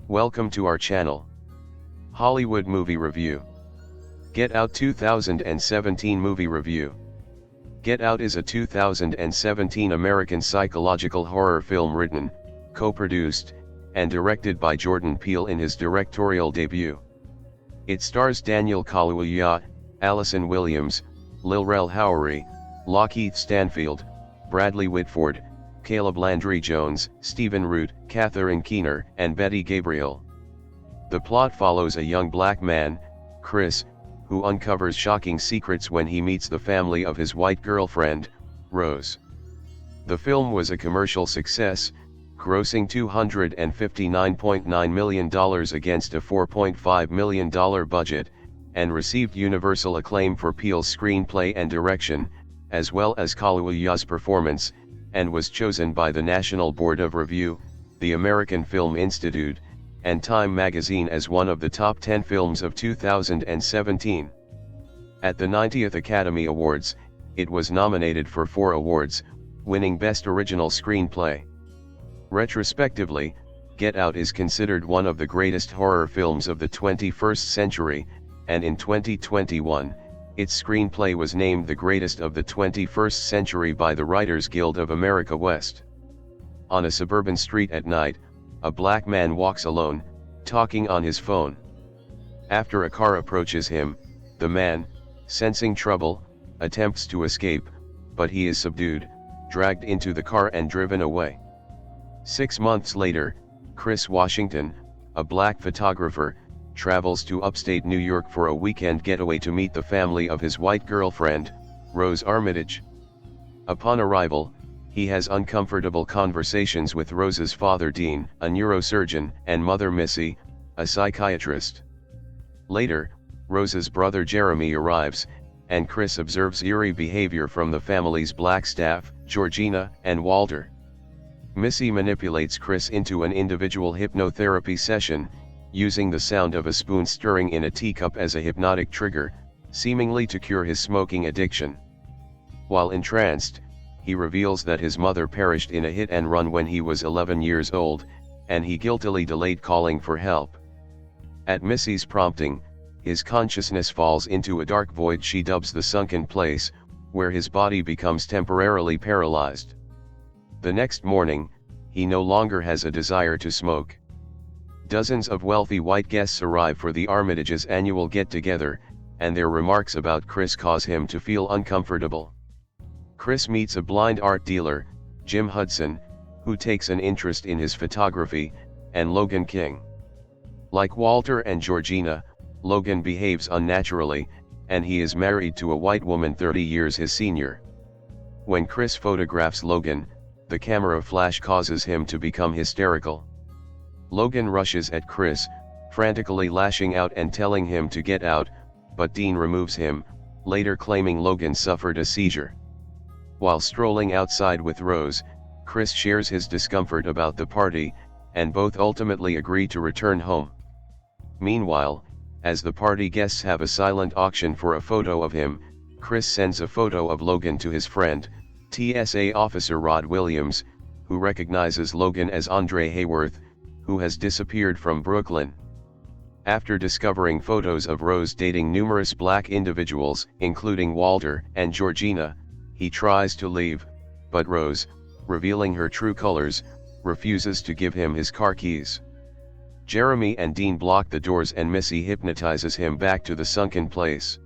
Welcome to our channel. Hollywood Movie Review. Get Out 2017 Movie Review. Get Out is a 2017 American psychological horror film written, co-produced, and directed by Jordan Peele in his directorial debut. It stars Daniel Kaluuya, Allison Williams, Lil-Rel Howery, Lakeith Stanfield, Bradley Whitford, Caleb Landry Jones, Stephen Root, Catherine Keener, and Betty Gabriel. The plot follows a young black man, Chris, who uncovers shocking secrets when he meets the family of his white girlfriend, Rose. The film was a commercial success, grossing $259.9 million against a $4.5 million budget, and received universal acclaim for Peele's screenplay and direction, as well as Kaluuya's performance, and was chosen by the National Board of Review, the American Film Institute, and Time magazine as one of the top 10 films of 2017. At the 90th Academy Awards, it was nominated for 4 awards, winning Best Original Screenplay. Retrospectively, Get Out is considered one of the greatest horror films of the 21st century, and in 2021, its screenplay was named the greatest of the 21st century by the Writers Guild of America West. On a suburban street at night, a black man walks alone, talking on his phone. After a car approaches him, the man, sensing trouble, attempts to escape, but he is subdued, dragged into the car and driven away. 6 months later, Chris Washington, a black photographer, travels to upstate New York for a weekend getaway to meet the family of his white girlfriend, Rose Armitage. Upon arrival, he has uncomfortable conversations with Rose's father Dean, a neurosurgeon, and mother Missy, a psychiatrist. Later, Rose's brother Jeremy arrives, and Chris observes eerie behavior from the family's black staff, Georgina and Walter. Missy manipulates Chris into an individual hypnotherapy session, using the sound of a spoon stirring in a teacup as a hypnotic trigger, seemingly to cure his smoking addiction. While entranced, he reveals that his mother perished in a hit and run when he was 11 years old, and he guiltily delayed calling for help. At Missy's prompting, his consciousness falls into a dark void she dubs the sunken place, where his body becomes temporarily paralyzed. The next morning, he no longer has a desire to smoke. Dozens of wealthy white guests arrive for the Armitages' annual get-together, and their remarks about Chris cause him to feel uncomfortable. Chris meets a blind art dealer, Jim Hudson, who takes an interest in his photography, and Logan King. Like Walter and Georgina, Logan behaves unnaturally, and he is married to a white woman 30 years his senior. When Chris photographs Logan, the camera flash causes him to become hysterical. Logan rushes at Chris, frantically lashing out and telling him to get out, but Dean removes him, later claiming Logan suffered a seizure. While strolling outside with Rose, Chris shares his discomfort about the party, and both ultimately agree to return home. Meanwhile, as the party guests have a silent auction for a photo of him, Chris sends a photo of Logan to his friend, TSA officer Rod Williams, who recognizes Logan as Andre Hayworth, who has disappeared from Brooklyn. After discovering photos of Rose dating numerous black individuals, including Walter and Georgina, he tries to leave, but Rose, revealing her true colors, refuses to give him his car keys. Jeremy and Dean block the doors and Missy hypnotizes him back to the sunken place.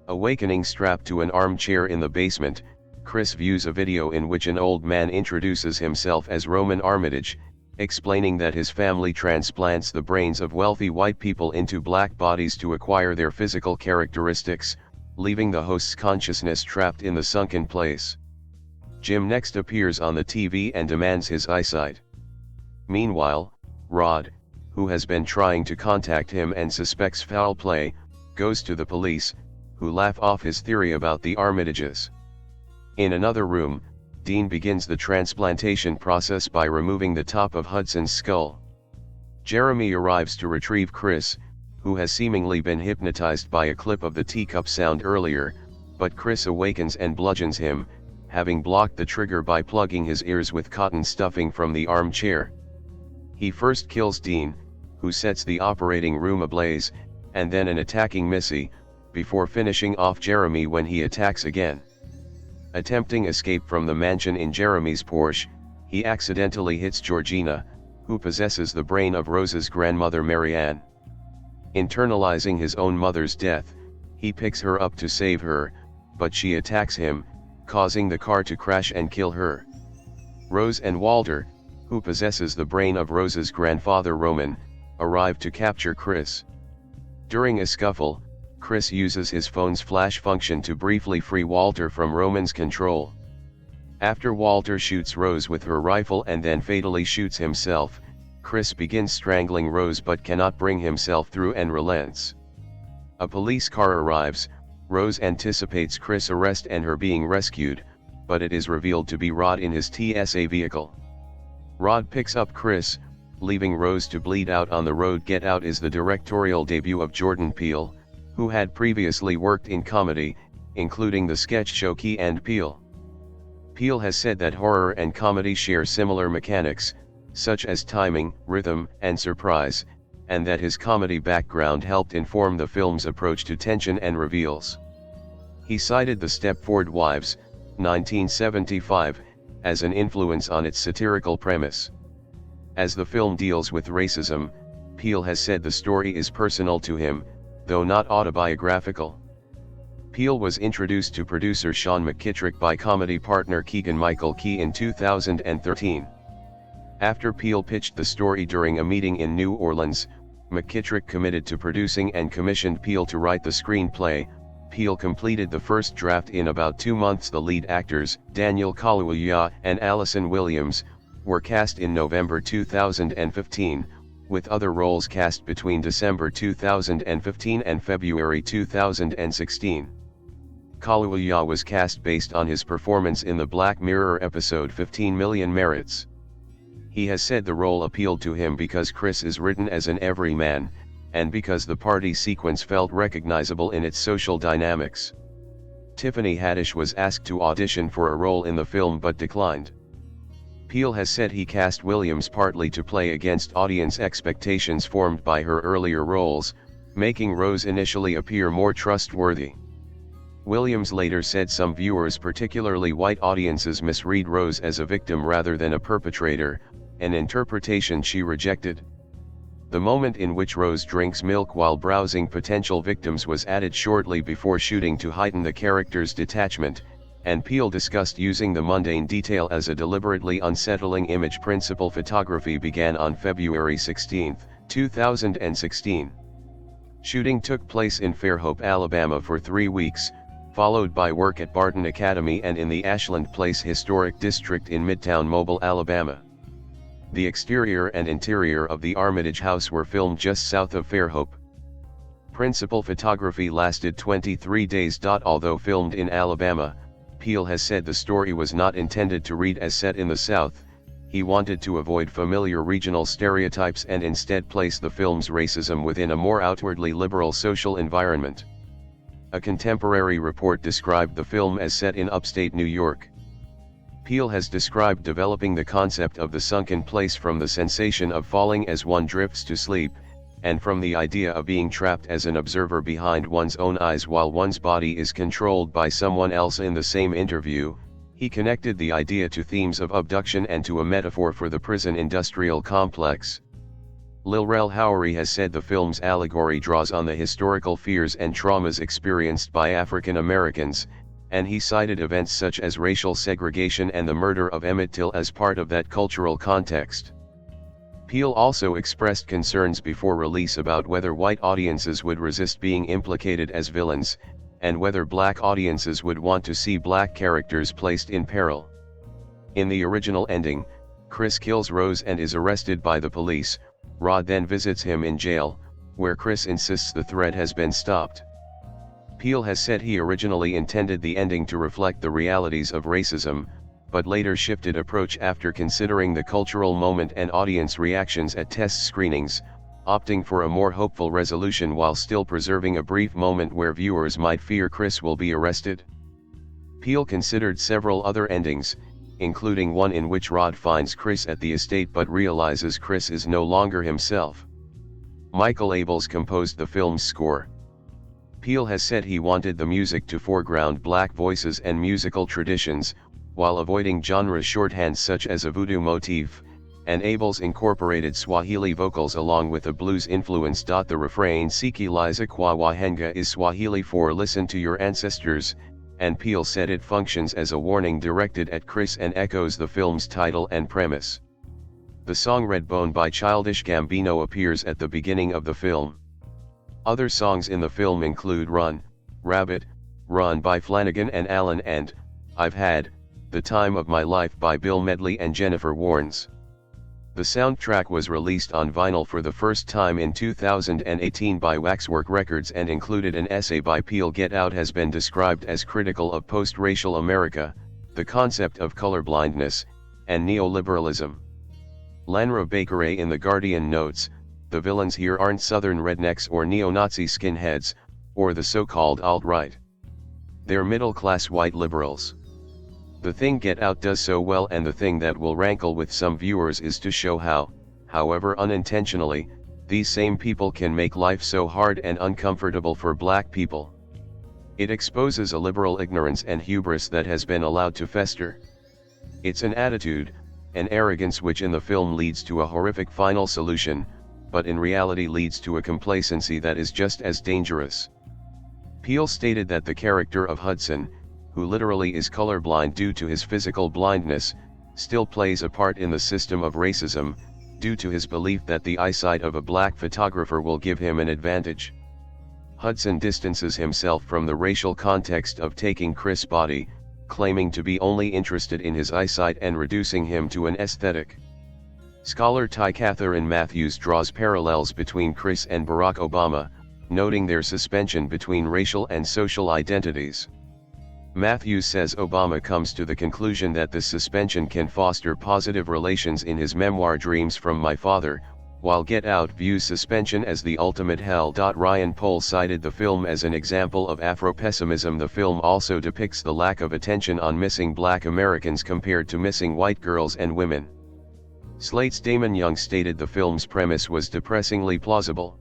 Awakening strapped to an armchair in the basement, Chris views a video in which an old man introduces himself as Roman Armitage, explaining that his family transplants the brains of wealthy white people into black bodies to acquire their physical characteristics, leaving the host's consciousness trapped in the sunken place. Jim next appears on the TV and demands his eyesight. Meanwhile, Rod, who has been trying to contact him and suspects foul play, goes to the police, who laugh off his theory about the Armitages. In another room, Dean begins the transplantation process by removing the top of Hudson's skull. Jeremy arrives to retrieve Chris, who has seemingly been hypnotized by a clip of the teacup sound earlier, but Chris awakens and bludgeons him, having blocked the trigger by plugging his ears with cotton stuffing from the armchair. He first kills Dean, who sets the operating room ablaze, and then an attacking Missy, before finishing off Jeremy when he attacks again. Attempting escape from the mansion in Jeremy's Porsche, he accidentally hits Georgina, who possesses the brain of Rose's grandmother Marianne. Internalizing his own mother's death, he picks her up to save her, but she attacks him, causing the car to crash and kill her. Rose and Walter, who possesses the brain of Rose's grandfather Roman, arrive to capture Chris. During a scuffle, Chris uses his phone's flash function to briefly free Walter from Roman's control. After Walter shoots Rose with her rifle and then fatally shoots himself, Chris begins strangling Rose but cannot bring himself through and relents. A police car arrives. Rose anticipates Chris' arrest and her being rescued, but it is revealed to be Rod in his TSA vehicle. Rod picks up Chris, leaving Rose to bleed out on the road. Get Out is the directorial debut of Jordan Peele, who had previously worked in comedy, including the sketch show Key and Peele. Peele has said that horror and comedy share similar mechanics, such as timing, rhythm, and surprise, and that his comedy background helped inform the film's approach to tension and reveals. He cited The Stepford Wives, 1975, as an influence on its satirical premise. As the film deals with racism, Peele has said the story is personal to him, though not autobiographical. Peele was introduced to producer Sean McKittrick by comedy partner Keegan-Michael Key in 2013. After Peele pitched the story during a meeting in New Orleans, McKittrick committed to producing and commissioned Peele to write the screenplay. Peele completed the first draft in about 2 months. The lead actors, Daniel Kaluuya and Allison Williams, were cast in November 2015, with other roles cast between December 2015 and February 2016. Kaluuya was cast based on his performance in the Black Mirror episode 15 Million Merits. He has said the role appealed to him because Chris is written as an everyman, and because the party sequence felt recognizable in its social dynamics. Tiffany Haddish was asked to audition for a role in the film but declined. Peele has said he cast Williams partly to play against audience expectations formed by her earlier roles, making Rose initially appear more trustworthy. Williams later said some viewers, particularly white audiences, misread Rose as a victim rather than a perpetrator, an interpretation she rejected. The moment in which Rose drinks milk while browsing potential victims was added shortly before shooting to heighten the character's detachment, and Peele discussed using the mundane detail as a deliberately unsettling image. Principal photography began on February 16, 2016. Shooting took place in Fairhope, Alabama for 3 weeks, followed by work at Barton Academy and in the Ashland Place Historic District in Midtown Mobile, Alabama. The exterior and interior of the Armitage House were filmed just south of Fairhope. Principal photography lasted 23 days. Although filmed in Alabama, Peele has said the story was not intended to read as set in the South. He wanted to avoid familiar regional stereotypes and instead place the film's racism within a more outwardly liberal social environment. A contemporary report described the film as set in upstate New York. Peele has described developing the concept of the sunken place from the sensation of falling as one drifts to sleep, and from the idea of being trapped as an observer behind one's own eyes while one's body is controlled by someone else. In the same interview, he connected the idea to themes of abduction and to a metaphor for the prison industrial complex. Lil Rel Howery has said the film's allegory draws on the historical fears and traumas experienced by African Americans, and he cited events such as racial segregation and the murder of Emmett Till as part of that cultural context. Peele also expressed concerns before release about whether white audiences would resist being implicated as villains, and whether black audiences would want to see black characters placed in peril. In the original ending, Chris kills Rose and is arrested by the police. Rod then visits him in jail, where Chris insists the threat has been stopped. Peele has said he originally intended the ending to reflect the realities of racism, but later shifted approach after considering the cultural moment and audience reactions at test screenings, opting for a more hopeful resolution while still preserving a brief moment where viewers might fear Chris will be arrested. Peele considered several other endings, including one in which Rod finds Chris at the estate but realizes Chris is no longer himself. Michael Abels composed the film's score. Peele has said he wanted the music to foreground black voices and musical traditions, while avoiding genre shorthands such as a voodoo motif, and Abels incorporated Swahili vocals along with a blues influence. The refrain "Sikiliza kwa wahenga" is Swahili for "listen to your ancestors," and Peele said it functions as a warning directed at Chris and echoes the film's title and premise. The song "Redbone" by Childish Gambino appears at the beginning of the film. Other songs in the film include "Run, Rabbit, Run" by Flanagan and Allen and "I've Had the Time of My Life" by Bill Medley and Jennifer Warnes. The soundtrack was released on vinyl for the first time in 2018 by Waxwork Records and included an essay by Peele. Get Out has been described as critical of post-racial America, the concept of colorblindness, and neoliberalism. Lanra Bakare in The Guardian notes, "The villains here aren't Southern rednecks or neo-Nazi skinheads, or the so-called alt-right. They're middle-class white liberals. The thing Get Out does so well, and the thing that will rankle with some viewers, is to show how, however unintentionally, these same people can make life so hard and uncomfortable for black people. It exposes a liberal ignorance and hubris that has been allowed to fester. It's an attitude, an arrogance which in the film leads to a horrific final solution, but in reality leads to a complacency that is just as dangerous." Peele stated that the character of Hudson, who literally is colorblind due to his physical blindness, still plays a part in the system of racism, due to his belief that the eyesight of a black photographer will give him an advantage. Hudson distances himself from the racial context of taking Chris' body, claiming to be only interested in his eyesight and reducing him to an aesthetic. Scholar Ty Catherine Matthews draws parallels between Chris and Barack Obama, noting their suspension between racial and social identities. Matthews says Obama comes to the conclusion that this suspension can foster positive relations in his memoir Dreams from My Father, while Get Out views suspension as the ultimate hell. Ryan Pohl cited the film as an example of Afro-pessimism. The film also depicts the lack of attention on missing black Americans compared to missing white girls and women. Slate's Damon Young stated the film's premise was depressingly plausible.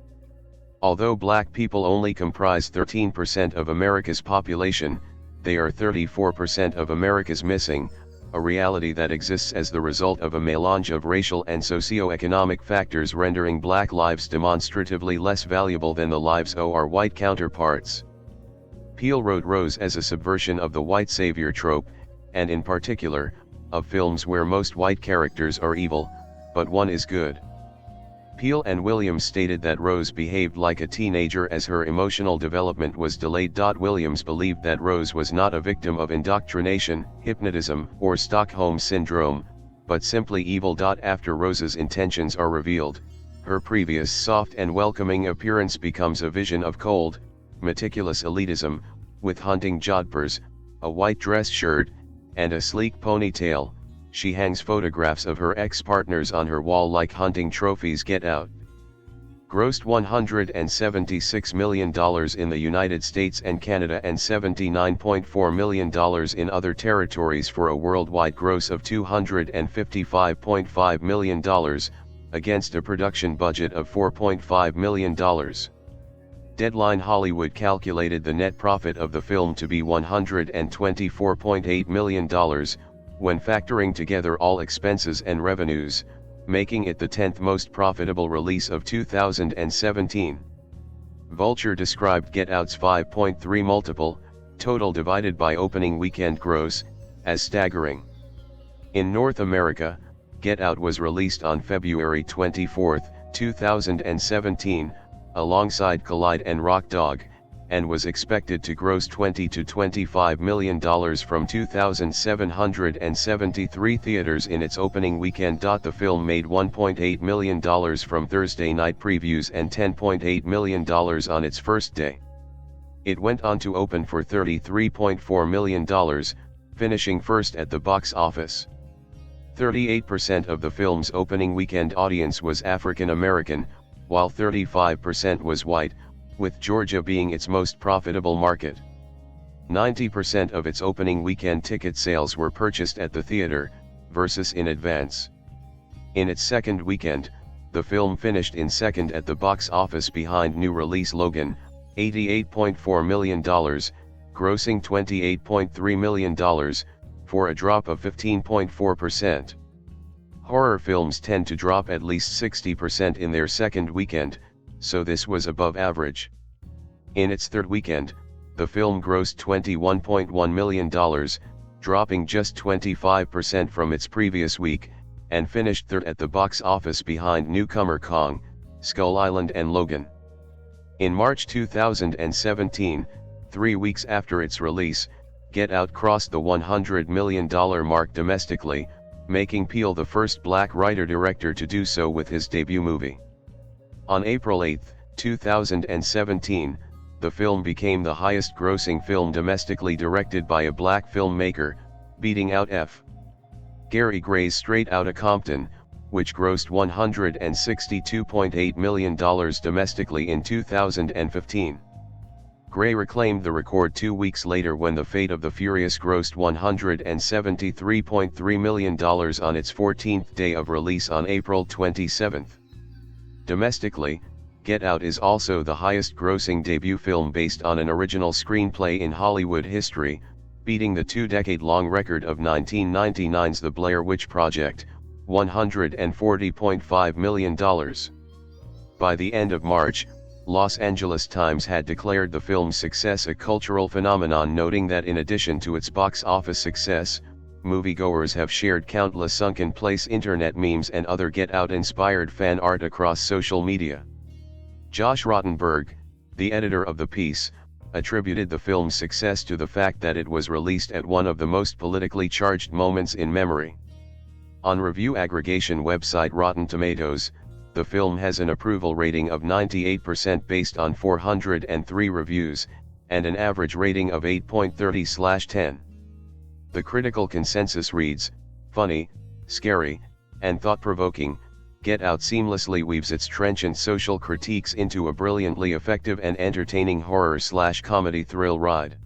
Although black people only comprise 13% of America's population, they are 34% of America's missing, a reality that exists as the result of a melange of racial and socio-economic factors rendering black lives demonstratively less valuable than the lives of our white counterparts. Peele wrote Rose as a subversion of the white savior trope, and in particular, of films where most white characters are evil, but one is good. Peele and Williams stated that Rose behaved like a teenager as her emotional development was delayed. Williams believed that Rose was not a victim of indoctrination, hypnotism, or Stockholm Syndrome, but simply evil. After Rose's intentions are revealed, her previous soft and welcoming appearance becomes a vision of cold, meticulous elitism, with hunting jodhpurs, a white dress shirt, and a sleek ponytail. She hangs photographs of her ex-partners on her wall like hunting trophies. Get Out grossed $176 million in the United States and Canada and $79.4 million in other territories for a worldwide gross of $255.5 million, against a production budget of $4.5 million. Deadline Hollywood calculated the net profit of the film to be $124.8 million, when factoring together all expenses and revenues, making it the 10th most profitable release of 2017. Vulture described Get Out's 5.3 multiple, total divided by opening weekend gross, as staggering. In North America, Get Out was released on February 24, 2017, alongside Collide and Rock Dog, and was expected to gross $20 to $25 million from 2,773 theaters in its opening weekend. The film made $1.8 million from Thursday night previews and $10.8 million on its first day. It went on to open for $33.4 million, finishing first at the box office. 38% of the film's opening weekend audience was African American, while 35% was white, with Georgia being its most profitable market. 90% of its opening weekend ticket sales were purchased at the theater, versus in advance. In its second weekend, the film finished in second at the box office behind new release Logan, $88.4 million, grossing $28.3 million, for a drop of 15.4%. Horror films tend to drop at least 60% in their second weekend, so this was above average. In its third weekend, the film grossed $21.1 million, dropping just 25% from its previous week, and finished third at the box office behind newcomer Kong, Skull Island and Logan. In March 2017, 3 weeks after its release, Get Out crossed the $100 million mark domestically, making Peele the first black writer-director to do so with his debut movie. On April 8, 2017, the film became the highest-grossing film domestically directed by a black filmmaker, beating out F. Gary Gray's Straight Outta Compton, which grossed $162.8 million domestically in 2015. Gray reclaimed the record 2 weeks later when The Fate of the Furious grossed $173.3 million on its 14th day of release on April 27. Domestically, Get Out is also the highest-grossing debut film based on an original screenplay in Hollywood history, beating the 2-decade-long record of 1999's The Blair Witch Project, $140.5 million. By the end of March, Los Angeles Times had declared the film's success a cultural phenomenon, noting that in addition to its box office success, moviegoers have shared countless sunken place internet memes and other Get Out-inspired fan art across social media. Josh Rottenberg, the editor of the piece, attributed the film's success to the fact that it was released at one of the most politically charged moments in memory. On review aggregation website Rotten Tomatoes, the film has an approval rating of 98% based on 403 reviews, and an average rating of 8.30/10. The critical consensus reads, "Funny, scary, and thought-provoking, Get Out seamlessly weaves its trenchant social critiques into a brilliantly effective and entertaining horror/comedy thrill ride."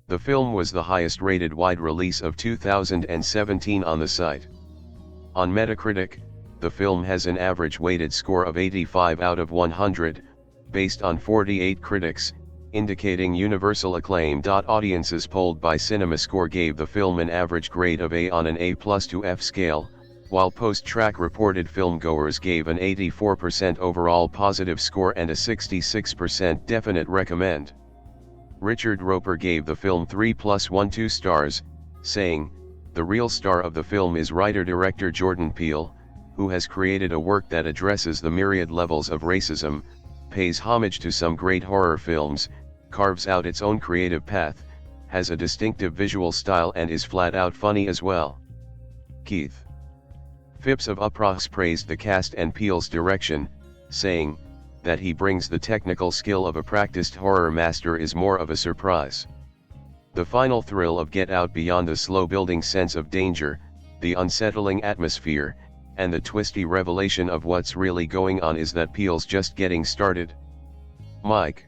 The film was the highest-rated wide release of 2017 on the site. On Metacritic, the film has an average weighted score of 85 out of 100, based on 48 critics, indicating universal acclaim. Audiences polled by CinemaScore gave the film an average grade of A on an A+ to F scale, while post-track reported filmgoers gave an 84% overall positive score and a 66% definite recommend. Richard Roper gave the film 3+12 stars, saying, "The real star of the film is writer-director Jordan Peele, who has created a work that addresses the myriad levels of racism, pays homage to some great horror films, carves out its own creative path, has a distinctive visual style and is flat-out funny as well." Keith Phipps of Uproxx praised the cast and Peele's direction, saying, "That he brings the technical skill of a practiced horror master is more of a surprise. The final thrill of Get Out, beyond the slow-building sense of danger, the unsettling atmosphere, and the twisty revelation of what's really going on, is that Peele's just getting started." Mike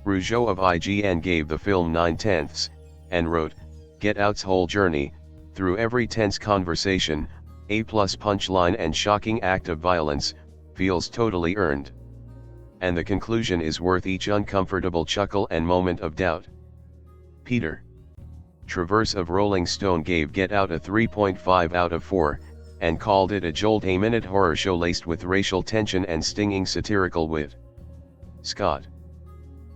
Rougeau of IGN gave the film 9/10, and wrote, "Get Out's whole journey, through every tense conversation, A+ punchline and shocking act of violence, feels totally earned. And the conclusion is worth each uncomfortable chuckle and moment of doubt." Peter Traverse of Rolling Stone gave Get Out a 3.5 out of 4, and called it a jolt-a-minute horror show laced with racial tension and stinging satirical wit. Scott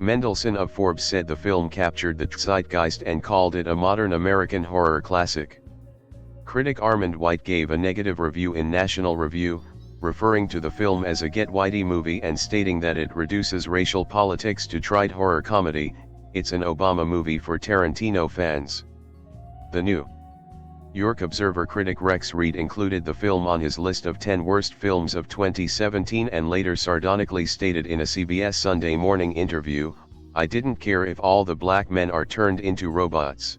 Mendelson of Forbes said the film captured the zeitgeist and called it a modern American horror classic. Critic Armand White gave a negative review in National Review, referring to the film as a Get Whitey movie and stating that it reduces racial politics to trite horror comedy. "It's an Obama movie for Tarantino fans." The New York Observer critic Rex Reed included the film on his list of 10 worst films of 2017 and later sardonically stated in a CBS Sunday Morning interview, "I didn't care if all the black men are turned into robots."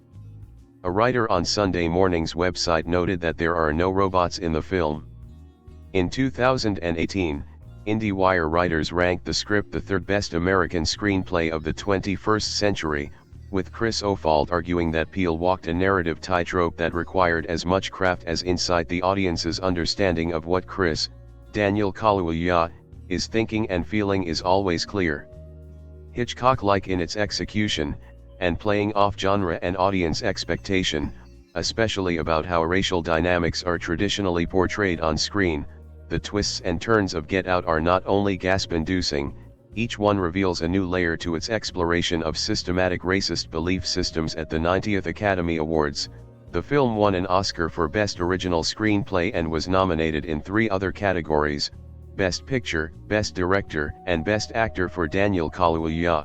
A writer on Sunday Morning's website noted that there are no robots in the film. In 2018, IndieWire writers ranked the script the third best American screenplay of the 21st century, with Chris O'Falt arguing that Peele walked a narrative tightrope that required as much craft as insight. The audience's understanding of what Chris Daniel Kaluuya, his thinking and feeling is always clear. Hitchcock-like in its execution, and playing off genre and audience expectation, especially about how racial dynamics are traditionally portrayed on screen. The twists and turns of Get Out are not only gasp-inducing, each one reveals a new layer to its exploration of systematic racist belief systems. At the 90th Academy Awards, the film won an Oscar for Best Original Screenplay and was nominated in 3 other categories: Best Picture, Best Director, and Best Actor for Daniel Kaluuya.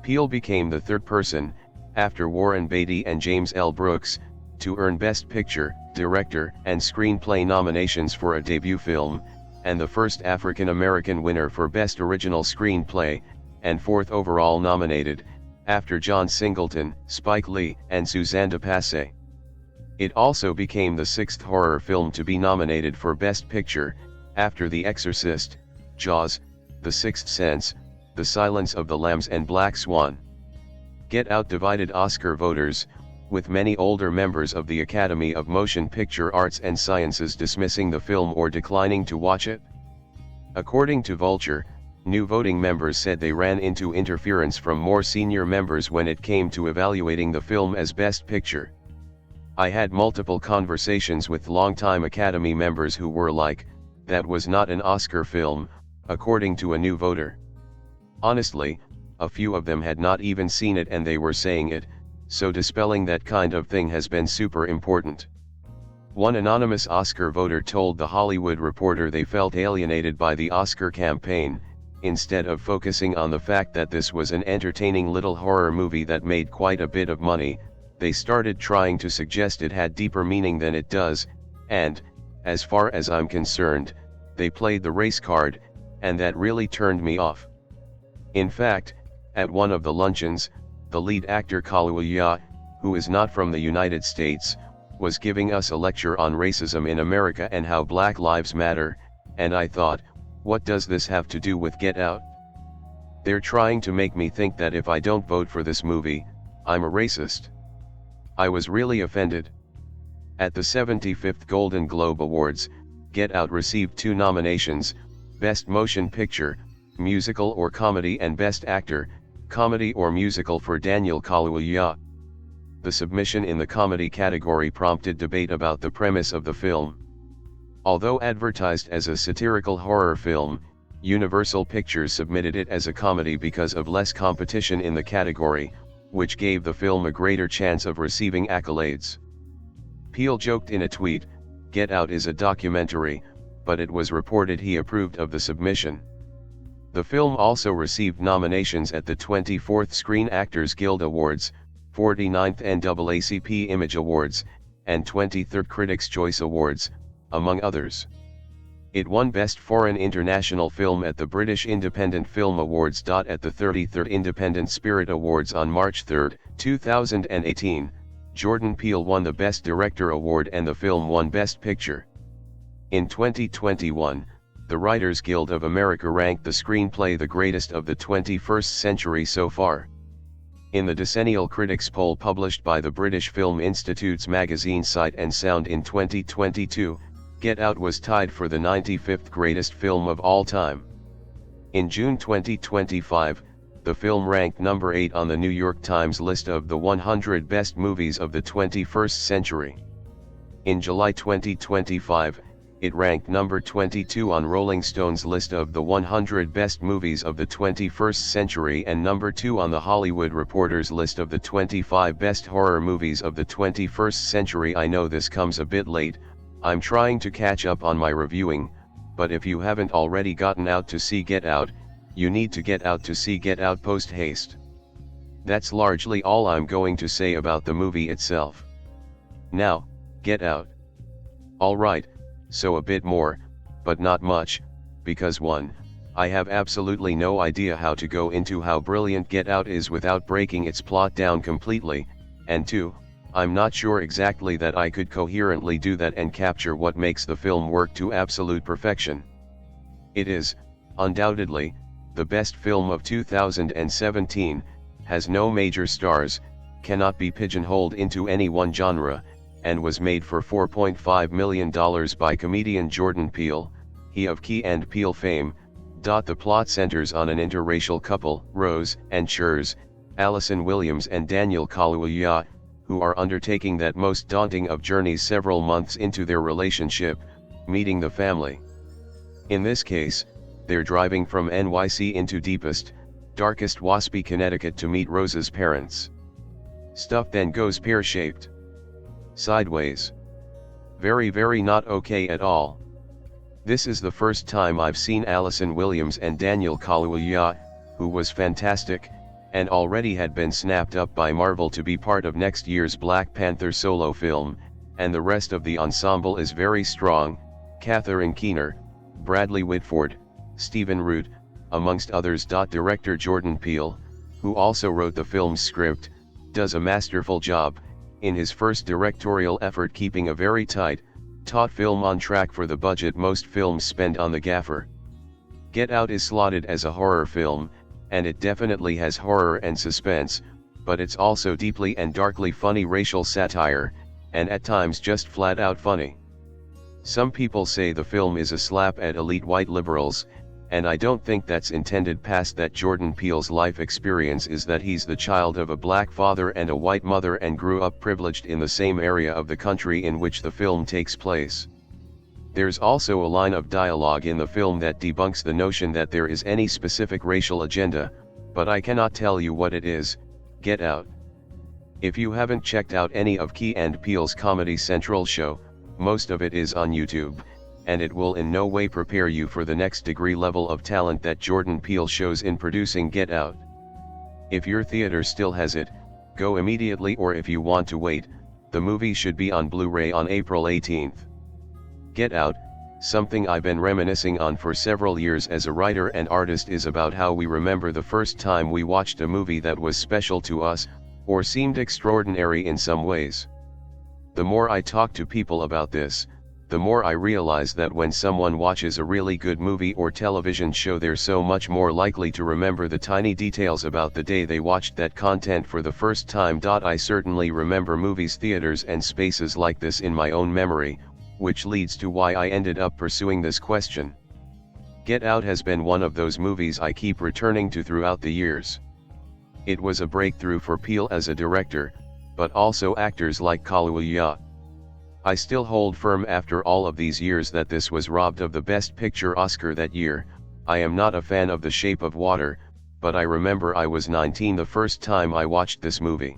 Peele became the third person, after Warren Beatty and James L. Brooks, to earn Best Picture, Director, and Screenplay nominations for a debut film, and the first African American winner for Best Original Screenplay, and fourth overall nominated, after John Singleton, Spike Lee, and Suzanne de Passe. It also became the 6th horror film to be nominated for Best Picture, after The Exorcist, Jaws, The Sixth Sense, The Silence of the Lambs and Black Swan. Get Out divided Oscar voters, with many older members of the Academy of Motion Picture Arts and Sciences dismissing the film or declining to watch it. According to Vulture, new voting members said they ran into interference from more senior members when it came to evaluating the film as Best Picture. I had multiple conversations with longtime Academy members who were like, "That was not an Oscar film," according to a new voter. Honestly, a few of them had not even seen it and they were saying it, so dispelling that kind of thing has been super important. One anonymous Oscar voter told The Hollywood Reporter they felt alienated by the Oscar campaign. Instead of focusing on the fact that this was an entertaining little horror movie that made quite a bit of money, they started trying to suggest it had deeper meaning than it does, and, as far as I'm concerned, they played the race card, and that really turned me off. In fact, at one of the luncheons, the lead actor Kaluuya, who is not from the United States, was giving us a lecture on racism in America and how Black Lives Matter, and I thought, what does this have to do with Get Out? They're trying to make me think that if I don't vote for this movie, I'm a racist. I was really offended. At the 75th Golden Globe Awards, Get Out received 2 nominations, Best Motion Picture, Musical or Comedy, and Best Actor, Comedy or Musical for Daniel Kaluuya. The submission in the comedy category prompted debate about the premise of the film. Although advertised as a satirical horror film, Universal Pictures submitted it as a comedy because of less competition in the category, which gave the film a greater chance of receiving accolades. Peele joked in a tweet, "Get Out is a documentary," but it was reported he approved of the submission. The film also received nominations at the 24th Screen Actors Guild Awards, 49th NAACP Image Awards, and 23rd Critics' Choice Awards, among others. It won Best Foreign International Film at the British Independent Film Awards. At the 33rd Independent Spirit Awards on March 3, 2018, Jordan Peele won the Best Director Award and the film won Best Picture. In 2021, the Writers Guild of America ranked the screenplay the greatest of the 21st century so far. In the decennial critics poll published by the British Film Institute's magazine Sight and Sound in 2022, Get Out was tied for the 95th greatest film of all time. In June 2025, the film ranked number 8 on the New York Times list of the 100 best movies of the 21st century. In July 2025, it ranked number 22 on Rolling Stone's list of the 100 best movies of the 21st century and number 2 on the Hollywood Reporter's list of the 25 best horror movies of the 21st century. I know this comes a bit late, I'm trying to catch up on my reviewing, but if you haven't already gotten out to see Get Out, you need to get out to see Get Out post haste. That's largely all I'm going to say about the movie itself. Now, Get Out. Alright. So a bit more, but not much, because 1, I have absolutely no idea how to go into how brilliant Get Out is without breaking its plot down completely, and 2, I'm not sure exactly that I could coherently do that and capture what makes the film work to absolute perfection. It is, undoubtedly, the best film of 2017, has no major stars, cannot be pigeonholed into any one genre, and was made for $4.5 million by comedian Jordan Peele. he of Key and Peele fame. The plot centers on an interracial couple, Rose and Churs, Allison Williams and Daniel Kaluuya, who are undertaking that most daunting of journeys several months into their relationship, meeting the family. In this case, they're driving from NYC into deepest, darkest waspy Connecticut to meet Rose's parents. Stuff then goes pear-shaped. Sideways. Very not okay at all. This is the first time I've seen Allison Williams and Daniel Kaluuya, who was fantastic, and already had been snapped up by Marvel to be part of next year's Black Panther solo film, and the rest of the ensemble is very strong. Catherine Keener, Bradley Whitford, Stephen Root, amongst others. Director Jordan Peele, who also wrote the film's script, does a masterful job, in his first directorial effort, keeping a very tight, taut film on track for the budget most films spend on the gaffer. Get Out is slotted as a horror film, and it definitely has horror and suspense, but it's also deeply and darkly funny racial satire, and at times just flat out funny. Some people say the film is a slap at elite white liberals, and I don't think that's intended. Past that, Jordan Peele's life experience is that he's the child of a black father and a white mother and grew up privileged in the same area of the country in which the film takes place. There's also a line of dialogue in the film that debunks the notion that there is any specific racial agenda, but I cannot tell you what it is. Get Out. If you haven't checked out any of Key and Peele's Comedy Central show, most of it is on YouTube, and it will in no way prepare you for the next degree level of talent that Jordan Peele shows in producing Get Out. If your theater still has it, go immediately, or if you want to wait, the movie should be on Blu-ray on April 18th. Get Out, something I've been reminiscing on for several years as a writer and artist, is about how we remember the first time we watched a movie that was special to us, or seemed extraordinary in some ways. The more I talk to people about this, the more I realize that when someone watches a really good movie or television show, they're so much more likely to remember the tiny details about the day they watched that content for the first time. I certainly remember movies, theaters and spaces like this in my own memory, which leads to why I ended up pursuing this question. Get Out has been one of those movies I keep returning to throughout the years. It was a breakthrough for Peele as a director, but also actors like Kaluuya. I still hold firm after all of these years that this was robbed of the Best Picture Oscar that year. I am not a fan of The Shape of Water, but I remember I was 19 the first time I watched this movie.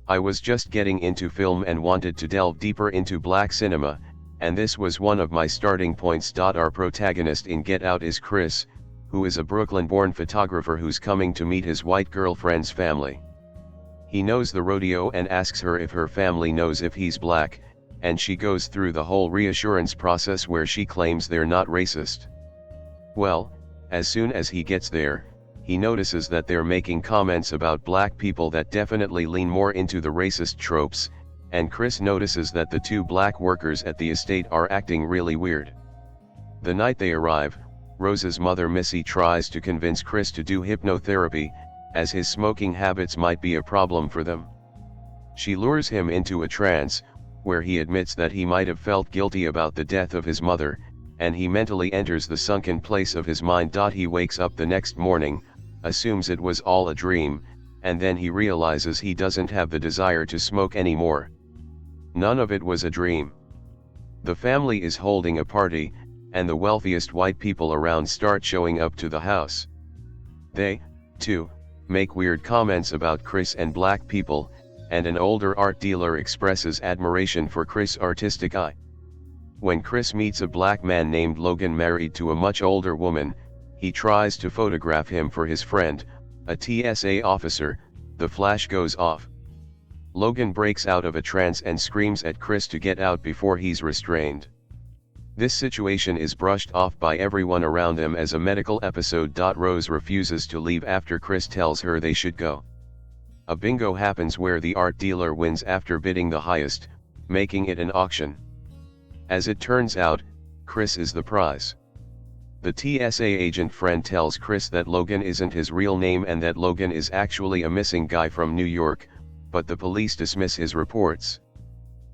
I was just getting into film and wanted to delve deeper into black cinema, and this was one of my starting points. Our protagonist in Get Out is Chris, who is a Brooklyn-born photographer who's coming to meet his white girlfriend's family. He knows the rodeo and asks her if her family knows if he's black, and she goes through the whole reassurance process where she claims they're not racist. Well, as soon as he gets there, he notices that they're making comments about black people that definitely lean more into the racist tropes, and Chris notices that the two black workers at the estate are acting really weird. The night they arrive, Rose's mother Missy tries to convince Chris to do hypnotherapy, as his smoking habits might be a problem for them. She lures him into a trance, where he admits that he might have felt guilty about the death of his mother, and he mentally enters the sunken place of his mind. He wakes up the next morning, assumes it was all a dream, and then he realizes he doesn't have the desire to smoke anymore. None of it was a dream. The family is holding a party, and the wealthiest white people around start showing up to the house. They, too, make weird comments about Chris and black people, and an older art dealer expresses admiration for Chris' artistic eye. When Chris meets a black man named Logan married to a much older woman, he tries to photograph him for his friend, a TSA officer. The flash goes off. Logan breaks out of a trance and screams at Chris to get out before he's restrained. This situation is brushed off by everyone around them as a medical episode. Rose refuses to leave after Chris tells her they should go. A bingo happens where the art dealer wins after bidding the highest, making it an auction. As it turns out, Chris is the prize. The TSA agent friend tells Chris that Logan isn't his real name and that Logan is actually a missing guy from New York, but the police dismiss his reports.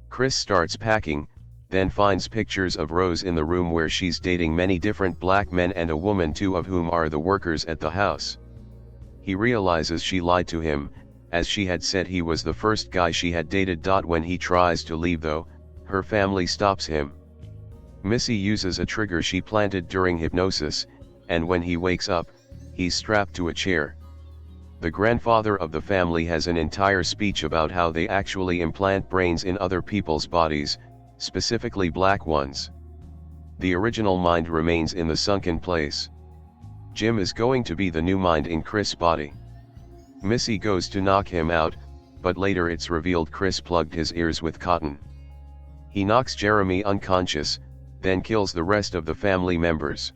Chris starts packing, then finds pictures of Rose in the room where she's dating many different black men and a woman, two of whom are the workers at the house. He realizes she lied to him, as she had said he was the first guy she had dated. When he tries to leave though, her family stops him. Missy uses a trigger she planted during hypnosis, and when he wakes up, he's strapped to a chair. The grandfather of the family has an entire speech about how they actually implant brains in other people's bodies, specifically black ones. The original mind remains in the sunken place. Jim is going to be the new mind in Chris' body. Missy goes to knock him out, but later it's revealed Chris plugged his ears with cotton. He knocks Jeremy unconscious, then kills the rest of the family members.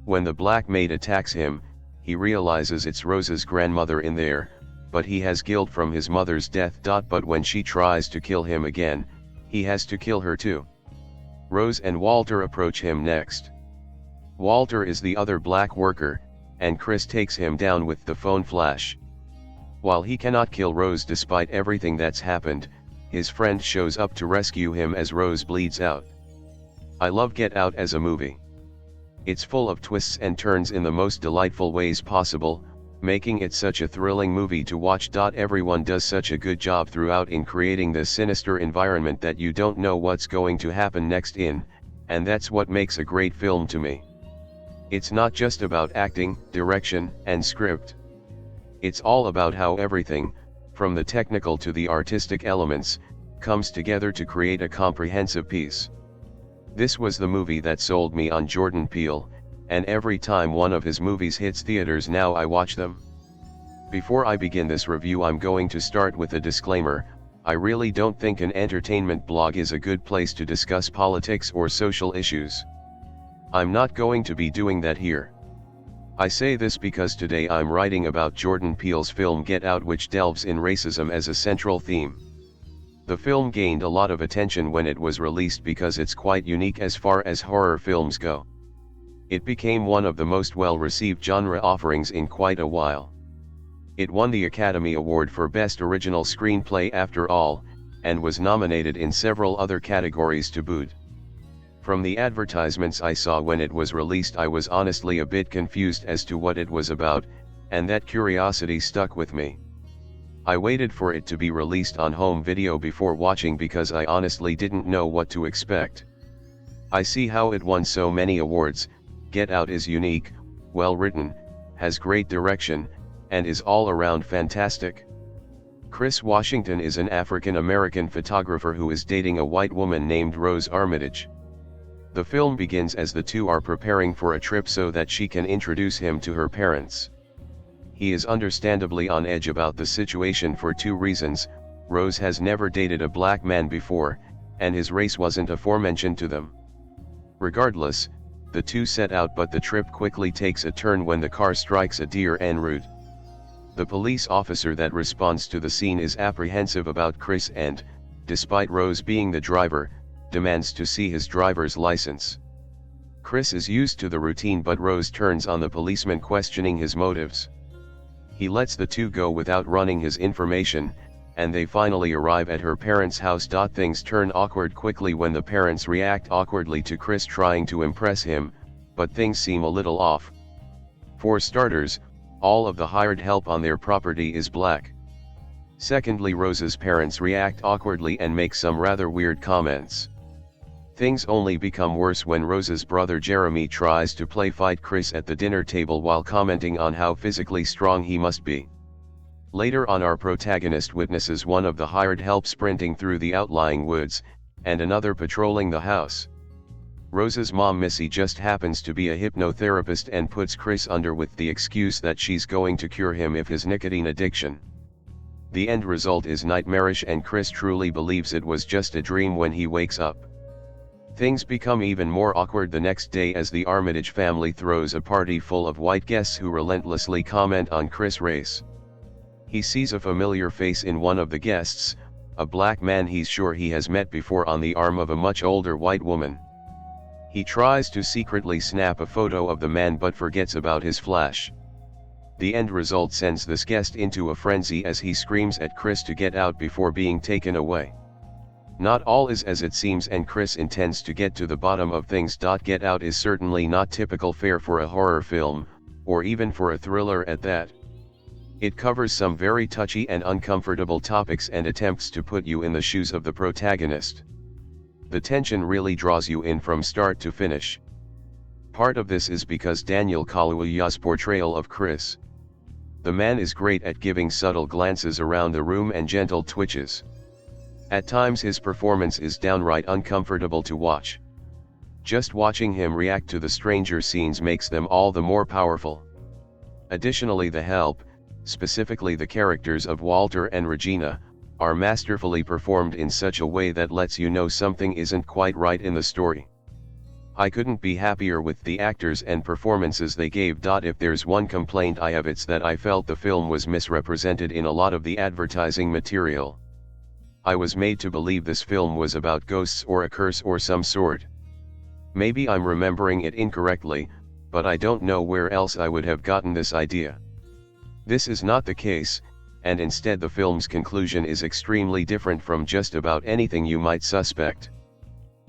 When the black maid attacks him, he realizes it's Rose's grandmother in there, but he has guilt from his mother's death. But when she tries to kill him again, he has to kill her too. Rose and Walter approach him next. Walter is the other black worker, and Chris takes him down with the phone flash. While he cannot kill Rose despite everything that's happened, his friend shows up to rescue him as Rose bleeds out. I love Get Out as a movie. It's full of twists and turns in the most delightful ways possible, making it such a thrilling movie to watch. Everyone does such a good job throughout in creating this sinister environment that you don't know what's going to happen next and that's what makes a great film to me. It's not just about acting, direction, and script. It's all about how everything, from the technical to the artistic elements, comes together to create a comprehensive piece. This was the movie that sold me on Jordan Peele, and every time one of his movies hits theaters now I watch them. Before I begin this review, I'm going to start with a disclaimer. I really don't think an entertainment blog is a good place to discuss politics or social issues. I'm not going to be doing that here. I say this because today I'm writing about Jordan Peele's film Get Out, which delves in racism as a central theme. The film gained a lot of attention when it was released because it's quite unique as far as horror films go. It became one of the most well-received genre offerings in quite a while. It won the Academy Award for Best Original Screenplay after all, and was nominated in several other categories to boot. From the advertisements I saw when it was released, I was honestly a bit confused as to what it was about, and that curiosity stuck with me. I waited for it to be released on home video before watching because I honestly didn't know what to expect. I see how it won so many awards. Get Out is unique, well written, has great direction, and is all around fantastic. Chris Washington is an African-American photographer who is dating a white woman named Rose Armitage. The film begins as the two are preparing for a trip so that she can introduce him to her parents. He is understandably on edge about the situation for two reasons. Rose has never dated a black man before, and his race wasn't aforementioned to them. Regardless, the two set out, but the trip quickly takes a turn when the car strikes a deer en route. The police officer that responds to the scene is apprehensive about Chris and, despite Rose being the driver, demands to see his driver's license. Chris is used to the routine, but Rose turns on the policeman, questioning his motives. He lets the two go without running his information, and they finally arrive at her parents' house. Things turn awkward quickly when the parents react awkwardly to Chris trying to impress him, but things seem a little off. For starters, all of the hired help on their property is black. Secondly, Rose's parents react awkwardly and make some rather weird comments. Things only become worse when Rose's brother Jeremy tries to fight Chris at the dinner table while commenting on how physically strong he must be. Later on, our protagonist witnesses one of the hired help sprinting through the outlying woods, and another patrolling the house. Rose's mom Missy just happens to be a hypnotherapist and puts Chris under with the excuse that she's going to cure him of his nicotine addiction. The end result is nightmarish, and Chris truly believes it was just a dream when he wakes up. Things become even more awkward the next day as the Armitage family throws a party full of white guests who relentlessly comment on Chris' race. He sees a familiar face in one of the guests, a black man he's sure he has met before, on the arm of a much older white woman. He tries to secretly snap a photo of the man but forgets about his flash. The end result sends this guest into a frenzy as he screams at Chris to get out before being taken away. Not all is as it seems, and Chris intends to get to the bottom of things. Get Out is certainly not typical fare for a horror film, or even for a thriller at that. It covers some very touchy and uncomfortable topics and attempts to put you in the shoes of the protagonist. The tension really draws you in from start to finish. Part of this is because Daniel Kaluuya's portrayal of Chris. The man is great at giving subtle glances around the room and gentle twitches. At times his performance is downright uncomfortable to watch. Just watching him react to the stranger scenes makes them all the more powerful. Additionally, the help, specifically the characters of Walter and Regina, are masterfully performed in such a way that lets you know something isn't quite right in the story. I couldn't be happier with the actors and performances they gave. If there's one complaint I have, it's that I felt the film was misrepresented in a lot of the advertising material. I was made to believe this film was about ghosts or a curse or some sort. Maybe I'm remembering it incorrectly, but I don't know where else I would have gotten this idea. This is not the case, and instead the film's conclusion is extremely different from just about anything you might suspect.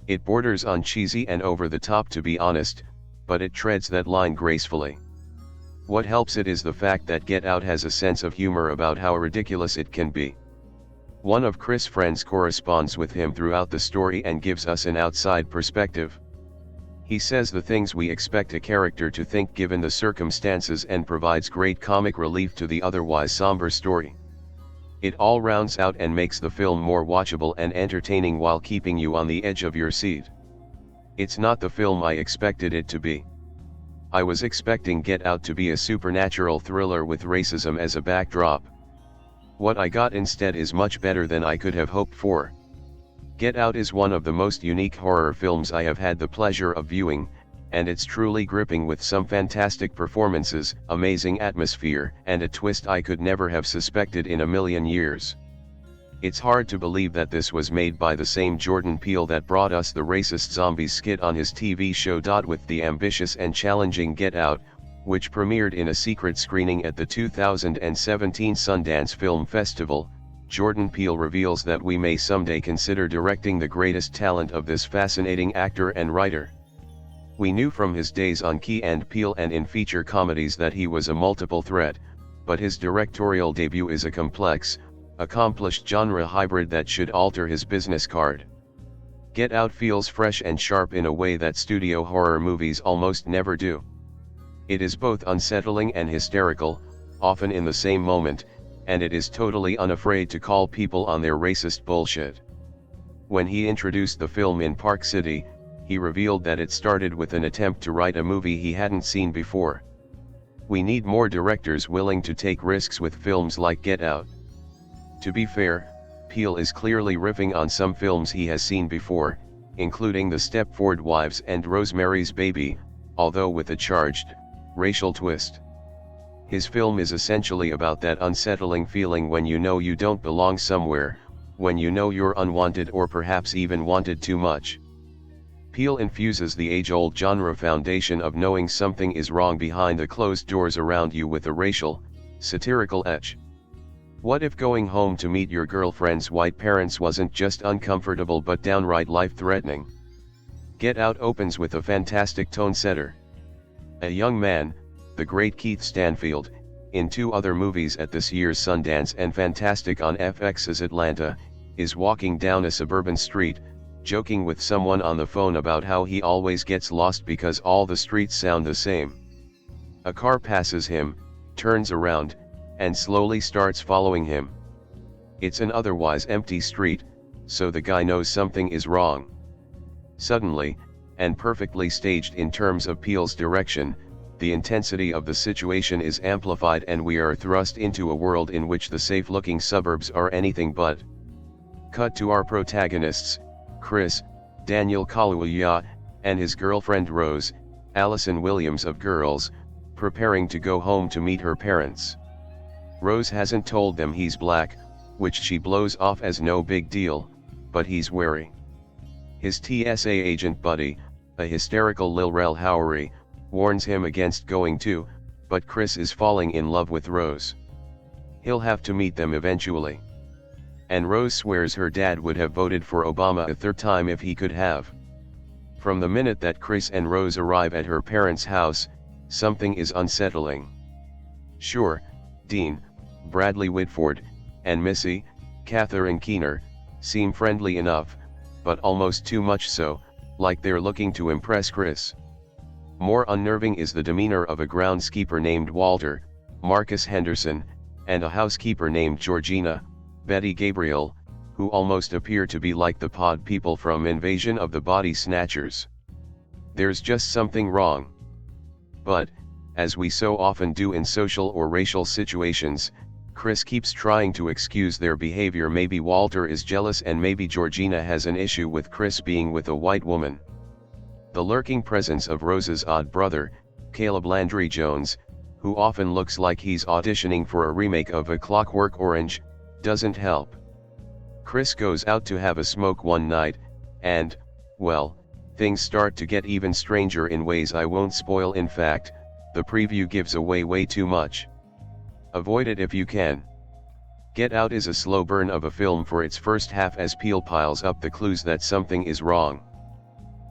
It borders on cheesy and over the top, to be honest, but it treads that line gracefully. What helps it is the fact that Get Out has a sense of humor about how ridiculous it can be. One of Chris' friends corresponds with him throughout the story and gives us an outside perspective. He says the things we expect a character to think given the circumstances and provides great comic relief to the otherwise somber story. It all rounds out and makes the film more watchable and entertaining while keeping you on the edge of your seat. It's not the film I expected it to be. I was expecting Get Out to be a supernatural thriller with racism as a backdrop. What I got instead is much better than I could have hoped for. Get Out is one of the most unique horror films I have had the pleasure of viewing, and it's truly gripping with some fantastic performances, amazing atmosphere, and a twist I could never have suspected in a million years. It's hard to believe that this was made by the same Jordan Peele that brought us the racist zombies skit on his TV show. With the ambitious and challenging Get Out, which premiered in a secret screening at the 2017 Sundance Film Festival, Jordan Peele reveals that we may someday consider directing the greatest talent of this fascinating actor and writer. We knew from his days on Key and Peele and in feature comedies that he was a multiple threat, but his directorial debut is a complex, accomplished genre hybrid that should alter his business card. Get Out feels fresh and sharp in a way that studio horror movies almost never do. It is both unsettling and hysterical, often in the same moment, and it is totally unafraid to call people on their racist bullshit. When he introduced the film in Park City, he revealed that it started with an attempt to write a movie he hadn't seen before. We need more directors willing to take risks with films like Get Out. To be fair, Peele is clearly riffing on some films he has seen before, including The Stepford Wives and Rosemary's Baby, although with a charged, racial twist. His film is essentially about that unsettling feeling when you know you don't belong somewhere, when you know you're unwanted or perhaps even wanted too much. Peele infuses the age-old genre foundation of knowing something is wrong behind the closed doors around you with a racial, satirical edge. What if going home to meet your girlfriend's white parents wasn't just uncomfortable but downright life-threatening? Get Out opens with a fantastic tone-setter. A young man, the great Keith Stanfield, in 2 other movies at this year's Sundance and Fantastic on FX's Atlanta, is walking down a suburban street, joking with someone on the phone about how he always gets lost because all the streets sound the same. A car passes him, turns around, and slowly starts following him. It's an otherwise empty street, so the guy knows something is wrong. Suddenly, and perfectly staged in terms of Peele's direction, the intensity of the situation is amplified and we are thrust into a world in which the safe-looking suburbs are anything but. Cut to our protagonists, Chris, Daniel Kaluuya, and his girlfriend Rose, Allison Williams of Girls, preparing to go home to meet her parents. Rose hasn't told them he's black, which she blows off as no big deal, but he's wary. His TSA agent buddy, a hysterical Lil Rel Howery, warns him against going too, but Chris is falling in love with Rose. He'll have to meet them eventually. and Rose swears her dad would have voted for Obama a third time if he could have. From the minute that Chris and Rose arrive at her parents' house, something is unsettling. Sure, Dean, Bradley Whitford, and Missy, Catherine Keener, seem friendly enough, but almost too much so, like they're looking to impress Chris. More unnerving is the demeanor of a groundskeeper named Walter, Marcus Henderson, and a housekeeper named Georgina, Betty Gabriel, who almost appear to be like the pod people from Invasion of the Body Snatchers. There's just something wrong. But, as we so often do in social or racial situations, Chris keeps trying to excuse their behavior. Maybe Walter is jealous and maybe Georgina has an issue with Chris being with a white woman. The lurking presence of Rose's odd brother, Caleb Landry Jones, who often looks like he's auditioning for a remake of A Clockwork Orange, doesn't help. Chris goes out to have a smoke one night, and, well, things start to get even stranger in ways I won't spoil. In fact, the preview gives away way too much. Avoid it if you can. Get Out is a slow burn of a film for its first half as Peele piles up the clues that something is wrong.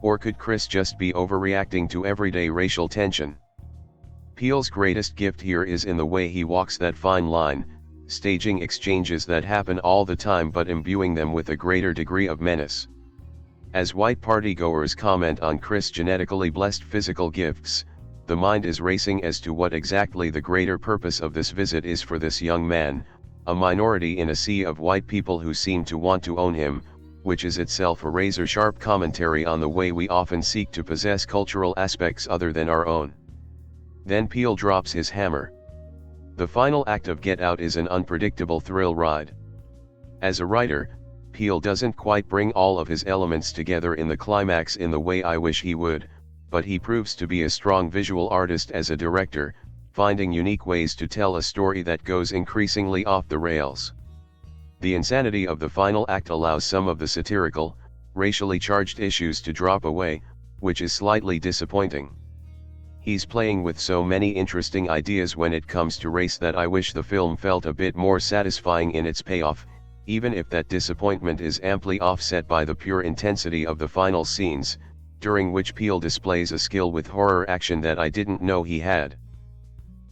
Or could Chris just be overreacting to everyday racial tension? Peele's greatest gift here is in the way he walks that fine line, staging exchanges that happen all the time but imbuing them with a greater degree of menace. As white partygoers comment on Chris' genetically blessed physical gifts, the mind is racing as to what exactly the greater purpose of this visit is for this young man, a minority in a sea of white people who seem to want to own him, which is itself a razor-sharp commentary on the way we often seek to possess cultural aspects other than our own. Then Peele drops his hammer. The final act of Get Out is an unpredictable thrill ride. As a writer, Peele doesn't quite bring all of his elements together in the climax in the way I wish he would, but he proves to be a strong visual artist as a director, finding unique ways to tell a story that goes increasingly off the rails. The insanity of the final act allows some of the satirical, racially charged issues to drop away, which is slightly disappointing. He's playing with so many interesting ideas when it comes to race that I wish the film felt a bit more satisfying in its payoff, even if that disappointment is amply offset by the pure intensity of the final scenes, during which Peele displays a skill with horror action that I didn't know he had.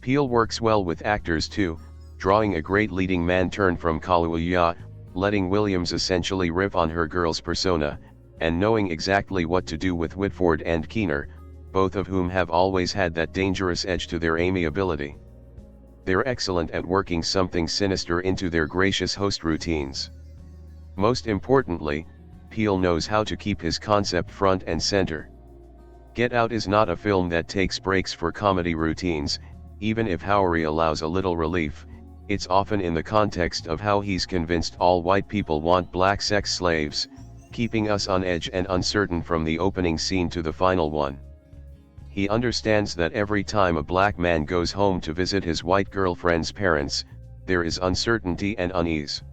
Peele works well with actors too, drawing a great leading man turn from Kaluuya, letting Williams essentially riff on her girl's persona, and knowing exactly what to do with Whitford and Keener, both of whom have always had that dangerous edge to their amiability. They're excellent at working something sinister into their gracious host routines. Most importantly, Peele knows how to keep his concept front and center. Get Out is not a film that takes breaks for comedy routines, even if Howery allows a little relief. It's often in the context of how he's convinced all white people want black sex slaves, keeping us on edge and uncertain from the opening scene to the final one. He understands that every time a black man goes home to visit his white girlfriend's parents, there is uncertainty and unease.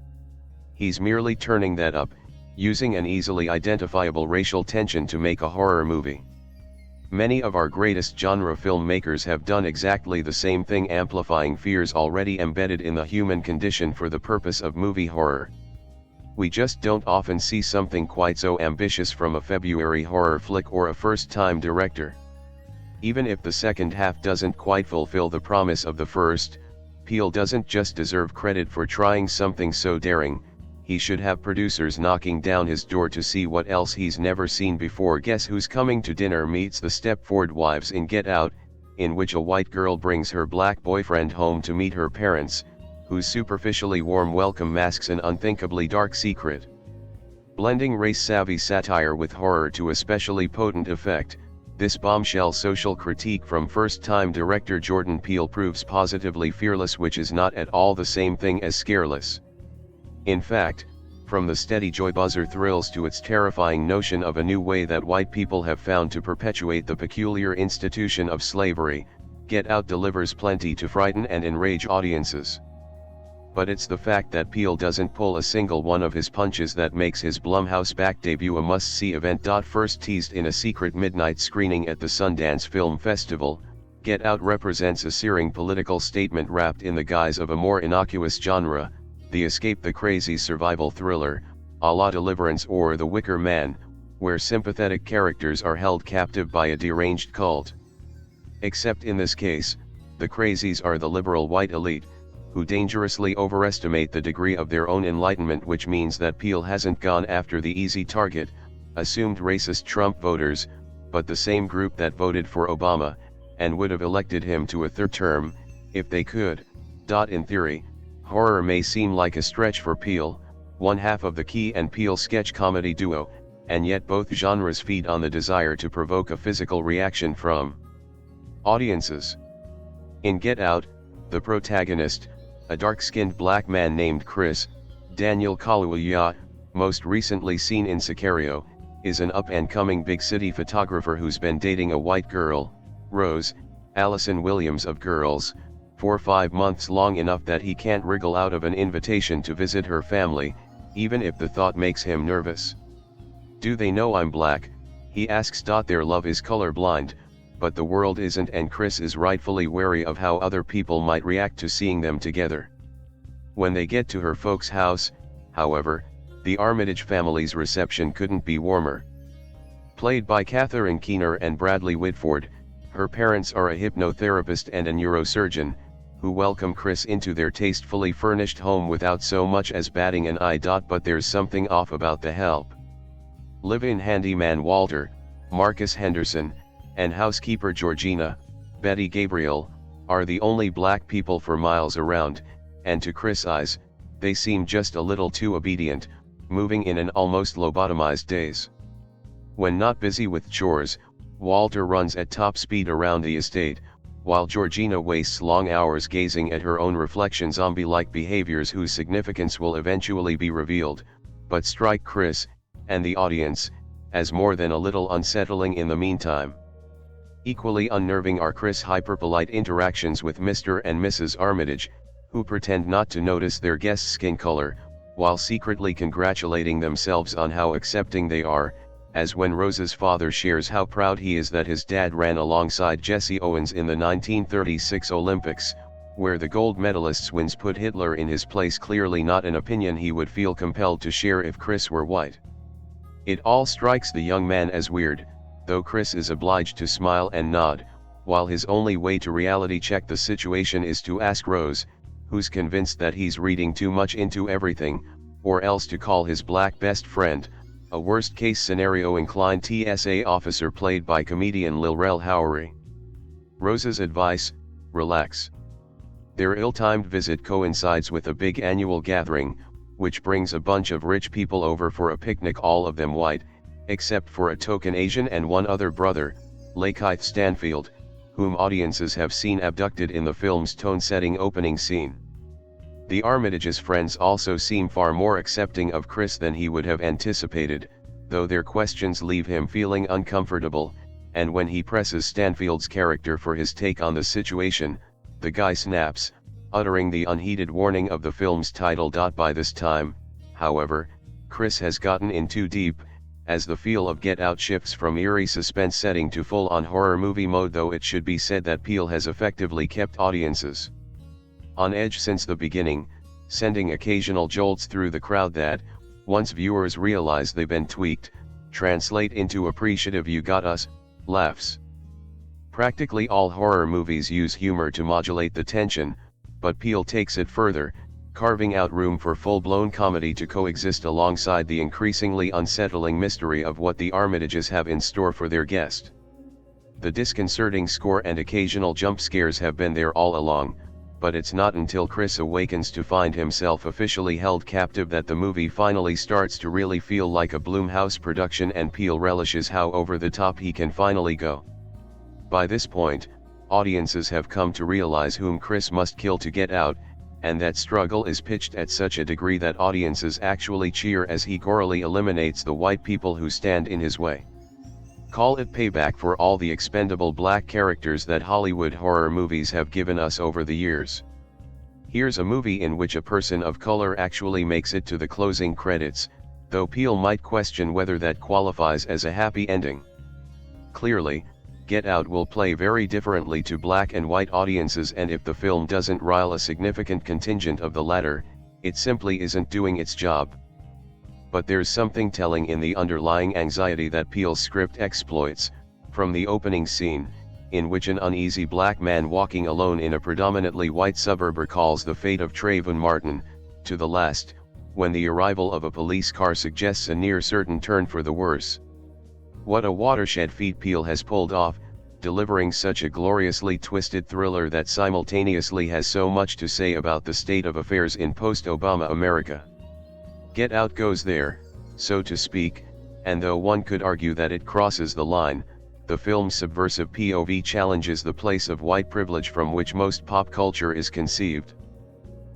He's merely turning that up, using an easily identifiable racial tension to make a horror movie. Many of our greatest genre filmmakers have done exactly the same thing, amplifying fears already embedded in the human condition for the purpose of movie horror. We just don't often see something quite so ambitious from a February horror flick or a first-time director. Even if the second half doesn't quite fulfill the promise of the first, Peele doesn't just deserve credit for trying something so daring, he should have producers knocking down his door to see what else he's never seen before. Guess Who's Coming to Dinner meets the Stepford Wives in Get Out, in which a white girl brings her black boyfriend home to meet her parents, whose superficially warm welcome masks an unthinkably dark secret. Blending race-savvy satire with horror to especially potent effect, this bombshell social critique from first-time director Jordan Peele proves positively fearless, which is not at all the same thing as scareless. In fact, from the steady joy buzzer thrills to its terrifying notion of a new way that white people have found to perpetuate the peculiar institution of slavery, Get Out delivers plenty to frighten and enrage audiences. But it's the fact that Peele doesn't pull a single one of his punches that makes his Blumhouse back debut a must-see event. First teased in a secret midnight screening at the Sundance Film Festival, Get Out represents a searing political statement wrapped in the guise of a more innocuous genre, the Escape the Crazy survival thriller, a la Deliverance or The Wicker Man, where sympathetic characters are held captive by a deranged cult. Except in this case, the crazies are the liberal white elite, who dangerously overestimate the degree of their own enlightenment, which means that Peele hasn't gone after the easy target, assumed racist Trump voters, but the same group that voted for Obama, and would have elected him to a third term, if they could. In theory, horror may seem like a stretch for Peele, one half of the Key and Peele sketch comedy duo, and yet both genres feed on the desire to provoke a physical reaction from audiences. In Get Out, the protagonist, a dark-skinned black man named Chris, Daniel Kaluuya, most recently seen in Sicario, is an up-and-coming big-city photographer who's been dating a white girl, Rose, Allison Williams of Girls, for 5 months, long enough that he can't wriggle out of an invitation to visit her family, even if the thought makes him nervous. "Do they know I'm black?" he asks. Their love is colorblind, but the world isn't, and Chris is rightfully wary of how other people might react to seeing them together. When they get to her folks' house, however, the Armitage family's reception couldn't be warmer. Played by Catherine Keener and Bradley Whitford, her parents are a hypnotherapist and a neurosurgeon, who welcome Chris into their tastefully furnished home without so much as batting an eye. But there's something off about the help. Live-in handyman Walter, Marcus Henderson, and housekeeper Georgina, Betty Gabriel, are the only black people for miles around, and to Chris' eyes, they seem just a little too obedient, moving in an almost lobotomized daze. When not busy with chores, Walter runs at top speed around the estate, while Georgina wastes long hours gazing at her own reflection. Zombie-like behaviors whose significance will eventually be revealed, but strike Chris, and the audience, as more than a little unsettling in the meantime. Equally unnerving are Chris' hyperpolite interactions with Mr. and Mrs. Armitage, who pretend not to notice their guest's skin color, while secretly congratulating themselves on how accepting they are, as when Rose's father shares how proud he is that his dad ran alongside Jesse Owens in the 1936 Olympics, where the gold medalist's wins put Hitler in his place, clearly not an opinion he would feel compelled to share if Chris were white. It all strikes the young man as weird, though Chris is obliged to smile and nod, while his only way to reality check the situation is to ask Rose, who's convinced that he's reading too much into everything, or else to call his black best friend, a worst-case scenario inclined TSA officer played by comedian Lil Rel Howery. Rose's advice: relax. Their ill-timed visit coincides with a big annual gathering, which brings a bunch of rich people over for a picnic, all of them white, except for a token Asian and one other brother, Lakeith Stanfield, whom audiences have seen abducted in the film's tone-setting opening scene. The Armitage's friends also seem far more accepting of Chris than he would have anticipated, though their questions leave him feeling uncomfortable, and when he presses Stanfield's character for his take on the situation, the guy snaps, uttering the unheeded warning of the film's title. By this time, however, Chris has gotten in too deep, as the feel of Get Out shifts from eerie suspense setting to full-on horror movie mode, though it should be said that Peele has effectively kept audiences on edge since the beginning, sending occasional jolts through the crowd that, once viewers realize they've been tweaked, translate into appreciative "you got us" laughs. Practically all horror movies use humor to modulate the tension, but Peele takes it further, carving out room for full-blown comedy to coexist alongside the increasingly unsettling mystery of what the Armitages have in store for their guest. The disconcerting score and occasional jump scares have been there all along, but it's not until Chris awakens to find himself officially held captive that the movie finally starts to really feel like a Blumhouse production, and Peele relishes how over the top he can finally go. By this point, audiences have come to realize whom Chris must kill to get out, and that struggle is pitched at such a degree that audiences actually cheer as he gorily eliminates the white people who stand in his way. Call it payback for all the expendable black characters that Hollywood horror movies have given us over the years. Here's a movie in which a person of color actually makes it to the closing credits, though Peele might question whether that qualifies as a happy ending. Clearly, Get Out will play very differently to black and white audiences, and if the film doesn't rile a significant contingent of the latter, it simply isn't doing its job. But there's something telling in the underlying anxiety that Peele's script exploits, from the opening scene, in which an uneasy black man walking alone in a predominantly white suburb recalls the fate of Trayvon Martin, to the last, when the arrival of a police car suggests a near certain turn for the worse. What a watershed feat Peele has pulled off, delivering such a gloriously twisted thriller that simultaneously has so much to say about the state of affairs in post-Obama America. Get Out goes there, so to speak, and though one could argue that it crosses the line, the film's subversive POV challenges the place of white privilege from which most pop culture is conceived.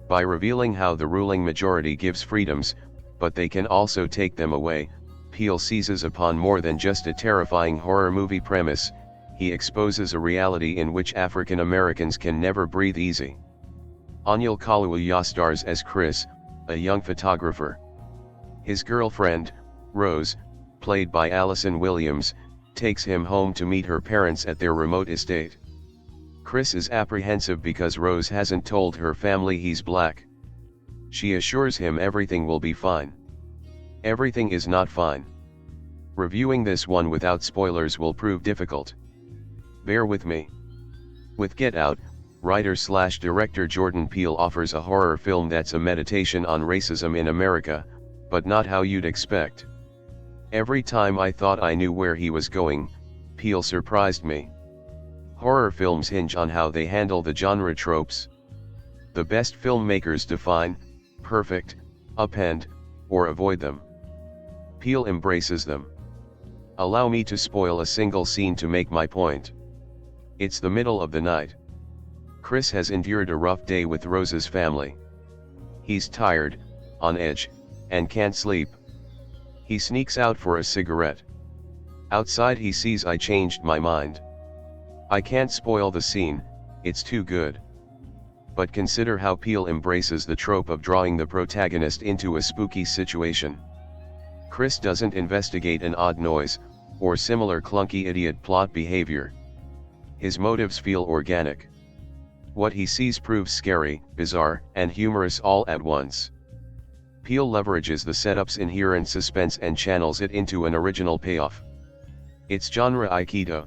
By revealing how the ruling majority gives freedoms, but they can also take them away, Peele seizes upon more than just a terrifying horror movie premise. He exposes a reality in which African Americans can never breathe easy. Kaluuya stars as Chris, a young photographer. His girlfriend, Rose, played by Allison Williams, takes him home to meet her parents at their remote estate. Chris is apprehensive because Rose hasn't told her family he's black. She assures him everything will be fine. Everything is not fine. Reviewing this one without spoilers will prove difficult. Bear with me. With Get Out, writer/director Jordan Peele offers a horror film that's a meditation on racism in America, but not how you'd expect. Every time I thought I knew where he was going, Peele surprised me. Horror films hinge on how they handle the genre tropes. The best filmmakers define, perfect, upend, or avoid them. Peele embraces them. Allow me to spoil a single scene to make my point. It's the middle of the night. Chris has endured a rough day with Rose's family. He's tired, on edge, and can't sleep. He sneaks out for a cigarette. Outside he sees "I changed my mind." I can't spoil the scene, it's too good. But consider how Peele embraces the trope of drawing the protagonist into a spooky situation. Chris doesn't investigate an odd noise, or similar clunky idiot plot behavior. His motives feel organic. What he sees proves scary, bizarre, and humorous all at once. Peele leverages the setup's inherent suspense and channels it into an original payoff. It's genre aikido.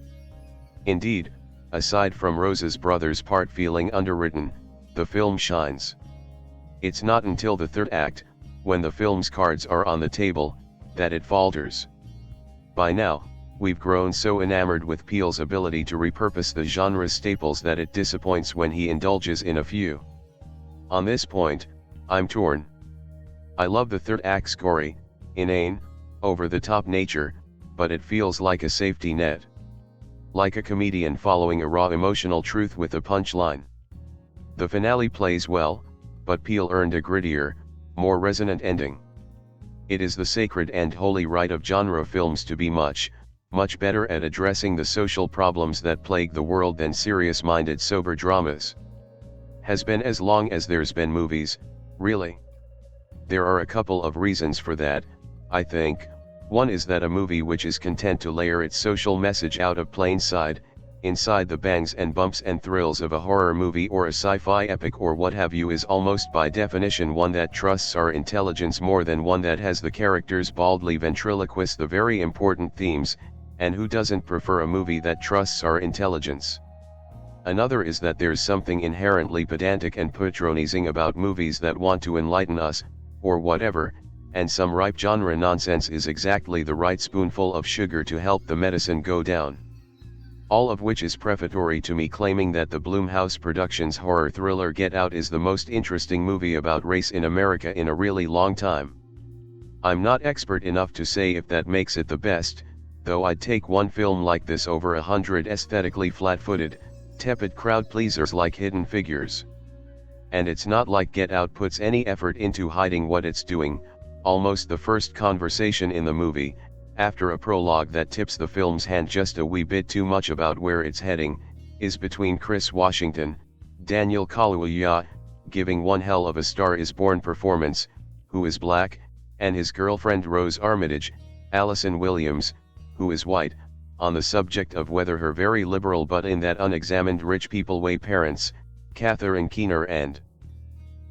Indeed, aside from Rose's brother's part feeling underwritten, the film shines. It's not until the third act, when the film's cards are on the table, that it falters. By now, we've grown so enamored with Peele's ability to repurpose the genre's staples that it disappoints when he indulges in a few. On this point, I'm torn. I love the third act's gory, inane, over-the-top nature, but it feels like a safety net. Like a comedian following a raw emotional truth with a punchline. The finale plays well, but Peele earned a grittier, more resonant ending. It is the sacred and holy right of genre films to be much better at addressing the social problems that plague the world than serious-minded sober dramas. Has been as long as there's been movies, really. There are a couple of reasons for that, I think. One is that a movie which is content to layer its social message out of plain sight, inside the bangs and bumps and thrills of a horror movie or a sci-fi epic or what have you, is almost by definition one that trusts our intelligence more than one that has the characters baldly ventriloquist the very important themes, and who doesn't prefer a movie that trusts our intelligence? Another is that there's something inherently pedantic and patronizing about movies that want to enlighten us, or whatever, and some ripe genre nonsense is exactly the right spoonful of sugar to help the medicine go down. All of which is prefatory to me claiming that the Blumhouse Productions horror thriller Get Out is the most interesting movie about race in America in a really long time. I'm not expert enough to say if that makes it the best, though I'd take one film like this over 100 aesthetically flat-footed, tepid crowd pleasers like Hidden Figures. And it's not like Get Out puts any effort into hiding what it's doing. Almost the first conversation in the movie, after a prologue that tips the film's hand just a wee bit too much about where it's heading, is between Chris Washington, Daniel Kaluuya, giving one hell of a Star is Born performance, who is black, and his girlfriend Rose Armitage, Allison Williams, who is white, on the subject of whether her very liberal but in that unexamined rich people way parents, Catherine Keener and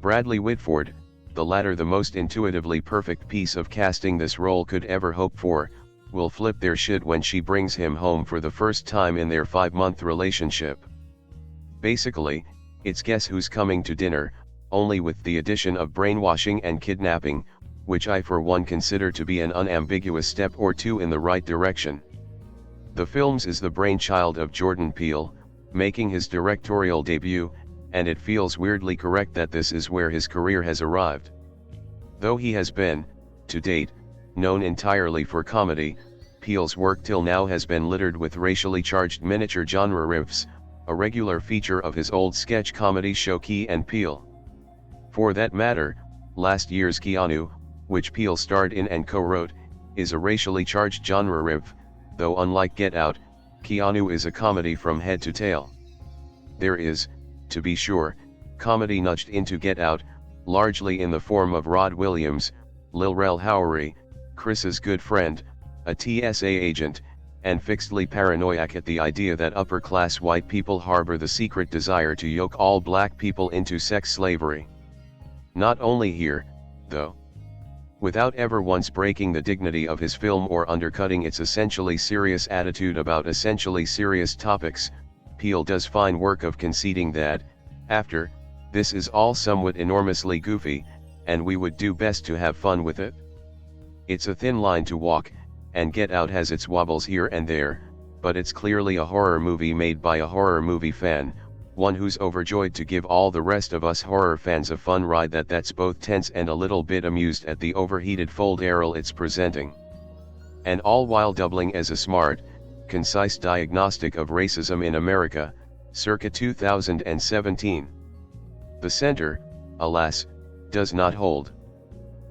Bradley Whitford, the latter the most intuitively perfect piece of casting this role could ever hope for, will flip their shit when she brings him home for the first time in their 5-month relationship. Basically, it's Guess Who's Coming to Dinner, only with the addition of brainwashing and kidnapping, which I for one consider to be an unambiguous step or two in the right direction. The films is the brainchild of Jordan Peele, making his directorial debut, and it feels weirdly correct that this is where his career has arrived. Though he has been, to date, known entirely for comedy, Peele's work till now has been littered with racially charged miniature genre riffs, a regular feature of his old sketch comedy show Key and Peele. For that matter, last year's Keanu, which Peele starred in and co-wrote, is a racially charged genre riff, though unlike Get Out, Keanu is a comedy from head to tail. There is, to be sure, comedy nudged into Get Out, largely in the form of Rod Williams, Lil Rel Howery, Chris's good friend, a TSA agent, and fixedly paranoiac at the idea that upper-class white people harbor the secret desire to yoke all black people into sex slavery. Not only here, though. Without ever once breaking the dignity of his film or undercutting its essentially serious attitude about essentially serious topics, Peele does fine work of conceding that, after, this is all somewhat enormously goofy, and we would do best to have fun with it. It's a thin line to walk, and Get Out has its wobbles here and there, but it's clearly a horror movie made by a horror movie fan, one who's overjoyed to give all the rest of us horror fans a fun ride that's both tense and a little bit amused at the overheated fold-errol it's presenting. And all while doubling as a smart, concise diagnostic of racism in America, circa 2017. The center, alas, does not hold.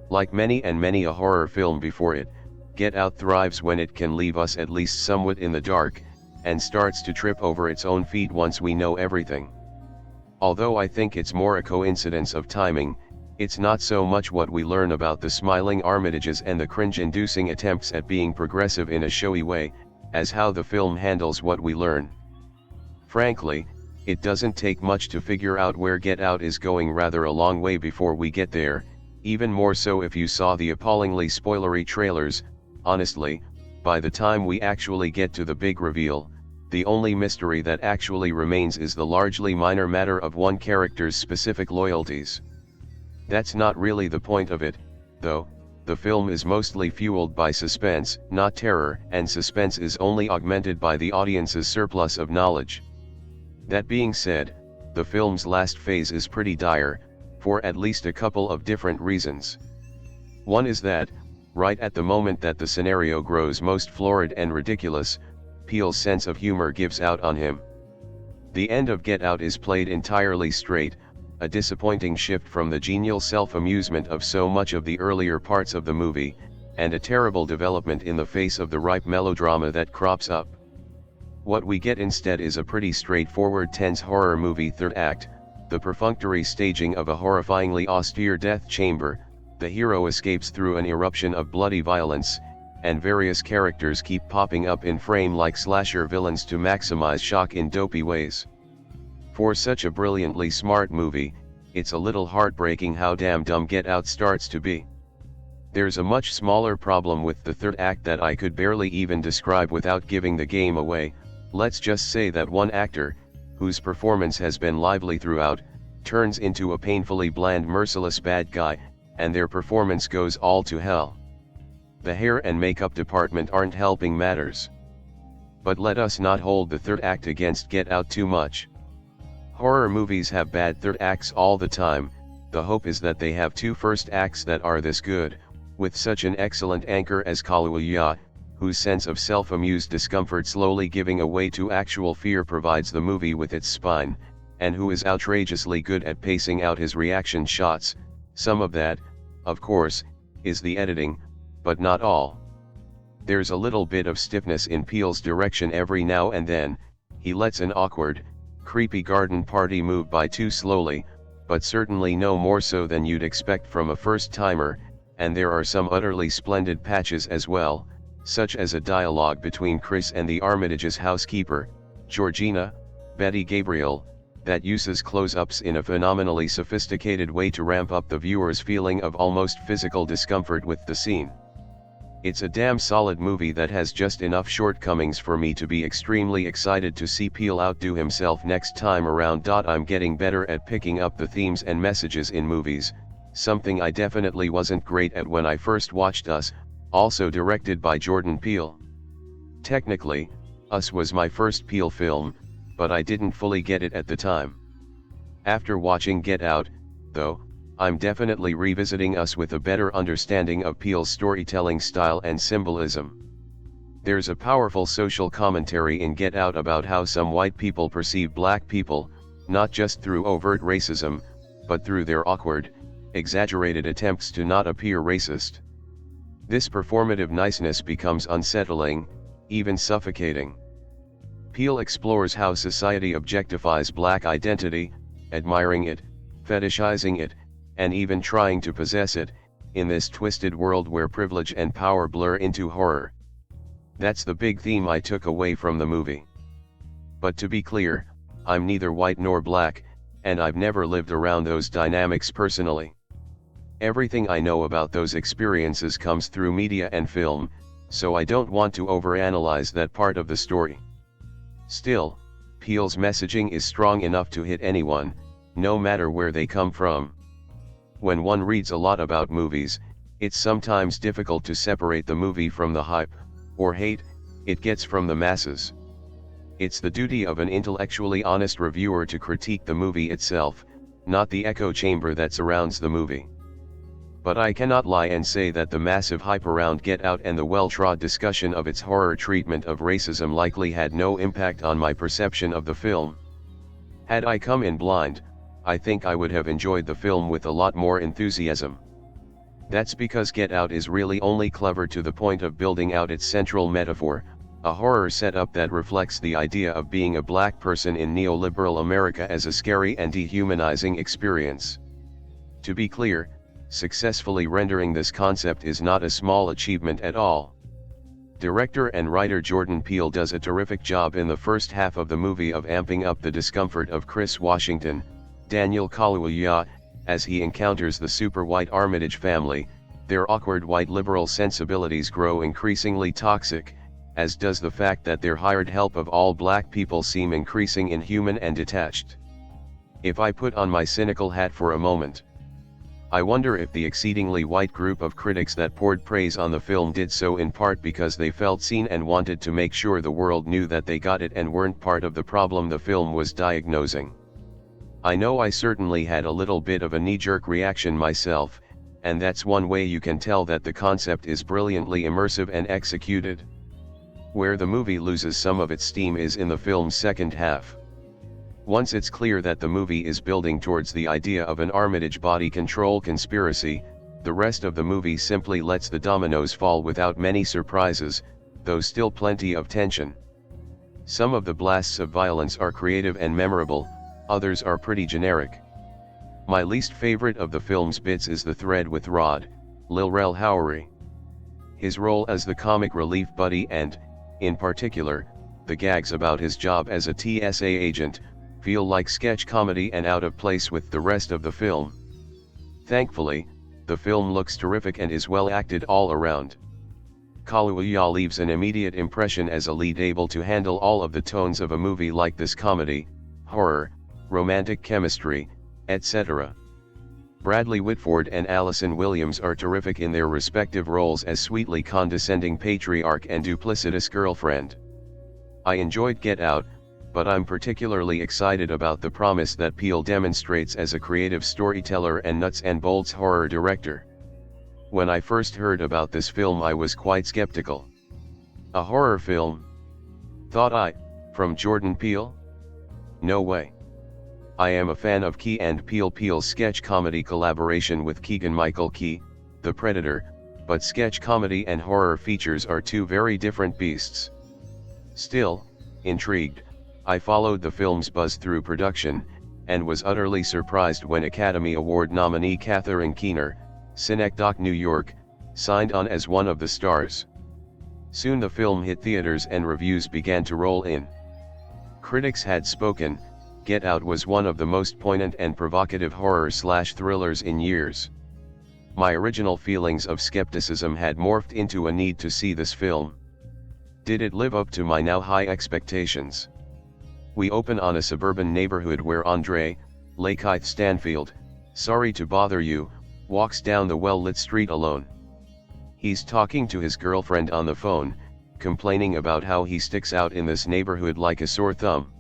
Like many a horror film before it, Get Out thrives when it can leave us at least somewhat in the dark, and starts to trip over its own feet once we know everything. Although I think it's more a coincidence of timing, it's not so much what we learn about the smiling Armitages and the cringe-inducing attempts at being progressive in a showy way, as how the film handles what we learn. Frankly, it doesn't take much to figure out where Get Out is going, rather a long way before we get there, even more so if you saw the appallingly spoilery trailers. Honestly, by the time we actually get to the big reveal, the only mystery that actually remains is the largely minor matter of one character's specific loyalties. That's not really the point of it, though. The film is mostly fueled by suspense, not terror, and suspense is only augmented by the audience's surplus of knowledge. That being said, the film's last phase is pretty dire, for at least a couple of different reasons. One is that, right at the moment that the scenario grows most florid and ridiculous, Peele's sense of humor gives out on him. The end of Get Out is played entirely straight, a disappointing shift from the genial self-amusement of so much of the earlier parts of the movie, and a terrible development in the face of the ripe melodrama that crops up. What we get instead is a pretty straightforward tense horror movie third act, the perfunctory staging of a horrifyingly austere death chamber. The hero escapes through an eruption of bloody violence, and various characters keep popping up in frame like slasher villains to maximize shock in dopey ways. For such a brilliantly smart movie, it's a little heartbreaking how damn dumb Get Out starts to be. There's a much smaller problem with the third act that I could barely even describe without giving the game away. Let's just say that one actor, whose performance has been lively throughout, turns into a painfully bland merciless bad guy, and their performance goes all to hell. The hair and makeup department aren't helping matters. But let us not hold the third act against Get Out too much. Horror movies have bad third acts all the time. The hope is that they have two first acts that are this good, with such an excellent anchor as Kaluuya, whose sense of self-amused discomfort slowly giving away to actual fear provides the movie with its spine, and who is outrageously good at pacing out his reaction shots. Some of that, of course, is the editing, but not all. There's a little bit of stiffness in Peele's direction every now and then. He lets an awkward, creepy garden party move by too slowly, but certainly no more so than you'd expect from a first-timer, and there are some utterly splendid patches as well, such as a dialogue between Chris and the Armitage's housekeeper, Georgina, Betty Gabriel, that uses close-ups in a phenomenally sophisticated way to ramp up the viewer's feeling of almost physical discomfort with the scene. It's a damn solid movie that has just enough shortcomings for me to be extremely excited to see Peele outdo himself next time around. I'm getting better at picking up the themes and messages in movies, something I definitely wasn't great at when I first watched Us, also directed by Jordan Peele. Technically, Us was my first Peele film, but I didn't fully get it at the time. After watching Get Out, though, I'm definitely revisiting Us with a better understanding of Peele's storytelling style and symbolism. There's a powerful social commentary in Get Out about how some white people perceive black people, not just through overt racism, but through their awkward, exaggerated attempts to not appear racist. This performative niceness becomes unsettling, even suffocating. Peele explores how society objectifies black identity, admiring it, fetishizing it, and even trying to possess it, in this twisted world where privilege and power blur into horror. That's the big theme I took away from the movie. But to be clear, I'm neither white nor black, and I've never lived around those dynamics personally. Everything I know about those experiences comes through media and film, so I don't want to overanalyze that part of the story. Still, Peele's messaging is strong enough to hit anyone, no matter where they come from. When one reads a lot about movies, it's sometimes difficult to separate the movie from the hype, or hate, it gets from the masses. It's the duty of an intellectually honest reviewer to critique the movie itself, not the echo chamber that surrounds the movie. But I cannot lie and say that the massive hype around Get Out and the well-trod discussion of its horror treatment of racism likely had no impact on my perception of the film. Had I come in blind, I think I would have enjoyed the film with a lot more enthusiasm. That's because Get Out is really only clever to the point of building out its central metaphor, a horror setup that reflects the idea of being a black person in neoliberal America as a scary and dehumanizing experience. To be clear, successfully rendering this concept is not a small achievement at all. Director and writer Jordan Peele does a terrific job in the first half of the movie of amping up the discomfort of Chris Washington, Daniel Kaluuya, as he encounters the super white Armitage family. Their awkward white liberal sensibilities grow increasingly toxic, as does the fact that their hired help of all black people seem increasing inhuman and detached. If I put on my cynical hat for a moment, I wonder if the exceedingly white group of critics that poured praise on the film did so in part because they felt seen and wanted to make sure the world knew that they got it and weren't part of the problem the film was diagnosing. I know I certainly had a little bit of a knee-jerk reaction myself, and that's one way you can tell that the concept is brilliantly immersive and executed. Where the movie loses some of its steam is in the film's second half. Once it's clear that the movie is building towards the idea of an Armitage body control conspiracy, the rest of the movie simply lets the dominoes fall without many surprises, though still plenty of tension. Some of the blasts of violence are creative and memorable, others are pretty generic. My least favorite of the film's bits is the thread with Rod, Lil Rel Howery. His role as the comic relief buddy and, in particular, the gags about his job as a TSA agent, feel like sketch comedy and out of place with the rest of the film. Thankfully, the film looks terrific and is well acted all around. Kaluuya leaves an immediate impression as a lead able to handle all of the tones of a movie like this: comedy, horror, romantic chemistry, etc. Bradley Whitford and Allison Williams are terrific in their respective roles as sweetly condescending patriarch and duplicitous girlfriend. I enjoyed Get Out, but I'm particularly excited about the promise that Peele demonstrates as a creative storyteller and nuts and bolts horror director. When I first heard about this film I was quite skeptical. A horror film? Thought I, from Jordan Peele? No way. I am a fan of Key and Peele. Peele's sketch comedy collaboration with Keegan-Michael Key, The Predator, but sketch comedy and horror features are two very different beasts. Still, intrigued, I followed the film's buzz through production, and was utterly surprised when Academy Award nominee Catherine Keener, Synecdoche, New York, signed on as one of the stars. Soon the film hit theaters and reviews began to roll in. Critics had spoken, Get Out was one of the most poignant and provocative horror/thrillers in years. My original feelings of skepticism had morphed into a need to see this film. Did it live up to my now high expectations? We open on a suburban neighborhood where Andre, Lakeith Stanfield, sorry to bother you, walks down the well-lit street alone. He's talking to his girlfriend on the phone, complaining about how he sticks out in this neighborhood like a sore thumb.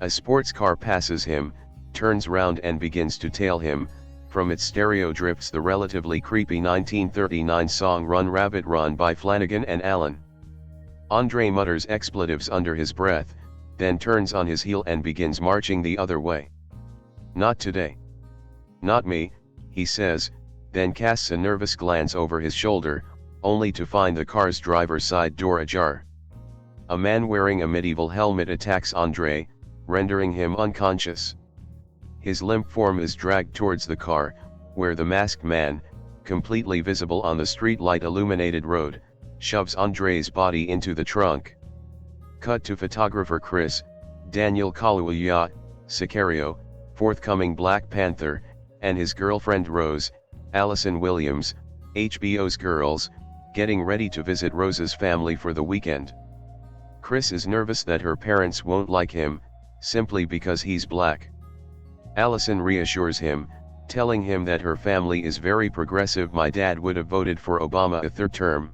A sports car passes him, turns round and begins to tail him. From its stereo drifts the relatively creepy 1939 song Run Rabbit Run by Flanagan and Allen. Andre mutters expletives under his breath, then turns on his heel and begins marching the other way. Not today. Not me, he says, then casts a nervous glance over his shoulder, only to find the car's driver's side door ajar. A man wearing a medieval helmet attacks Andre, rendering him unconscious. His limp form is dragged towards the car, where the masked man, completely visible on the street-light-illuminated road, shoves Andre's body into the trunk. Cut to photographer Chris, Daniel Kaluuya, Sicario, forthcoming Black Panther, and his girlfriend Rose, Allison Williams, HBO's Girls, getting ready to visit Rose's family for the weekend. Chris is nervous that her parents won't like him, simply because he's black. Allison reassures him, telling him that her family is very progressive. My dad would have voted for Obama a third term.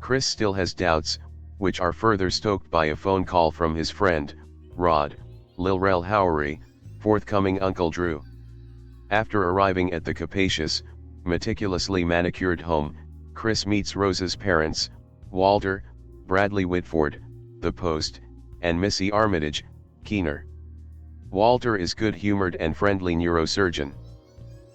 Chris still has doubts, which are further stoked by a phone call from his friend, Rod, Lil Rel Howery, forthcoming Uncle Drew. After arriving at the capacious, meticulously manicured home, Chris meets Rose's parents, Walter, Bradley Whitford, The Post, and Missy Armitage, Keener. Walter is good-humored and friendly neurosurgeon.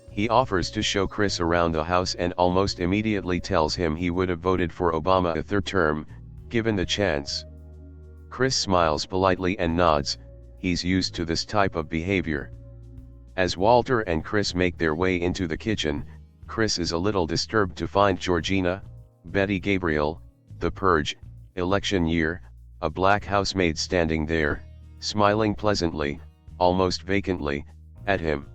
He offers to show Chris around the house and almost immediately tells him he would have voted for Obama a third term, given the chance. Chris smiles politely and nods, he's used to this type of behavior. As Walter and Chris make their way into the kitchen, Chris is a little disturbed to find Georgina, Betty Gabriel, The Purge, election year, a black housemaid standing there, smiling pleasantly, almost vacantly, at him.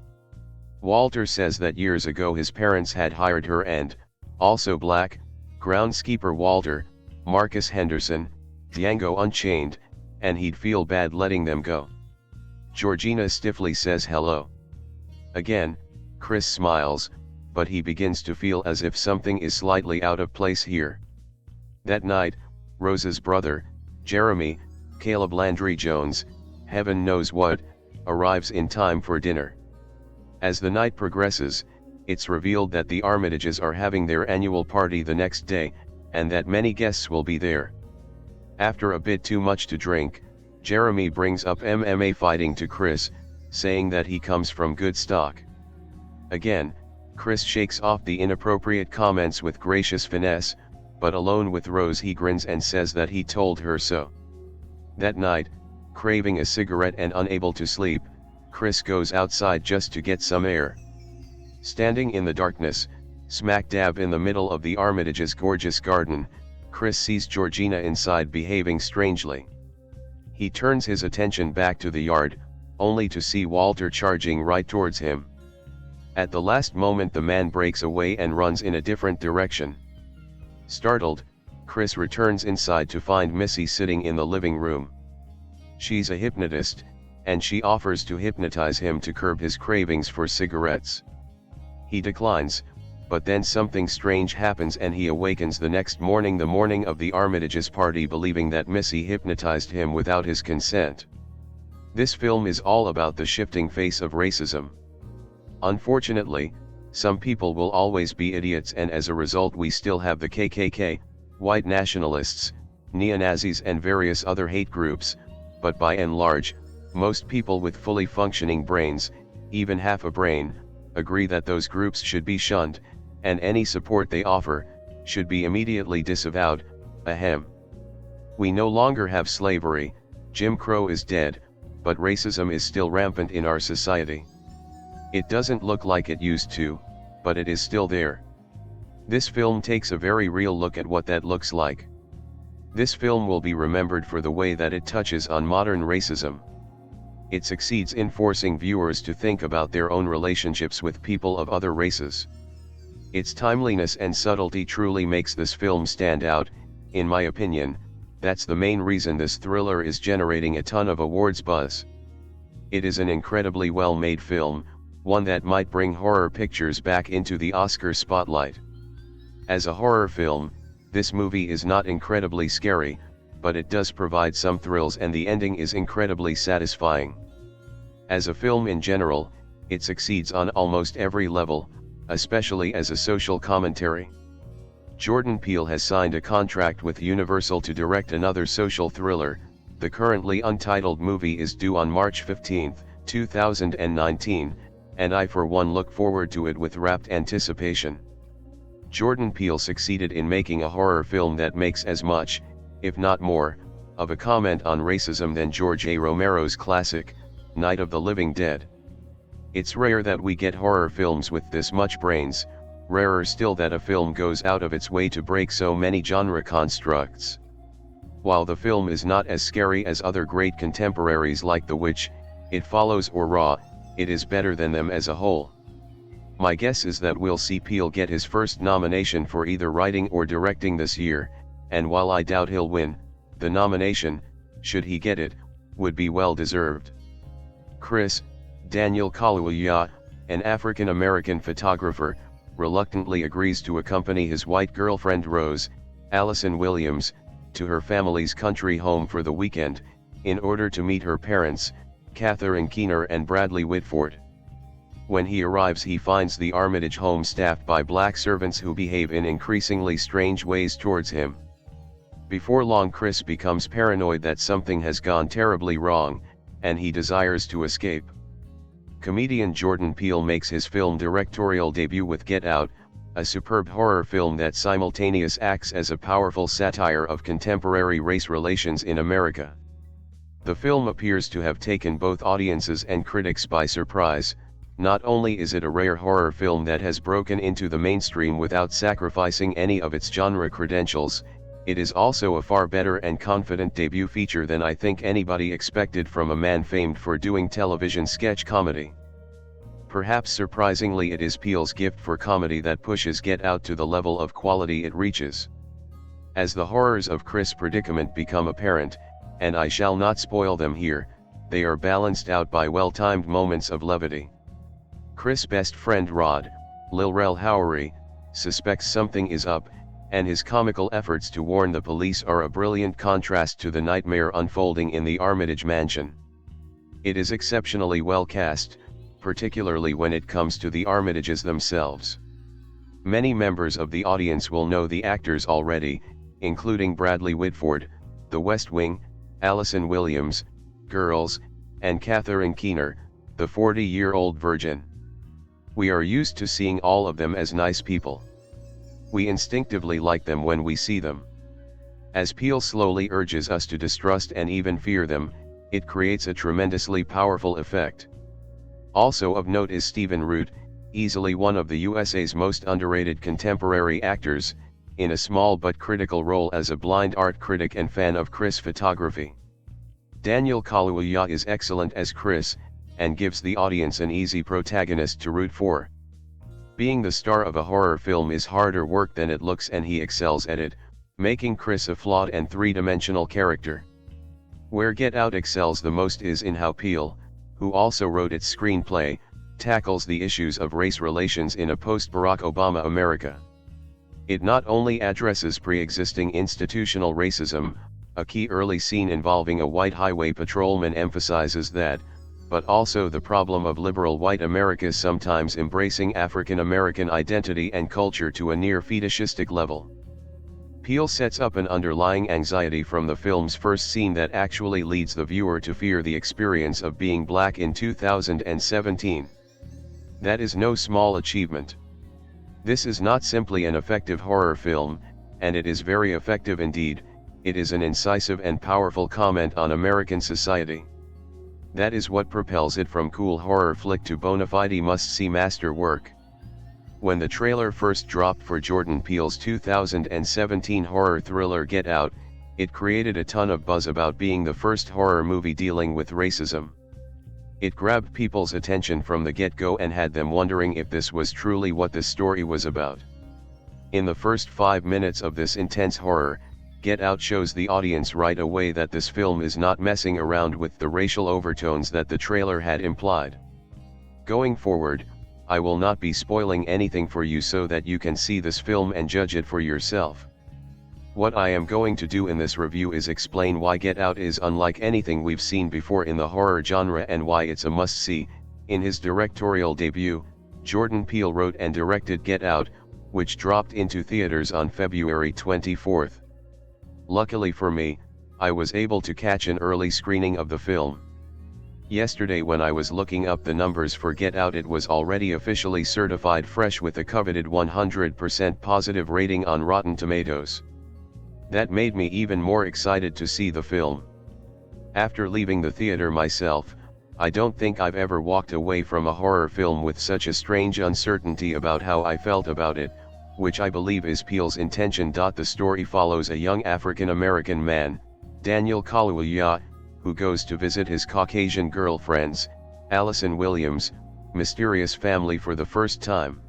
Walter says that years ago his parents had hired her and, also black, groundskeeper Walter, Marcus Henderson, Django Unchained, and he'd feel bad letting them go. Georgina stiffly says hello. Again, Chris smiles, but he begins to feel as if something is slightly out of place here. That night, Rose's brother, Jeremy, Caleb Landry Jones, heaven knows what, arrives in time for dinner. As the night progresses, it's revealed that the Armitages are having their annual party the next day, and that many guests will be there. After a bit too much to drink, Jeremy brings up MMA fighting to Chris, saying that he comes from good stock. Again, Chris shakes off the inappropriate comments with gracious finesse, but alone with Rose he grins and says that he told her so. That night, craving a cigarette and unable to sleep, Chris goes outside just to get some air. Standing in the darkness, smack dab in the middle of the Armitage's gorgeous garden, Chris sees Georgina inside behaving strangely. He turns his attention back to the yard, only to see Walter charging right towards him. At the last moment the man breaks away and runs in a different direction. Startled, Chris returns inside to find Missy sitting in the living room. She's a hypnotist, and she offers to hypnotize him to curb his cravings for cigarettes. He declines, but then something strange happens and he awakens the next morning, the morning of the Armitage's party, believing that Missy hypnotized him without his consent. This film is all about the shifting face of racism. Unfortunately, some people will always be idiots, and as a result we still have the KKK, white nationalists, neo-Nazis and various other hate groups, but by and large, most people with fully functioning brains, even half a brain, agree that those groups should be shunned, and any support they offer, should be immediately disavowed. Ahem. We no longer have slavery, Jim Crow is dead, but racism is still rampant in our society. It doesn't look like it used to, but it is still there. This film takes a very real look at what that looks like. This film will be remembered for the way that it touches on modern racism. it succeeds in forcing viewers to think about their own relationships with people of other races. Its timeliness and subtlety truly makes this film stand out, in my opinion. That's the main reason this thriller is generating a ton of awards buzz. It is an incredibly well-made film, one that might bring horror pictures back into the Oscar spotlight. As a horror film, this movie is not incredibly scary, but it does provide some thrills and the ending is incredibly satisfying. As a film in general, it succeeds on almost every level, especially as a social commentary. Jordan Peele has signed a contract with Universal to direct another social thriller. The currently untitled movie is due on March 15, 2019, and I for one look forward to it with rapt anticipation. Jordan Peele succeeded in making a horror film that makes as much, if not more, of a comment on racism than George A. Romero's classic, Night of the Living Dead. It's rare that we get horror films with this much brains, rarer still that a film goes out of its way to break so many genre constructs. While the film is not as scary as other great contemporaries like The Witch, It Follows or Raw, it is better than them as a whole. My guess is that we'll see Peele get his first nomination for either writing or directing this year, and while I doubt he'll win, the nomination, should he get it, would be well deserved. Chris, Daniel Kaluuya, an African-American photographer, reluctantly agrees to accompany his white girlfriend Rose, Allison Williams, to her family's country home for the weekend, in order to meet her parents, Catherine Keener and Bradley Whitford. When he arrives he finds the Armitage home staffed by black servants who behave in increasingly strange ways towards him. Before long Chris becomes paranoid that something has gone terribly wrong, and he desires to escape. Comedian Jordan Peele makes his film directorial debut with Get Out, a superb horror film that simultaneously acts as a powerful satire of contemporary race relations in America. The film appears to have taken both audiences and critics by surprise. Not only is it a rare horror film that has broken into the mainstream without sacrificing any of its genre credentials, it is also a far better and confident debut feature than I think anybody expected from a man famed for doing television sketch comedy. Perhaps surprisingly it is Peele's gift for comedy that pushes Get Out to the level of quality it reaches. As the horrors of Chris' predicament become apparent, and I shall not spoil them here, they are balanced out by well-timed moments of levity. Chris' best friend Rod, Lil Rel Howery, suspects something is up, and his comical efforts to warn the police are a brilliant contrast to the nightmare unfolding in the Armitage mansion. It is exceptionally well cast, particularly when it comes to the Armitages themselves. Many members of the audience will know the actors already, including Bradley Whitford, The West Wing, Allison Williams, Girls, and Catherine Keener, the 40-year-old virgin. We are used to seeing all of them as nice people. We instinctively like them when we see them. As Peele slowly urges us to distrust and even fear them, it creates a tremendously powerful effect. Also of note is Stephen Root, easily one of the USA's most underrated contemporary actors, in a small but critical role as a blind art critic and fan of Chris' photography. Daniel Kaluuya is excellent as Chris, and gives the audience an easy protagonist to root for. Being the star of a horror film is harder work than it looks, and he excels at it, making Chris a flawed and three-dimensional character. Where Get Out excels the most is in how Peele, who also wrote its screenplay, tackles the issues of race relations in a post-Barack Obama America. It not only addresses pre-existing institutional racism, a key early scene involving a white highway patrolman emphasizes that, but also the problem of liberal white America sometimes embracing African American identity and culture to a near fetishistic level. Peele sets up an underlying anxiety from the film's first scene that actually leads the viewer to fear the experience of being black in 2017. That is no small achievement. This is not simply an effective horror film, and it is very effective indeed. It is an incisive and powerful comment on American society. That is what propels it from cool horror flick to bona fide must-see masterwork. When the trailer first dropped for Jordan Peele's 2017 horror thriller Get Out, it created a ton of buzz about being the first horror movie dealing with racism. It grabbed people's attention from the get-go and had them wondering if this was truly what this story was about. In the first 5 minutes of this intense horror, Get Out shows the audience right away that this film is not messing around with the racial overtones that the trailer had implied. Going forward, I will not be spoiling anything for you so that you can see this film and judge it for yourself. What I am going to do in this review is explain why Get Out is unlike anything we've seen before in the horror genre and why it's a must-see. In his directorial debut, Jordan Peele wrote and directed Get Out, which dropped into theaters on February 24. Luckily for me, I was able to catch an early screening of the film. Yesterday when I was looking up the numbers for Get Out, it was already officially certified fresh with a coveted 100% positive rating on Rotten Tomatoes. That made me even more excited to see the film. After leaving the theater myself, I don't think I've ever walked away from a horror film with such a strange uncertainty about how I felt about it, which I believe is Peele's intention. The story follows a young African-American man, Daniel Kaluuya, who goes to visit his Caucasian girlfriend's, Allison Williams', mysterious family for the first time.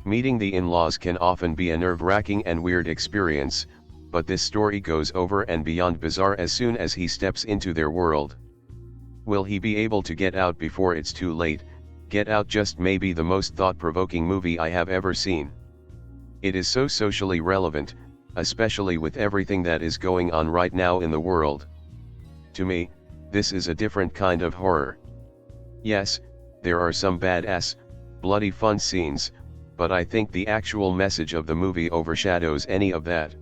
Meeting the in-laws can often be a nerve-wracking and weird experience, but this story goes over and beyond bizarre as soon as he steps into their world. Will he be able to get out before it's too late? Get Out just may be the most thought-provoking movie I have ever seen. It is so socially relevant, especially with everything that is going on right now in the world. To me, this is a different kind of horror. Yes, there are some badass, bloody fun scenes, but I think the actual message of the movie overshadows any of that.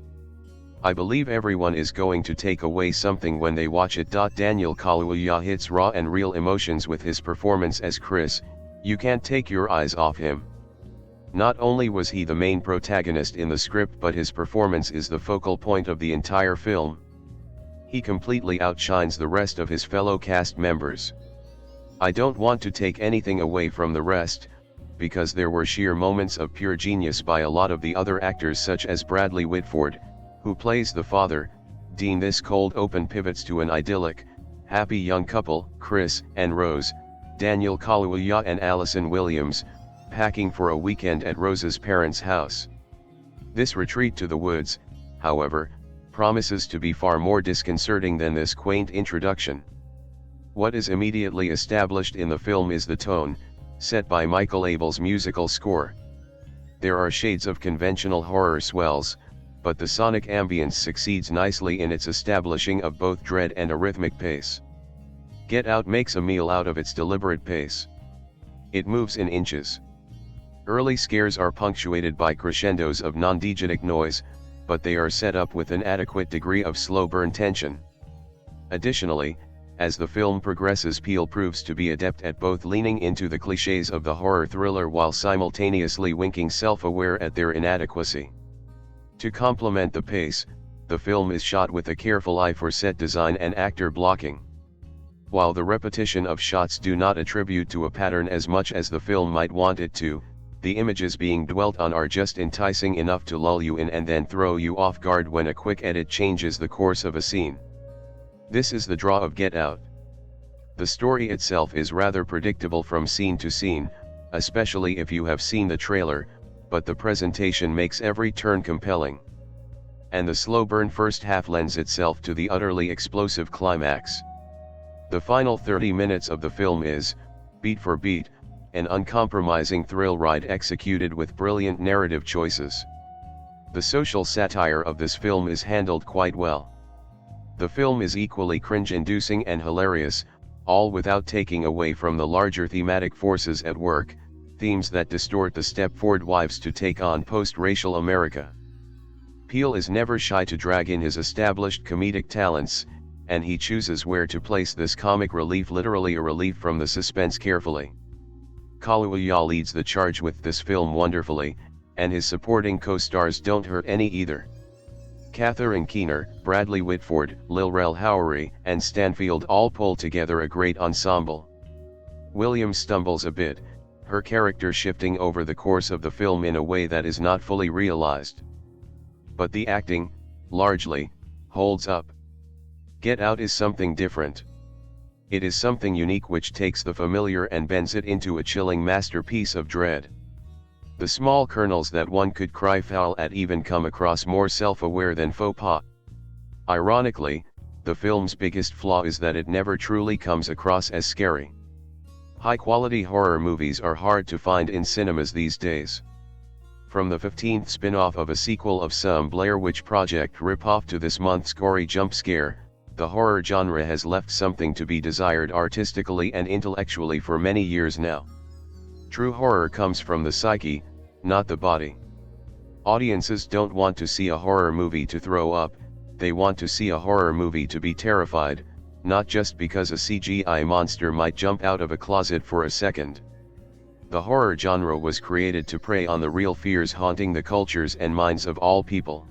I believe everyone is going to take away something when they watch it. Daniel Kaluuya hits raw and real emotions with his performance as Chris. You can't take your eyes off him. Not only was he the main protagonist in the script, but his performance is the focal point of the entire film. He completely outshines the rest of his fellow cast members. I don't want to take anything away from the rest, because there were sheer moments of pure genius by a lot of the other actors, such as Bradley Whitford, who plays the father, Dean. This cold open pivots to an idyllic, happy young couple, Chris and Rose, Daniel Kaluuya and Allison Williams, packing for a weekend at Rose's parents' house. This retreat to the woods, however, promises to be far more disconcerting than this quaint introduction. What is immediately established in the film is the tone, set by Michael Able's musical score. There are shades of conventional horror swells, but the sonic ambience succeeds nicely in its establishing of both dread and a rhythmic pace. Get Out makes a meal out of its deliberate pace. It moves in inches. Early scares are punctuated by crescendos of non-diegetic noise, but they are set up with an adequate degree of slow burn tension. Additionally, as the film progresses, Peele proves to be adept at both leaning into the cliches of the horror thriller while simultaneously winking self-aware at their inadequacy. To complement the pace, the film is shot with a careful eye for set design and actor blocking. While the repetition of shots do not attribute to a pattern as much as the film might want it to, the images being dwelt on are just enticing enough to lull you in and then throw you off guard when a quick edit changes the course of a scene. This is the draw of Get Out. The story itself is rather predictable from scene to scene, especially if you have seen the trailer, but the presentation makes every turn compelling. And the slow burn first half lends itself to the utterly explosive climax. The final 30 minutes of the film is, beat for beat, an uncompromising thrill ride executed with brilliant narrative choices. The social satire of this film is handled quite well. The film is equally cringe-inducing and hilarious, all without taking away from the larger thematic forces at work, themes that distort the Stepford Wives to take on post-racial America. Peele is never shy to drag in his established comedic talents, and he chooses where to place this comic relief, literally a relief from the suspense, carefully. Kaluuya leads the charge with this film wonderfully, and his supporting co-stars don't hurt any either. Catherine Keener, Bradley Whitford, Lil Rel Howery, and Stanfield all pull together a great ensemble. Williams stumbles a bit, her character shifting over the course of the film in a way that is not fully realized. But the acting, largely, holds up. Get Out is something different. It is something unique which takes the familiar and bends it into a chilling masterpiece of dread. The small kernels that one could cry foul at even come across more self-aware than faux pas. Ironically, the film's biggest flaw is that it never truly comes across as scary. High-quality horror movies are hard to find in cinemas these days. From the 15th spin-off of a sequel of some Blair Witch Project rip-off to this month's gory jump scare, the horror genre has left something to be desired artistically and intellectually for many years now. True horror comes from the psyche, not the body. Audiences don't want to see a horror movie to throw up, they want to see a horror movie to be terrified, not just because a CGI monster might jump out of a closet for a second. The horror genre was created to prey on the real fears haunting the cultures and minds of all people.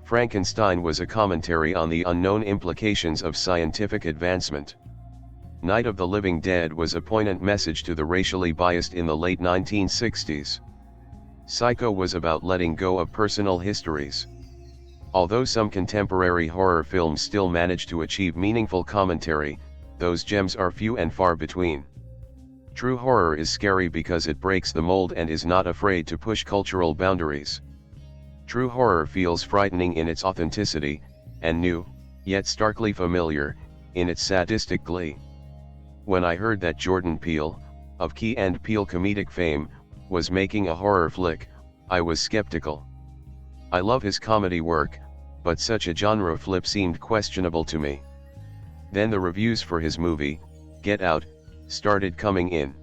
Frankenstein was a commentary on the unknown implications of scientific advancement. Night of the Living Dead was a poignant message to the racially biased in the late 1960s. Psycho was about letting go of personal histories. Although some contemporary horror films still manage to achieve meaningful commentary, those gems are few and far between. True horror is scary because it breaks the mold and is not afraid to push cultural boundaries. True horror feels frightening in its authenticity, and new, yet starkly familiar, in its sadistic glee. When I heard that Jordan Peele, of Key and Peele comedic fame, was making a horror flick, I was skeptical. I love his comedy work, but such a genre flip seemed questionable to me. Then the reviews for his movie, Get Out, started coming in.